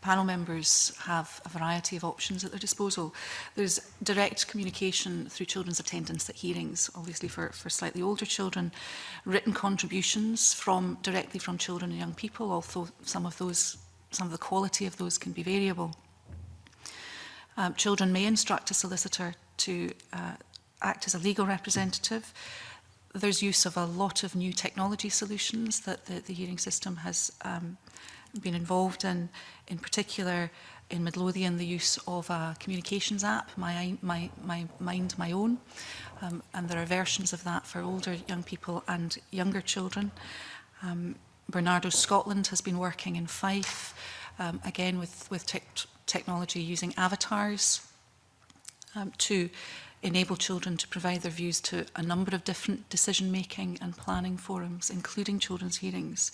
panel members have a variety of options at their disposal. There's direct communication through children's attendance at hearings, obviously for slightly older children, written contributions directly from children and young people, although some of the quality of those can be variable. Children may instruct a solicitor to act as a legal representative. There's use of a lot of new technology solutions that the hearing system has been involved in particular in Midlothian, the use of a communications app, My Mind, My Own, and there are versions of that for older young people and younger children. Bernardo Scotland has been working in Fife, again with technology using avatars to enable children to provide their views to a number of different decision-making and planning forums, including children's hearings.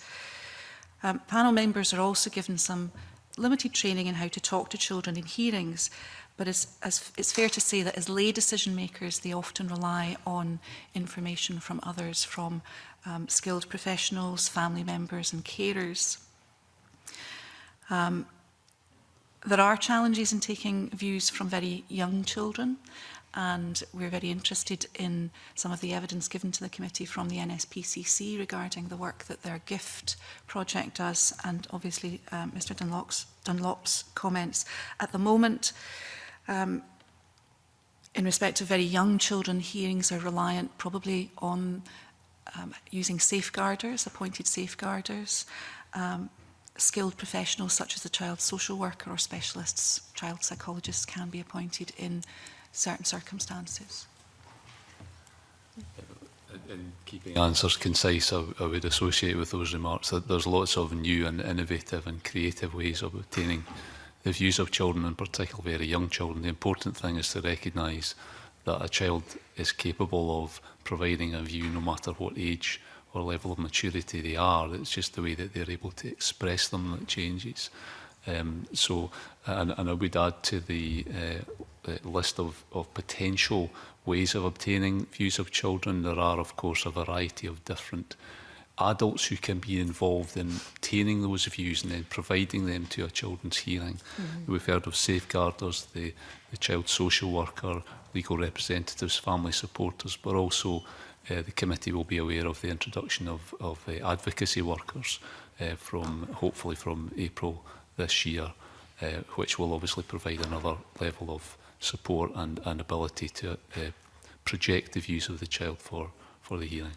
Panel members are also given some limited training in how to talk to children in hearings, but it's fair to say that as lay decision makers, they often rely on information from others, from skilled professionals, family members and carers. There are challenges in taking views from very young children, and we're very interested in some of the evidence given to the committee from the NSPCC regarding the work that their GIFT project does, and obviously Mr Dunlop's comments. At the moment, in respect of very young children, hearings are reliant probably on using safeguarders, appointed safeguarders, skilled professionals such as a child social worker or specialists, child psychologists can be appointed in certain circumstances. In keeping answers concise, I would associate with those remarks that there's lots of new and innovative and creative ways of obtaining the views of children, in particular very young children. The important thing is to recognise that a child is capable of providing a view no matter what age or level of maturity they are. It's just the way that they're able to express them that changes. And I would add to the list of potential ways of obtaining views of children, there are, of course, a variety of different adults who can be involved in obtaining those views and then providing them to a children's hearing. We've heard of safeguarders, the child social worker, legal representatives, family supporters, but also the committee will be aware of the introduction of advocacy workers hopefully from April this year, which will obviously provide another level of support and ability to project the views of the child for the hearing.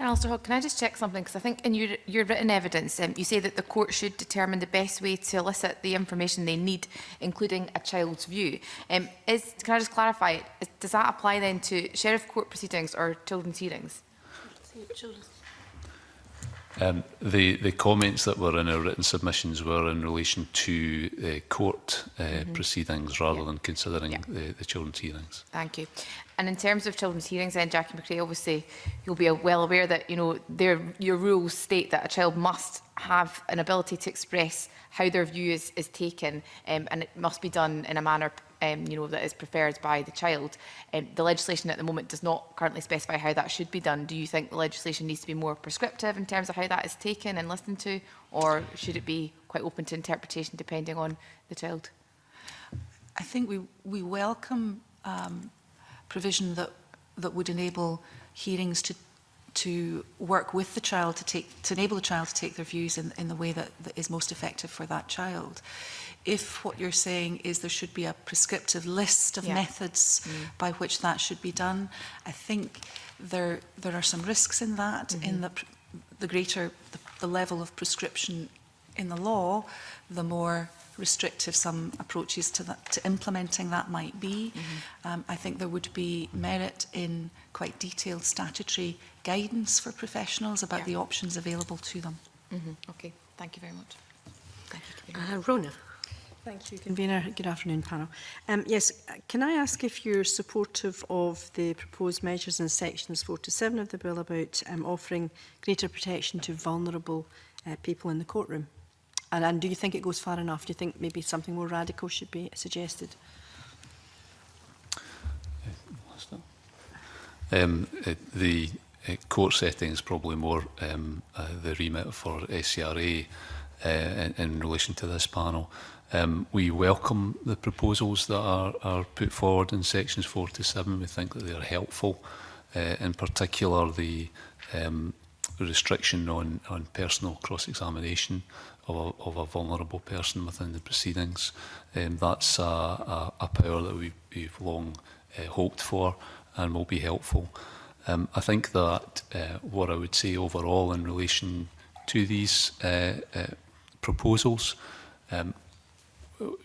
And Alistair Hogg, can I just check something? Because I think in your written evidence, you say that the court should determine the best way to elicit the information they need, including a child's view. Can I just clarify, does that apply then to sheriff court proceedings or children's hearings? The comments that were in our written submissions were in relation to court proceedings rather than considering the children's hearings. Thank you. And in terms of children's hearings, then, Jackie McRae, obviously you'll be well aware that your rules state that a child must have an ability to express how their view is taken, and it must be done in a manner that is preferred by the child. The legislation at the moment does not currently specify how that should be done. Do you think the legislation needs to be more prescriptive in terms of how that is taken and listened to, or should it be quite open to interpretation depending on the child? I think we welcome provision that would enable hearings to work with the child to enable the child to take their views in the way that is most effective for that child. If what you're saying is there should be a prescriptive list of methods by which that should be done, I think there are some risks in that. In the greater the level of prescription in the law, the more restrictive some approaches to implementing that might be. I think there would be merit in quite detailed statutory guidance for professionals about the options available to them. Okay, thank you very much. Thank you, Rhona. Thank you, Convener. Good afternoon, panel. Yes, can I ask if you're supportive of the proposed measures in sections 4 to 7 of the bill about offering greater protection to vulnerable people in the courtroom? And do you think it goes far enough? Do you think maybe something more radical should be suggested? The court setting is probably more the remit for SCRA in relation to this panel. We welcome the proposals that are put forward in sections 4 to 7. We think that they are helpful. In particular, the restriction on personal cross-examination of a vulnerable person within the proceedings. That's a power that we've long hoped for and will be helpful. I think that what I would say overall in relation to these proposals,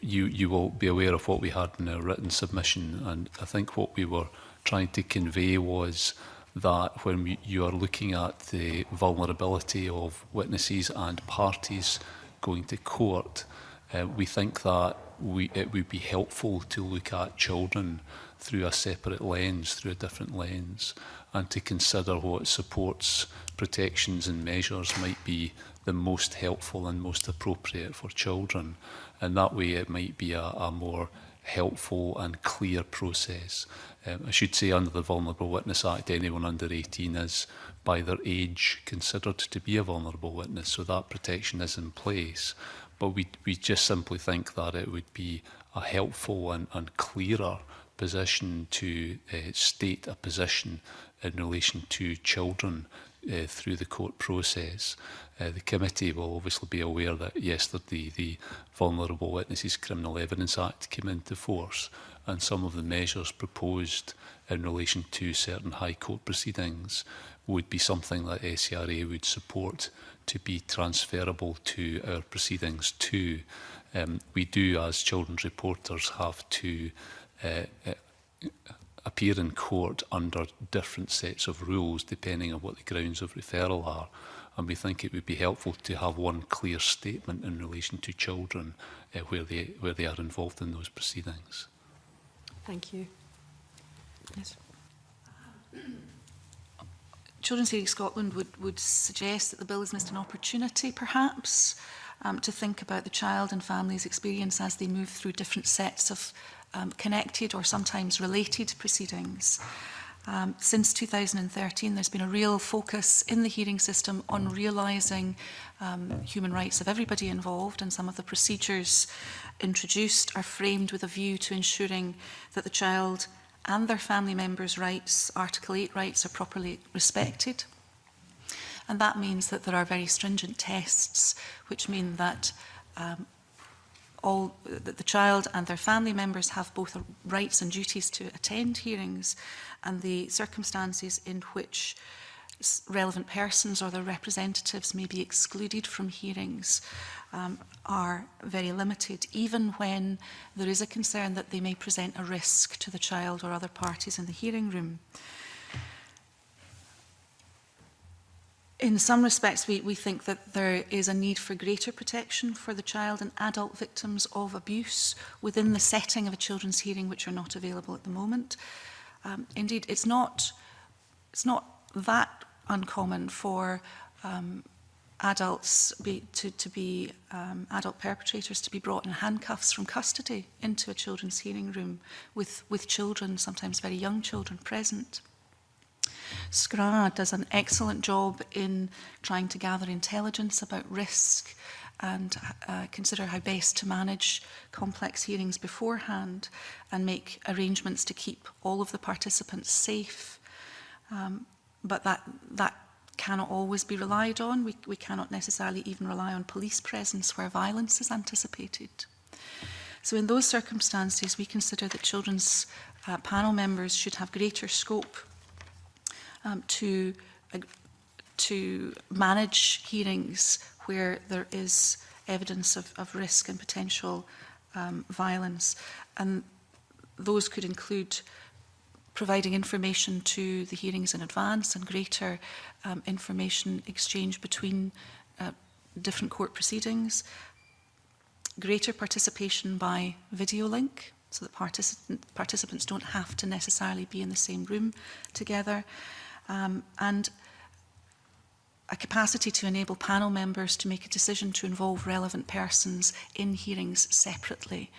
you will be aware of what we had in our written submission, and I think what we were trying to convey was that when you are looking at the vulnerability of witnesses and parties going to court, we think that it would be helpful to look at children through a separate lens, through a different lens, and to consider what supports, protections and measures might be the most helpful and most appropriate for children. And that way it might be a more helpful and clear process. I should say under the Vulnerable Witness Act, anyone under 18 is by their age considered to be a vulnerable witness, so that protection is in place. But we just simply think that it would be a helpful and clearer position to state a position in relation to children through the court process. The committee will obviously be aware that yesterday the Vulnerable Witnesses Criminal Evidence Act came into force, and some of the measures proposed in relation to certain High Court proceedings would be something that SCRA would support to be transferable to our proceedings too. We do, as children's reporters, have to appear in court under different sets of rules depending on what the grounds of referral are, and we think it would be helpful to have one clear statement in relation to children where they are involved in those proceedings. Thank you. Yes. Children's Hearing Scotland would suggest that the bill has missed an opportunity, perhaps, to think about the child and family's experience as they move through different sets of connected or sometimes related proceedings. Since 2013, there's been a real focus in the hearing system on realising human rights of everybody involved, and some of the procedures introduced are framed with a view to ensuring that the child and their family members' rights, Article 8 rights, are properly respected. And that means that there are very stringent tests, which mean that that the child and their family members have both rights and duties to attend hearings, and the circumstances in which relevant persons or their representatives may be excluded from hearings are very limited, even when there is a concern that they may present a risk to the child or other parties in the hearing room. In some respects, we think that there is a need for greater protection for the child and adult victims of abuse within the setting of a children's hearing, which are not available at the moment. Indeed, it's not that uncommon for adults adult perpetrators to be brought in handcuffs from custody into a children's hearing room with children, sometimes very young children, present. SCRA does an excellent job in trying to gather intelligence about risk and consider how best to manage complex hearings beforehand and make arrangements to keep all of the participants safe. But that cannot always be relied on. We cannot necessarily even rely on police presence where violence is anticipated. So in those circumstances, we consider that children's panel members should have greater scope to manage hearings where there is evidence of risk and potential violence. And those could include providing information to the hearings in advance and greater information exchange between different court proceedings, greater participation by video link, so that participants don't have to necessarily be in the same room together, and a capacity to enable panel members to make a decision to involve relevant persons in hearings separately.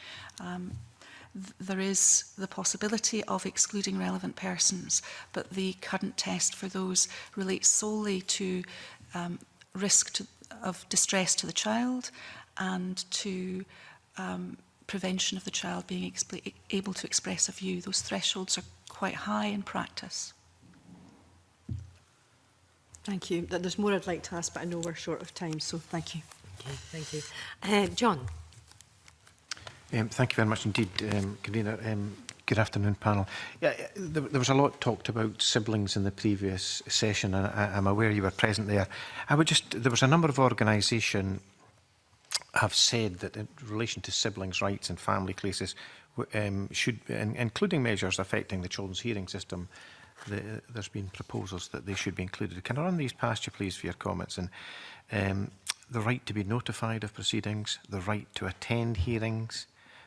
There is the possibility of excluding relevant persons, but the current test for those relates solely to risk of distress to the child and to prevention of the child being able to express a view. Those thresholds are quite high in practice. Thank you. There's more I'd like to ask, but I know we're short of time, so thank you. Okay, thank you. John. Thank you very much indeed, Convener. Good afternoon, panel. Yeah, there was a lot talked about siblings in the previous session, and I'm aware you were present there. There was a number of organisations have said that in relation to siblings' rights and family cases, should, including measures affecting the children's hearing system, there's been proposals that they should be included. Can I run these past you, please, for your comments? And the right to be notified of proceedings, the right to attend hearings,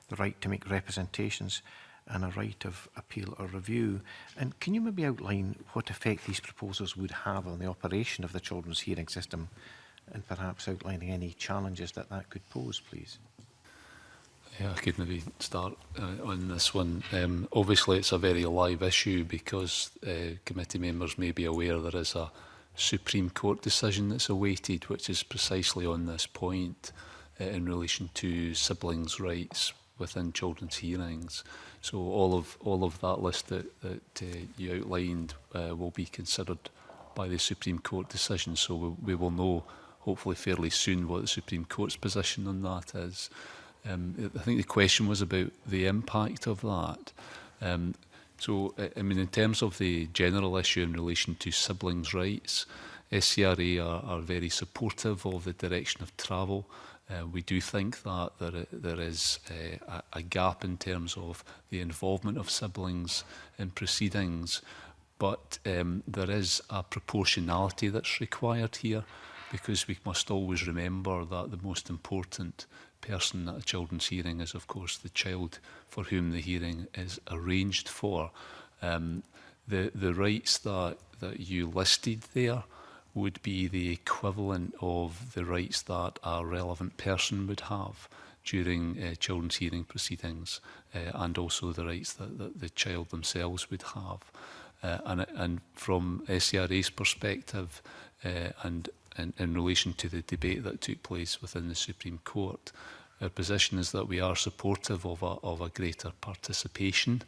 the right to make representations, and a right of appeal or review. And can you maybe outline what effect these proposals would have on the operation of the children's hearing system, and perhaps outlining any challenges that could pose, please? Yeah, I could maybe start on this one. Obviously, it's a very live issue because committee members may be aware there is a Supreme Court decision that's awaited, which is precisely on this point in relation to siblings' rights within children's hearings. So all of that list that you outlined will be considered by the Supreme Court decision. So we will know hopefully fairly soon what the Supreme Court's position on that is. I think the question was about the impact of that. So, I mean, in terms of the general issue in relation to siblings' rights, SCRA are very supportive of the direction of travel. We do think that there is a gap in terms of the involvement of siblings in proceedings, but there is a proportionality that's required here, because we must always remember that the most important person at a children's hearing is, of course, the child for whom the hearing is arranged for. The rights that you listed there would be the equivalent of the rights that a relevant person would have during children's hearing proceedings, and also the rights that the child themselves would have. And from SCRA's perspective, and in relation to the debate that took place within the Supreme Court, our position is that we are supportive of a greater participation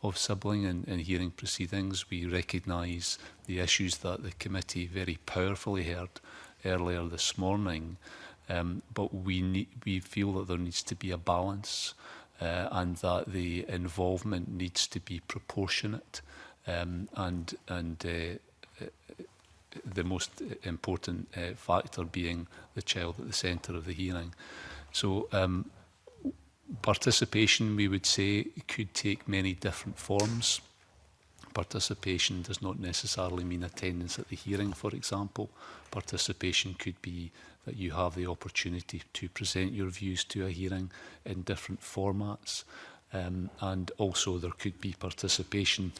of sibling in hearing proceedings. We recognise the issues that the committee very powerfully heard earlier this morning, but we feel that there needs to be a balance, and that the involvement needs to be proportionate, and the most important factor being the child at the centre of the hearing. So participation, we would say, could take many different forms. Participation does not necessarily mean attendance at the hearing, for example. Participation could be that you have the opportunity to present your views to a hearing in different formats. And also there could be participation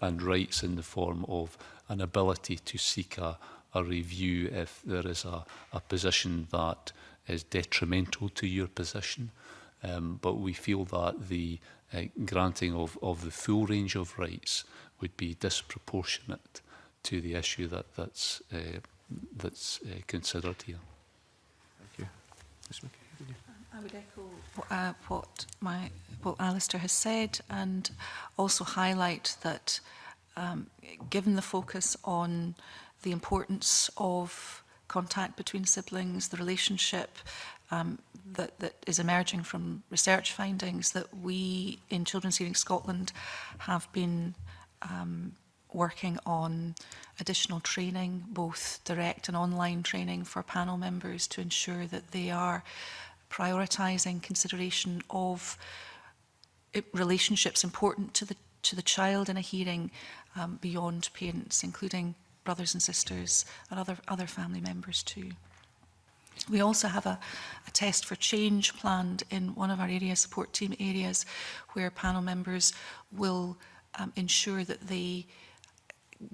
and rights in the form of an ability to seek a review if there is a position that is detrimental to your position. But we feel that the granting of the full range of rights would be disproportionate to the issue that's considered here. Thank you. Ms. McKay, I would echo what Alistair has said, and also highlight that given the focus on the importance of contact between siblings, the relationship that is emerging from research findings, that we in Children's Hearing Scotland have been working on additional training, both direct and online training for panel members, to ensure that they are prioritising consideration of relationships important to the child in a hearing beyond parents, including brothers and sisters and other family members too. We also have a test for change planned in one of our area support team areas, where panel members will ensure that they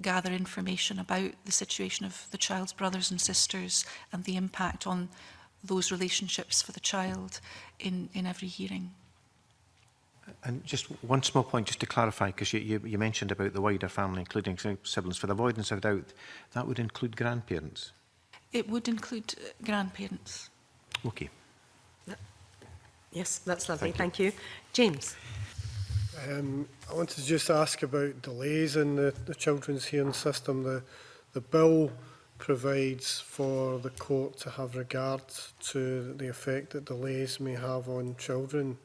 gather information about the situation of the child's brothers and sisters and the impact on those relationships for the child in every hearing. And just one small point, just to clarify, because you mentioned about the wider family, including siblings. For the avoidance of doubt, that would include grandparents? It would include grandparents. Okay. Yes, that's lovely. Thank you. James. I wanted to just ask about delays in the children's hearing system. The bill provides for the court to have regard to the effect that delays may have on children,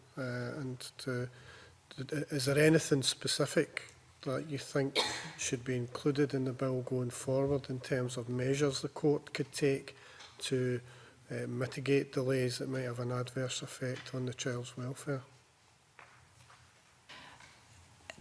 is there anything specific that you think should be included in the bill going forward in terms of measures the court could take to mitigate delays that might have an adverse effect on the child's welfare?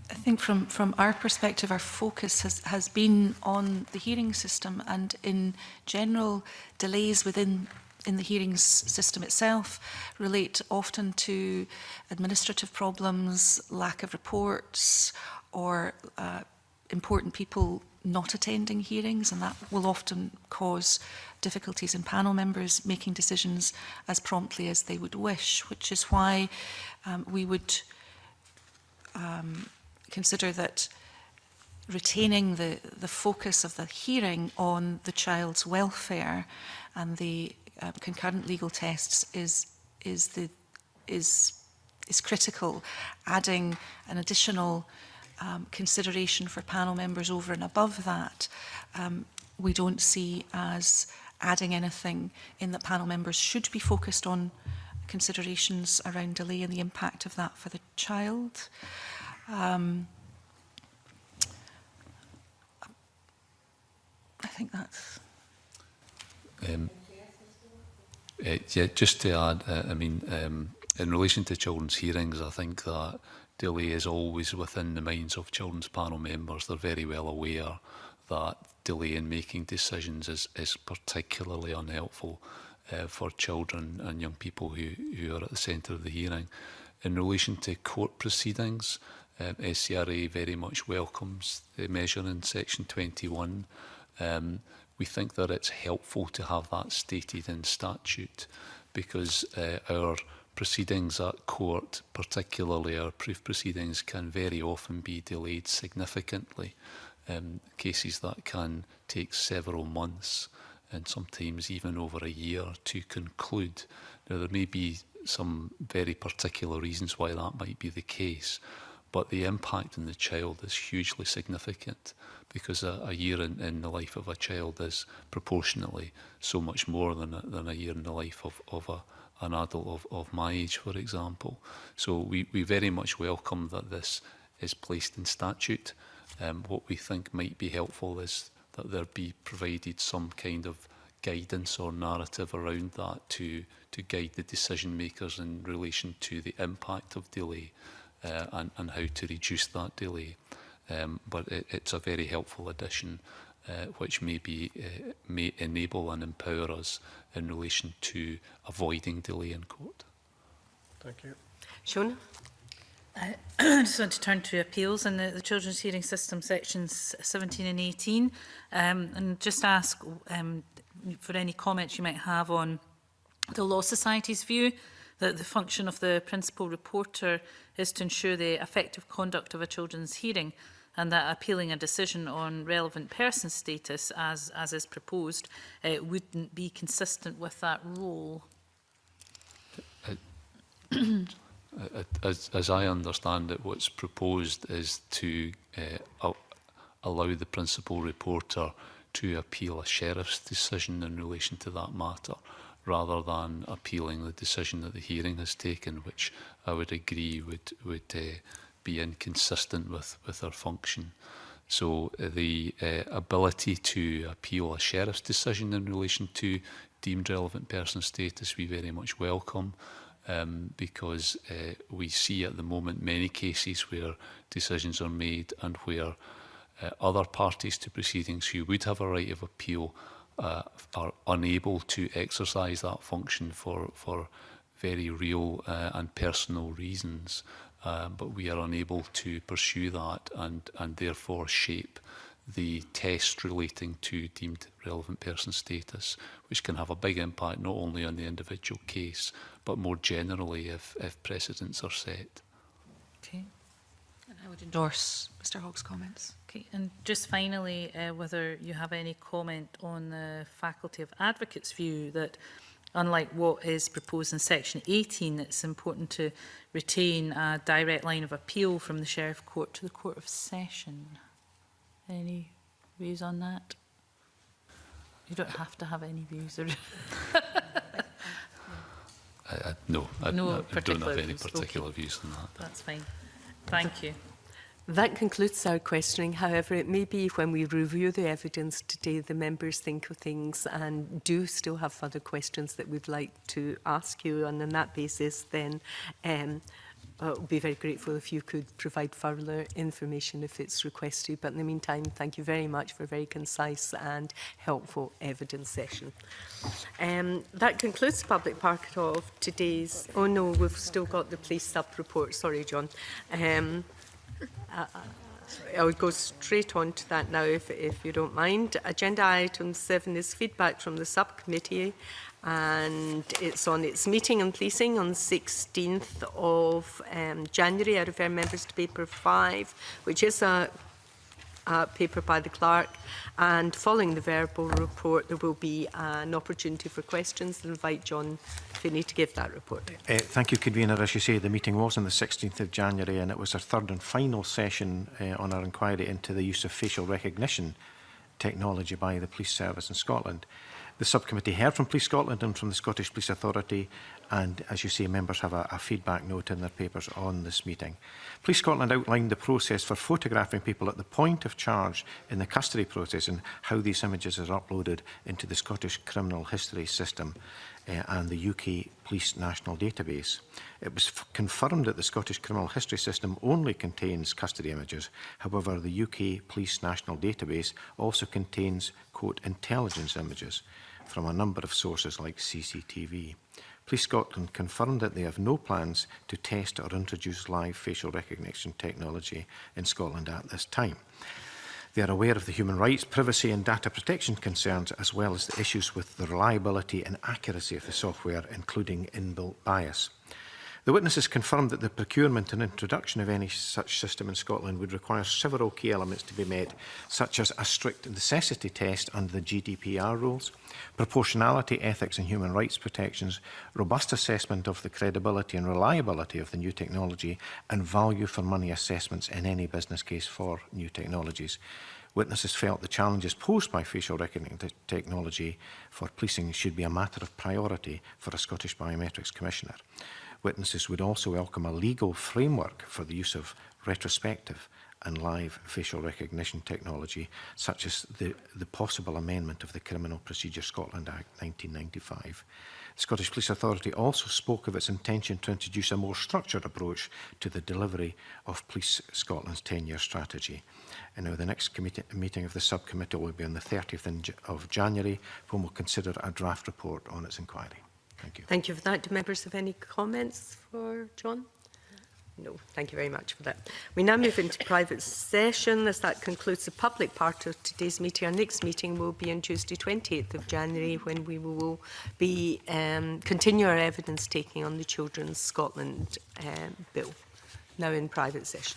I think from our perspective, our focus has been on the hearing system, and in general, delays within the hearings system itself relate often to administrative problems, lack of reports, or important people not attending hearings, and that will often cause difficulties in panel members making decisions as promptly as they would wish, which is why we would consider that retaining the focus of the hearing on the child's welfare and the concurrent legal tests is critical. Adding an additional consideration for panel members over and above that, we don't see as adding anything in that panel members should be focused on considerations around delay and the impact of that for the child. I think that's... yeah, just to add, in relation to children's hearings, I think that delay is always within the minds of children's panel members. They're very well aware that delay in making decisions is particularly unhelpful for children and young people who are at the centre of the hearing. In relation to court proceedings, SCRA very much welcomes the measure in section 21. We think that it's helpful to have that stated in statute because our proceedings at court, particularly our proof proceedings, can very often be delayed significantly. Cases that can take several months and sometimes even over a year to conclude. Now, there may be some very particular reasons why that might be the case, but the impact on the child is hugely significant because a year in the life of a child is proportionately so much more than a year in the life of an adult of my age, for example. So we very much welcome that this is placed in statute. What we think might be helpful is that there be provided some kind of guidance or narrative around that to guide the decision makers in relation to the impact of delay and how to reduce that delay. But it's a very helpful addition which may enable and empower us in relation to avoiding delay in court. Thank you. Shona? I just want to turn to appeals in the Children's Hearing System sections 17 and 18 and just ask for any comments you might have on the Law Society's view that the function of the principal reporter is to ensure the effective conduct of a children's hearing and that appealing a decision on relevant person status as is proposed wouldn't be consistent with that role. As I understand it, what's proposed is to allow the principal reporter to appeal a sheriff's decision in relation to that matter, rather than appealing the decision that the hearing has taken, which I would agree would be inconsistent with our function. So the ability to appeal a sheriff's decision in relation to deemed relevant person status we very much welcome. Because we see at the moment many cases where decisions are made and where other parties to proceedings who would have a right of appeal are unable to exercise that function for very real and personal reasons. But we are unable to pursue that and therefore shape the test relating to deemed relevant person status, which can have a big impact not only on the individual case, but more generally if precedents are set. Okay. And I would endorse Mr Hogg's comments. Okay, and just finally, whether you have any comment on the Faculty of Advocates' view that, unlike what is proposed in section 18, it's important to retain a direct line of appeal from the Sheriff Court to the Court of Session. Any views on that? You don't have to have any views. Or No, I don't have any views. particular Okay. views on that. That's fine. Thank you. That concludes our questioning. However, it may be when we review the evidence today, the members think of things and do still have further questions that we'd like to ask you. And on that basis, then we'll be very grateful if you could provide further information if it's requested. But in the meantime, thank you very much for a very concise and helpful evidence session. That concludes the public part of today's... Oh no, we've still got the police sub-report. Sorry, John. I would go straight on to that now, if you don't mind. Agenda item 7 is feedback from the subcommittee, and it's on its meeting on policing on 16th of January. I refer members to paper 5, which is a paper by the clerk, and following the verbal report there will be an opportunity for questions. I invite John Finney to give that report. Thank you, Convener. As you say, the meeting was on the 16th of January and it was our third and final session on our inquiry into the use of facial recognition technology by the police service in Scotland. The subcommittee heard from Police Scotland and from the Scottish Police Authority, and as you say, members have a feedback note in their papers on this meeting. Police Scotland outlined the process for photographing people at the point of charge in the custody process and how these images are uploaded into the Scottish Criminal History System and the UK Police National Database. It was confirmed that the Scottish Criminal History System only contains custody images. However, the UK Police National Database also contains, quote, intelligence images from a number of sources like CCTV. Police Scotland confirmed that they have no plans to test or introduce live facial recognition technology in Scotland at this time. They are aware of the human rights, privacy and data protection concerns, as well as the issues with the reliability and accuracy of the software, including inbuilt bias. The witnesses confirmed that the procurement and introduction of any such system in Scotland would require several key elements to be met, such as a strict necessity test under the GDPR rules, proportionality, ethics and human rights protections, robust assessment of the credibility and reliability of the new technology, and value for money assessments in any business case for new technologies. Witnesses felt the challenges posed by facial recognition technology for policing should be a matter of priority for a Scottish Biometrics Commissioner. Witnesses would also welcome a legal framework for the use of retrospective and live facial recognition technology, such as the possible amendment of the Criminal Procedure Scotland Act 1995. The Scottish Police Authority also spoke of its intention to introduce a more structured approach to the delivery of Police Scotland's 10-year strategy. And now the next meeting of the subcommittee will be on the 30th of January, when we'll consider a draft report on its inquiry. Thank you. Thank you for that. Do members have any comments for John? No, thank you very much for that. We now move into private session, as that concludes the public part of today's meeting. Our next meeting will be on Tuesday, 28th of January, when we will be continue our evidence taking on the Children's Scotland Bill, now in private session.